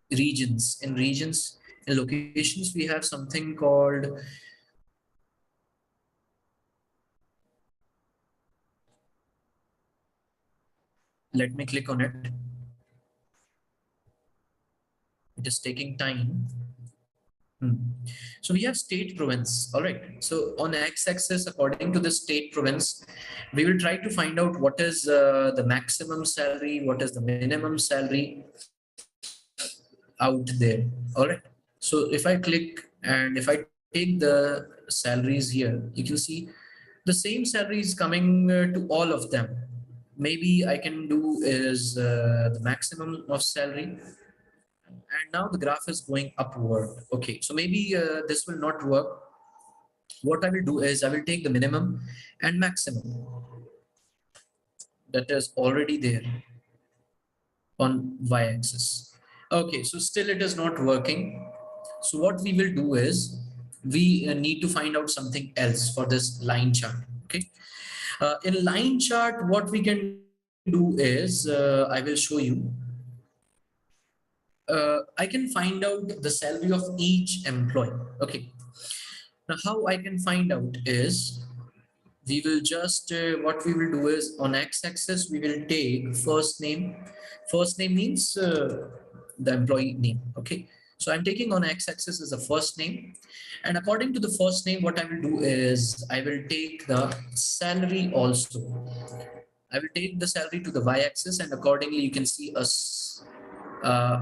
regions. In regions, in locations, we have something called. Let me click on it. It is taking time. Hmm. So we have state province. All right. So on x-axis, according to the state province, we will try to find out what is the maximum salary, what is the minimum salary out there. All right. So if I click and if I take the salaries here, you can see the same salary is coming to all of them. Maybe I can do is the maximum of salary, and now the graph is going upward. Okay, so maybe this will not work. What I will do is I will take the minimum and maximum that is already there on y-axis. Okay, so still it is not working. So what we will do is we need to find out something else for this line chart. Okay, in line chart, what we can do is I will show you. I can find out the salary of each employee. Okay, now how I can find out is we will just what we will do is on x-axis we will take first name. First name means the employee name. Okay, so I'm taking on x-axis as a first name, and according to the first name, what I will do is I will take the salary also. I will take the salary to the y-axis, and accordingly you can see a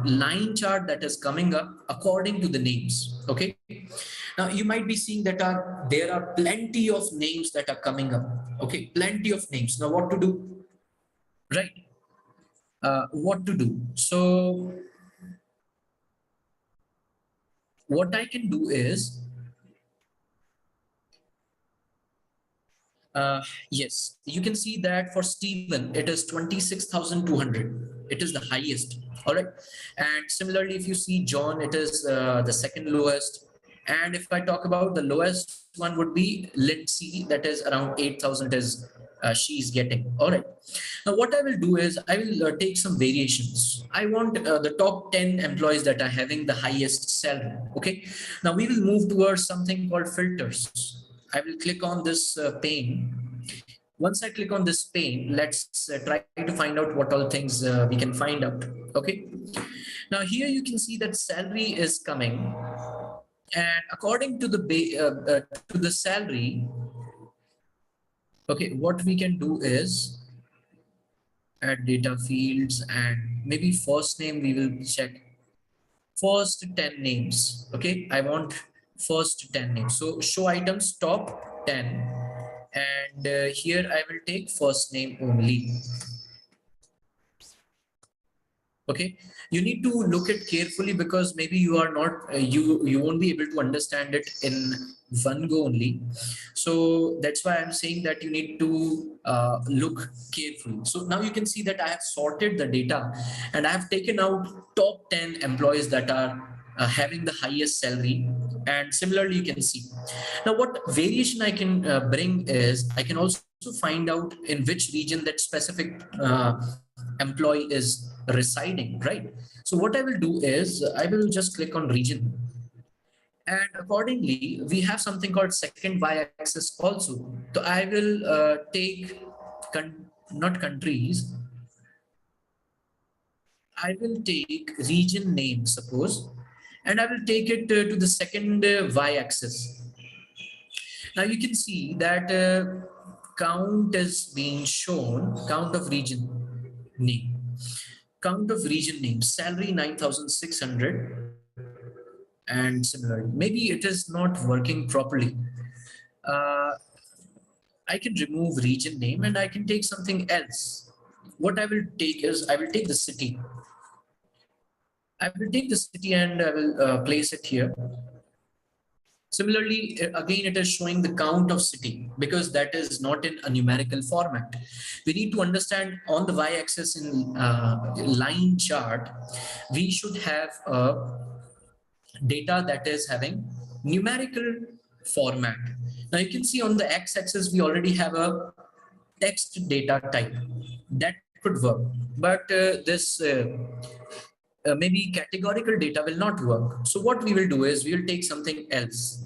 line chart that is coming up according to the names. Okay, now you might be seeing that there are plenty of names that are coming up. Okay, plenty of names. Now what to do, right? What to do? So what I can do is Uh, yes, you can see that for Stephen, it is 26,200. It is the highest. All right. And similarly, if you see John, it is the second lowest. And if I talk about the lowest one would be Lindsay, that is around 8,000 is she is getting. All right. Now, what I will do is I will take some variations. I want the top 10 employees that are having the highest salary. Okay. Now we will move towards something called filters. I will click on this pane. Once I click on this pane, let's try to find out what all things we can find out. Okay. Now here you can see that salary is coming, and according to the to the salary, okay, what we can do is add data fields, and maybe first name we will check first 10 names. Okay, I want first 10 names. So show items top 10, and here I will take first name only. Okay, you need to look it carefully because maybe you are not you won't be able to understand it in one go only. So that's why I'm saying that you need to look carefully. So now you can see that I have sorted the data and I have taken out top 10 employees that are having the highest salary, and similarly you can see now what variation I can bring is I can also find out in which region that specific employee is residing, right? So what I will do is I will just click on region, and accordingly we have something called second y-axis also. So I will take not countries, I will take region name, suppose, and I will take it to the second y-axis. Now you can see that count is being shown, count of region name. Count of region name, salary 9,600. And similarly, maybe it is not working properly. Uh, I can remove region name and I can take something else. What I will take is I will take the city. I will take the city and I will place it here. Similarly, again, it is showing the count of city because that is not in a numerical format. We need to understand on the y-axis in line chart, we should have data that is having numerical format. Now you can see on the x-axis, we already have a text data type that could work, but this maybe categorical data will not work. So what we will do is we will take something else.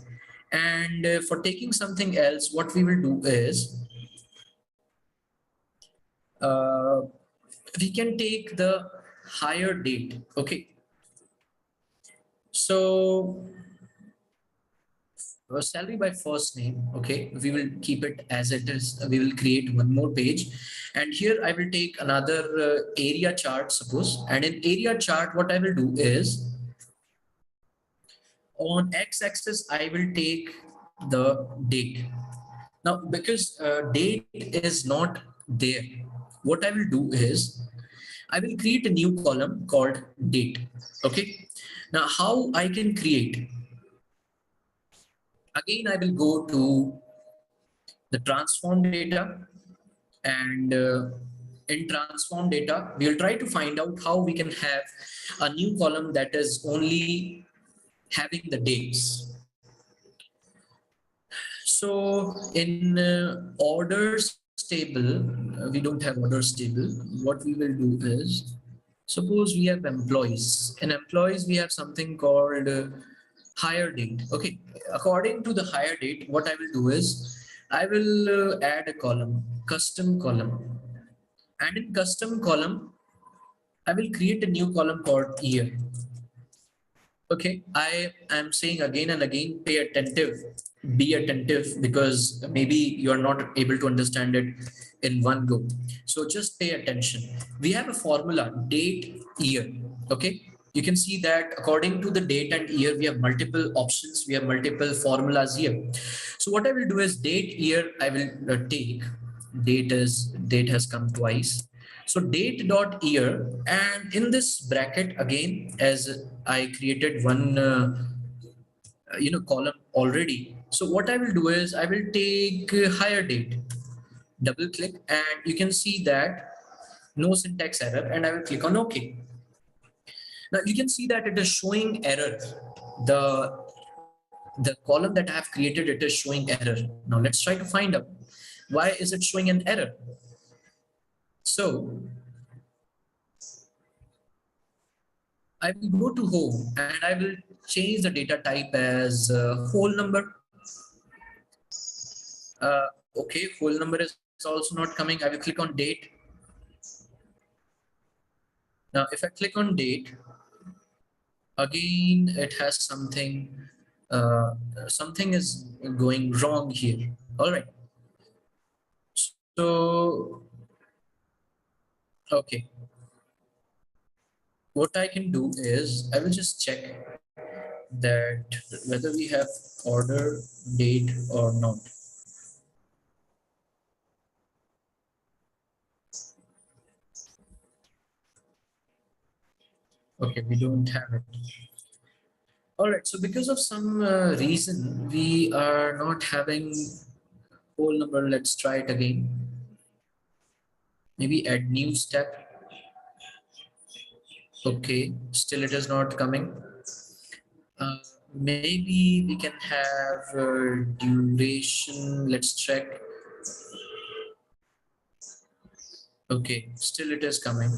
And for taking something else, what we will do is uh, we can take the higher date. Okay. So salary by first name. Okay. We will keep it as it is. We will create one more page. And here I will take another area chart, suppose. And in area chart, what I will do is on x-axis, I will take the date. Now, because date is not there, what I will do is I will create a new column called date. Okay. Now, how I can create? Again, I will go to the transform data, and in transform data, we will try to find out how we can have a new column that is only having the dates. So in orders table, we don't have orders table. What we will do is, suppose we have employees. In employees, we have something called hire date. Okay, according to the hire date, what I will do is, I will add a column, custom column. And in custom column, I will create a new column called year. Okay, I am saying again and again, pay attentive, be attentive, because maybe you're not able to understand it in one go. So just pay attention. We have a formula, date, year. Okay, you can see that according to the date and year, we have multiple options, we have multiple formulas here. So what I will do is date, year, I will take. Date has come twice. So date dot year, and in this bracket again, as I created one column already. So what I will do is I will take higher date, double click, and you can see that no syntax error, and I will click on OK. Now you can see that it is showing error. The the column that I have created, it is showing error. Now let's try to find out why is it showing an error. So I will go to home and I will change the data type as whole number. Okay, whole number is also not coming. I will click on date. Now, if I click on date, again, it has something, something is going wrong here. All right. So, okay. What I can do is I will just check that whether we have order date or not. Okay, we don't have it. All right, so because of some reason, we are not having whole number. Let's try it again. Maybe add new step. Okay, still it is not coming. Uh, Maybe we can have duration. Let's check. Okay, still it is coming.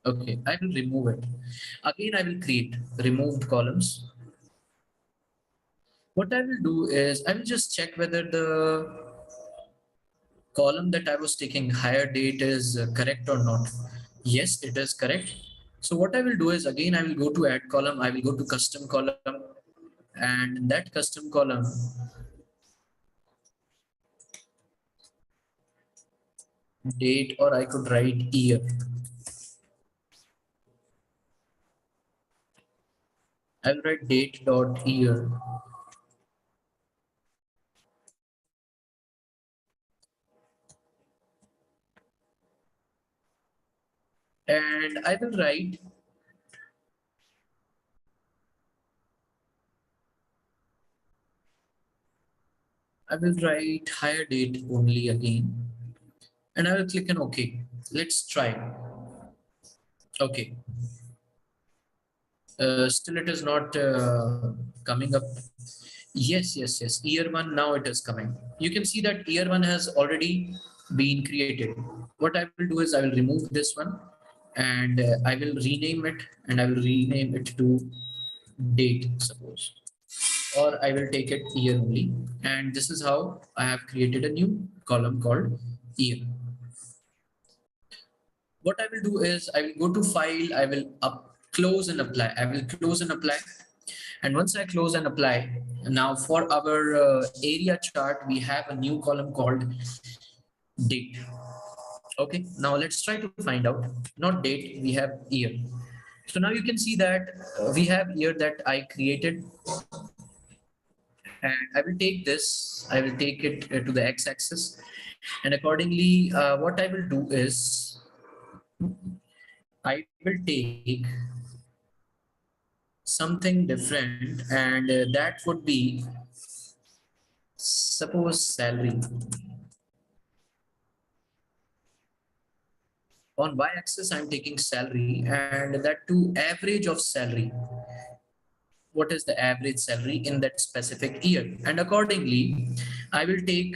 Okay, I will remove it. Again, I will create removed columns. What I will do is I will just check whether the column that I was taking higher date is correct or not. Yes, it is correct. So what I will do is again, I will go to add column. I will go to custom column, and in that custom column, date, or I could write year. I'll write date dot year. And I will write higher date only again, and I will click on OK. Let's try. Okay. Still it is not coming up. Yes. Year one, now it is coming. You can see that year one has already been created. What I will do is I will remove this one, and I will rename it, and I will rename it to date, suppose, or I will take it year only. And this is how I have created a new column called year. What I will do is I will go to file, I will close and apply. I will close and apply. And once I close and apply, now for our area chart, we have a new column called date. Okay, now let's try to find out, not date, we have year. So now you can see that we have year that I created, and I will take this, I will take it to the x-axis, and accordingly, what I will do is I will take something different, and that would be, suppose, salary. On y-axis, I'm taking salary, and that too average of salary. What is the average salary in that specific year? And accordingly, I will take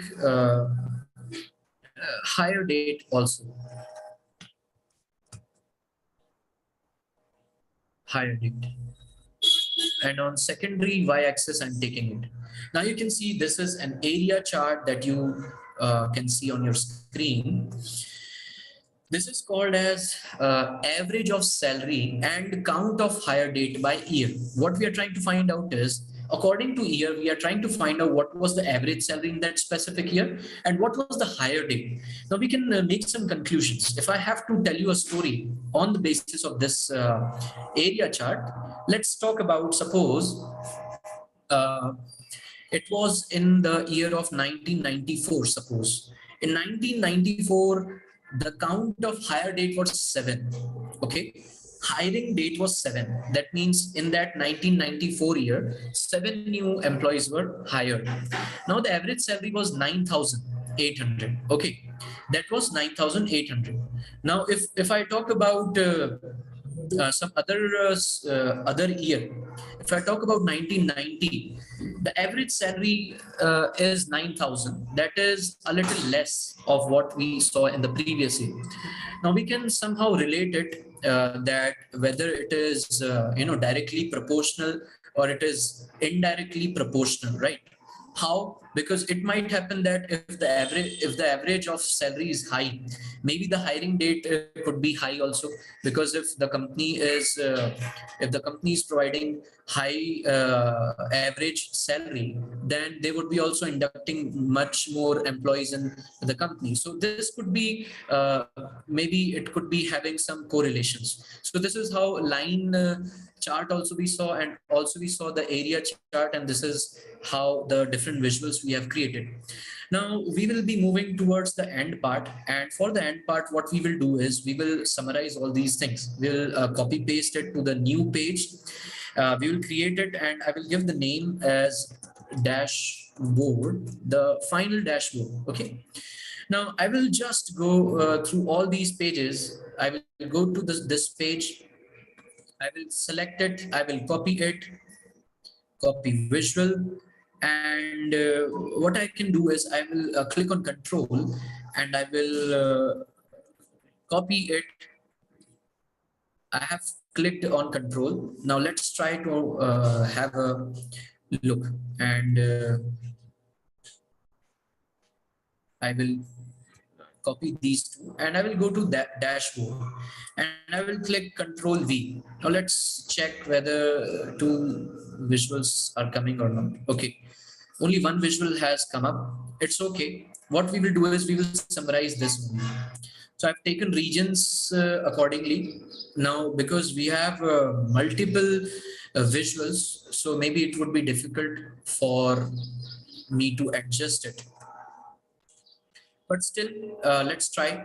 higher date also. Higher date. And on secondary y-axis, I'm taking it. Now you can see this is an area chart that you can see on your screen. This is called as average of salary and count of hire date by year. What we are trying to find out is, according to year, we are trying to find out what was the average salary in that specific year and what was the hire date. Now we can make some conclusions. If I have to tell you a story on the basis of this area chart, let's talk about, suppose, uh, it was in the year of 1994, suppose. In 1994, the count of hire date was 7. Okay. Hiring date was 7. That means in that 1994 year, 7 new employees were hired. Now the average salary was 9,800. Okay. That was 9,800. Now, if I talk about some other year, if I talk about 1990, the average salary is 9,000. That is a little less of what we saw in the previous year. Now we can somehow relate it that whether it is directly proportional or it is indirectly proportional, right? How? Because it might happen that if the average of salary is high, maybe the hiring date could be high also, because if the company is providing high average salary, then they would be also inducting much more employees in the company. So this could be maybe it could be having some correlations. So this is how line chart also we saw, and also we saw the area chart, and this is how the different visuals we have created. Now we will be moving towards the end part, and for the end part, what we will do is we will summarize all these things. We'll copy paste it to the new page. We will create it, and I will give the name as dashboard, the final dashboard. Okay. Now I will just go through all these pages. I will go to this page. I will select it. I will copy it, copy visual, and what I can do is I will click on control, and I will copy it. I have clicked on control. Now let's try to have a look, and I will copy these two, and I will go to that dashboard, and I will click control V. Now let's check whether two visuals are coming or not. Okay. Only one visual has come up. It's okay. What we will do is we will summarize this one. So I've taken regions accordingly. Now, because we have multiple visuals, so maybe it would be difficult for me to adjust it. But still, let's try.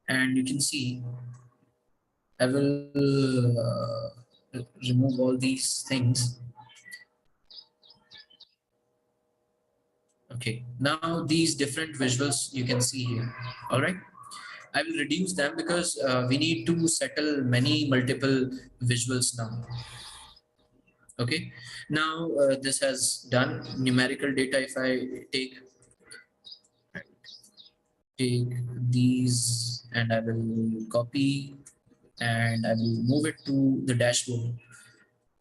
And you can see, I will remove all these things. Okay, now these different visuals you can see here. All right. I will reduce them because we need to settle many multiple visuals now. Okay. Now this has done numerical data. If I take these and I will copy and I will move it to the dashboard.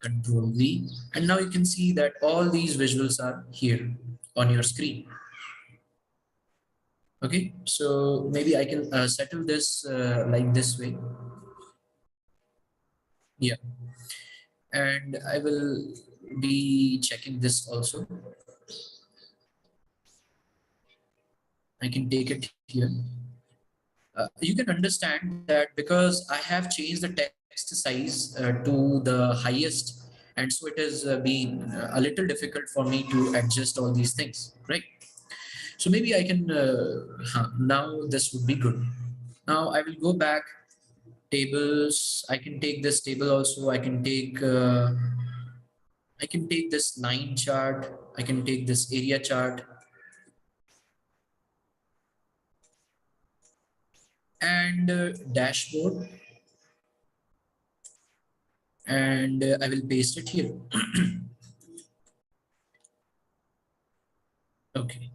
Control V, and now you can see that all these visuals are here on your screen. Okay, so maybe I can settle this like this way. Yeah, and I will be checking this also. I can take it here. You can understand that because I have changed the text size to the highest, and so it has been a little difficult for me to adjust all these things, right? So maybe I can, now this would be good. Now I will go back, tables. I can take this table also. I can take this line chart. I can take this area chart and dashboard, and I will paste it here. Okay.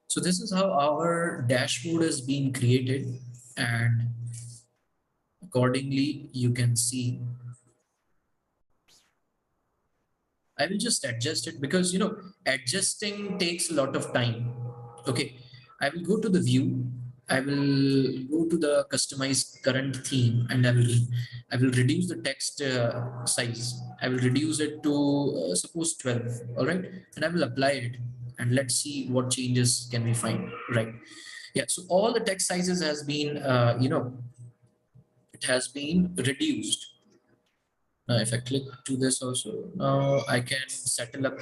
So this is how our dashboard is being created, and accordingly you can see. I will just adjust it because adjusting takes a lot of time. Okay, I will go to the view. I will go to the customize current theme, and I will reduce the text size. I will reduce it to suppose 12. All right, and I will apply it, and let's see what changes can we find. Right. Yeah. So all the text sizes has been it has been reduced. Now, if I click to this also, now I can settle up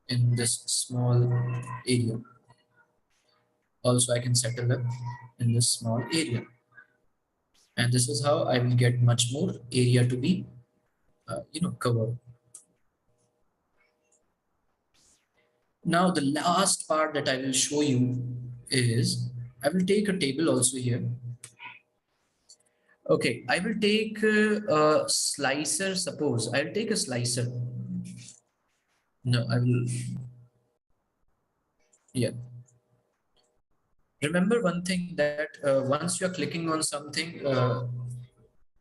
in this small area. Also, I can settle up in this small area. And this is how I will get much more area to be, covered. Now, the last part that I will show you is I will take a table also here. Okay, I will take a slicer. Suppose I'll take a slicer. No, I will. Yeah. Remember one thing that once you're clicking on something,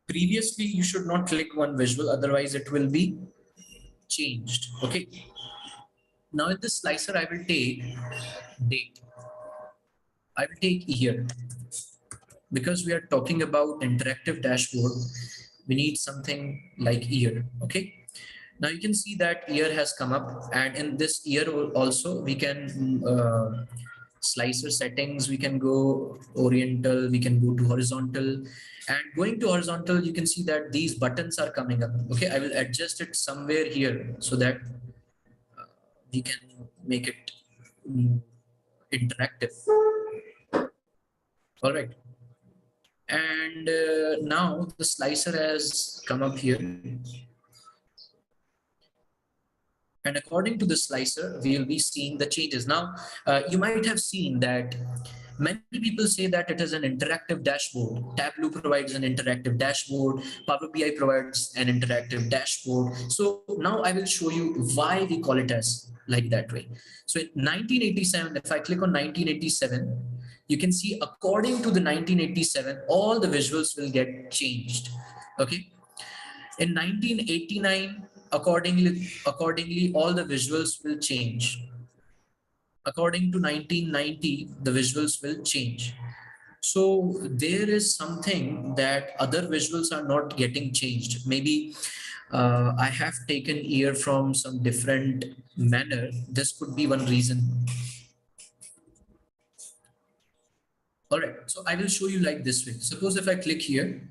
previously you should not click one visual, otherwise it will be changed. Okay. Now in this slicer, I will take date. I will take year. Because we are talking about interactive dashboard, we need something like year. Okay. Now you can see that year has come up, and in this year also we can slicer settings, we can go oriental, we can go to horizontal, and going to horizontal you can see that these buttons are coming up. Okay, I will adjust it somewhere here so that we can make it interactive. All right, and now the slicer has come up here. And according to the slicer, we will be seeing the changes. Now, you might have seen that many people say that it is an interactive dashboard. Tableau provides an interactive dashboard. Power BI provides an interactive dashboard. So now I will show you why we call it as like that way. So in 1987, if I click on 1987, you can see according to the 1987, all the visuals will get changed. Okay. In 1989, accordingly, all the visuals will change. According to 1990, the visuals will change. So there is something that other visuals are not getting changed. Maybe I have taken here from some different manner. This could be one reason. All right, so I will show you like this way. Suppose if I click here,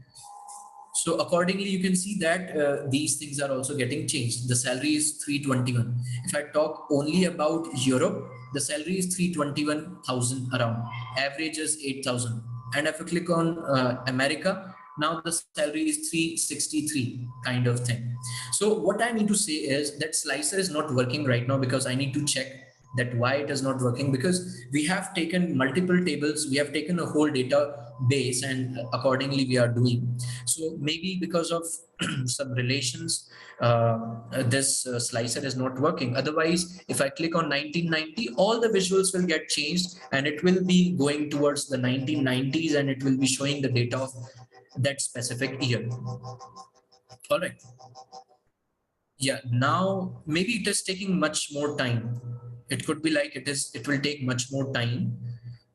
so accordingly, you can see that these things are also getting changed. The salary is 321. If I talk only about Europe, the salary is 321,000 around. Average is 8,000. And if I click on America, now the salary is 363 kind of thing. So what I need to say is that slicer is not working right now because I need to check that why it is not working, because we have taken multiple tables, we have taken a whole database, and accordingly we are doing. So maybe because of some relations, this slicer is not working. Otherwise, if I click on 1990, all the visuals will get changed and it will be going towards the 1990s and it will be showing the data of that specific year. All right. Yeah, now maybe it is taking much more time. It could be like it will take much more time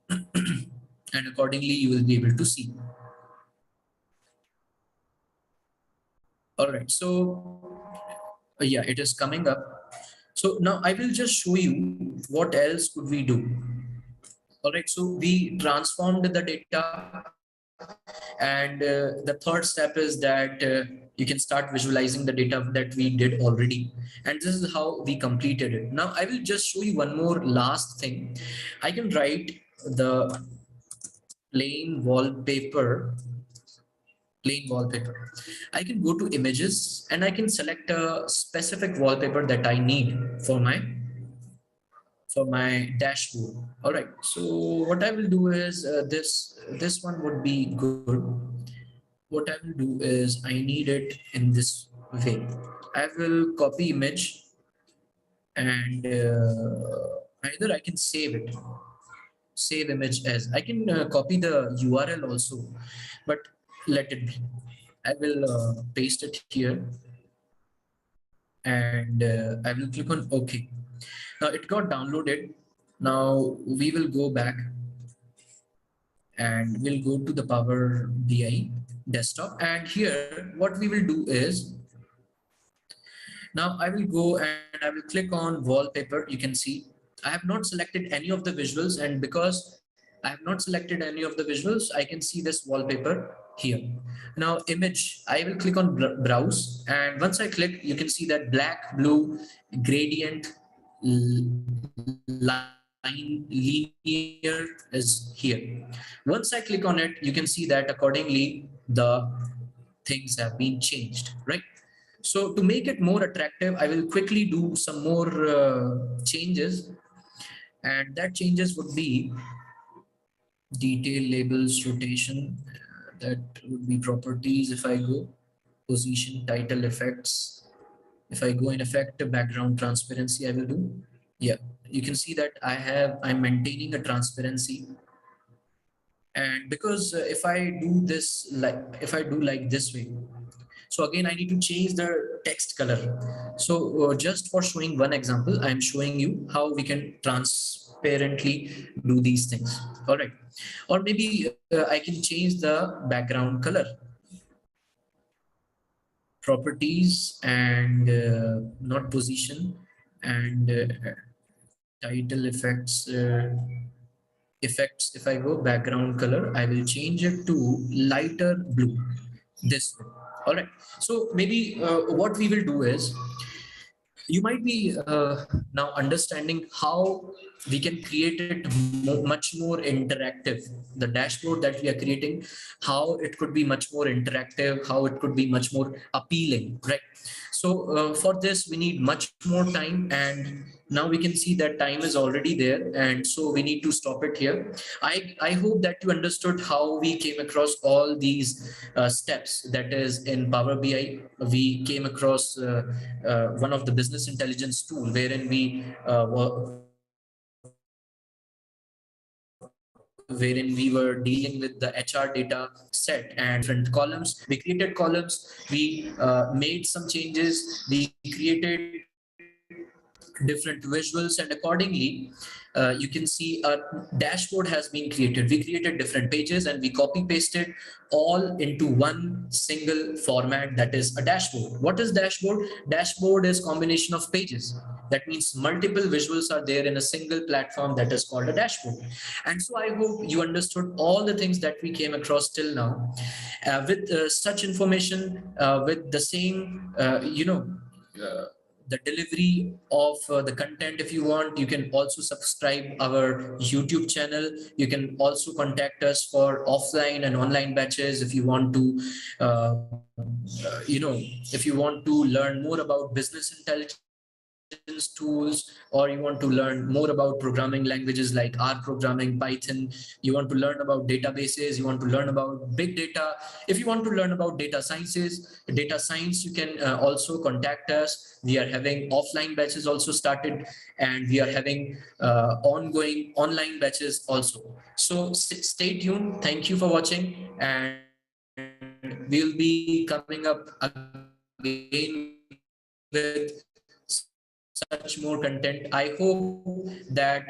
and accordingly you will be able to see. All right, so yeah, it is coming up. So now I will just show you what else could we do. All right, so we transformed the data, and the third step is that you can start visualizing the data that we did already, and this is how we completed it. Now I will just show you one more last thing. I can write the plain wallpaper plain wallpaper. I can go to images and I can select a specific wallpaper that I need for my dashboard. All right, so what I will do is this one would be good. What I will do is I need it in this way. I will copy image, and either I can save it, save image as. I can copy the URL also, but let it be. I will paste it here, and I will click on OK. Now it got downloaded. Now we will go back and we'll go to the Power BI desktop. And here, what we will do is, now I will go and I will click on wallpaper. You can see I have not selected any of the visuals, and because I have not selected any of the visuals, I can see this wallpaper here. Now image, I will click on browse, and once I click, you can see that black, blue, gradient, line, linear is here. Once I click on it, you can see that accordingly the things have been changed, right? So to make it more attractive, I will quickly do some more changes, and that changes would be detail, labels, rotation. That would be properties. If I go position, title, effects. If I go in effect, background transparency, I will do. Yeah, you can see that I'm maintaining a transparency. And because if I do like this way, so again, I need to change the text color. So just for showing one example, I'm showing you how we can transparently do these things. All right. Or maybe I can change the background color. Properties and not position, and title effects. Effects, if I go background color, I will change it to lighter blue, this way. All right, so maybe what we will do is, you might be now understanding how we can create it much more interactive. The dashboard that we are creating, how it could be much more interactive, how it could be much more appealing, right? So for this we need much more time, and now we can see that time is already there, and so we need to stop it here. I hope that you understood how we came across all these steps. That is, in Power BI we came across one of the business intelligence tool, wherein we were dealing with the HR data set and different columns. We created columns, we made some changes, we created different visuals, and accordingly you can see a dashboard has been created. We created different pages and we copy pasted all into one single format, that is a dashboard. What is dashboard? Dashboard is combination of pages. That means multiple visuals are there in a single platform, that is called a dashboard. And so I hope you understood all the things that we came across till now. With such information, with the same uh, the delivery of the content, if you want, you can also subscribe our YouTube channel. You can also contact us for offline and online batches if you want to if you want to learn more about business intelligence tools, or you want to learn more about programming languages like R programming, Python. You want to learn about databases, you want to learn about big data. If you want to learn about data science, you can also contact us. We are having offline batches also started, and we are having ongoing online batches also. So stay tuned. Thank you for watching, and we'll be coming up again with such more content. I hope that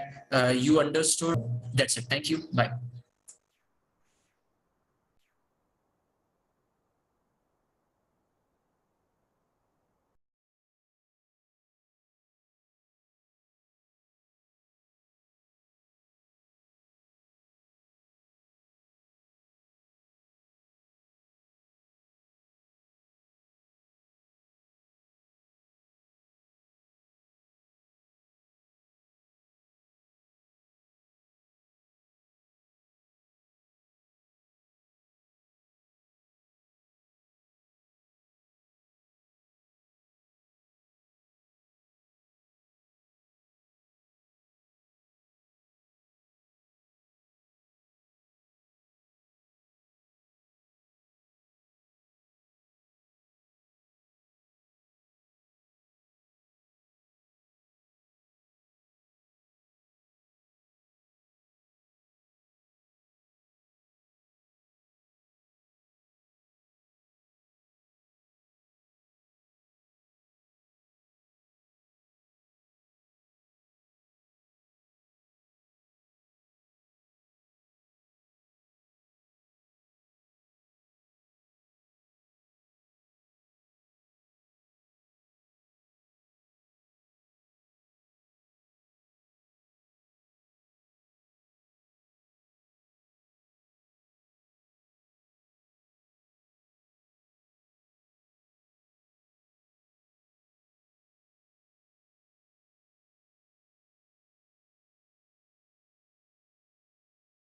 you understood. That's it. Thank you. Bye.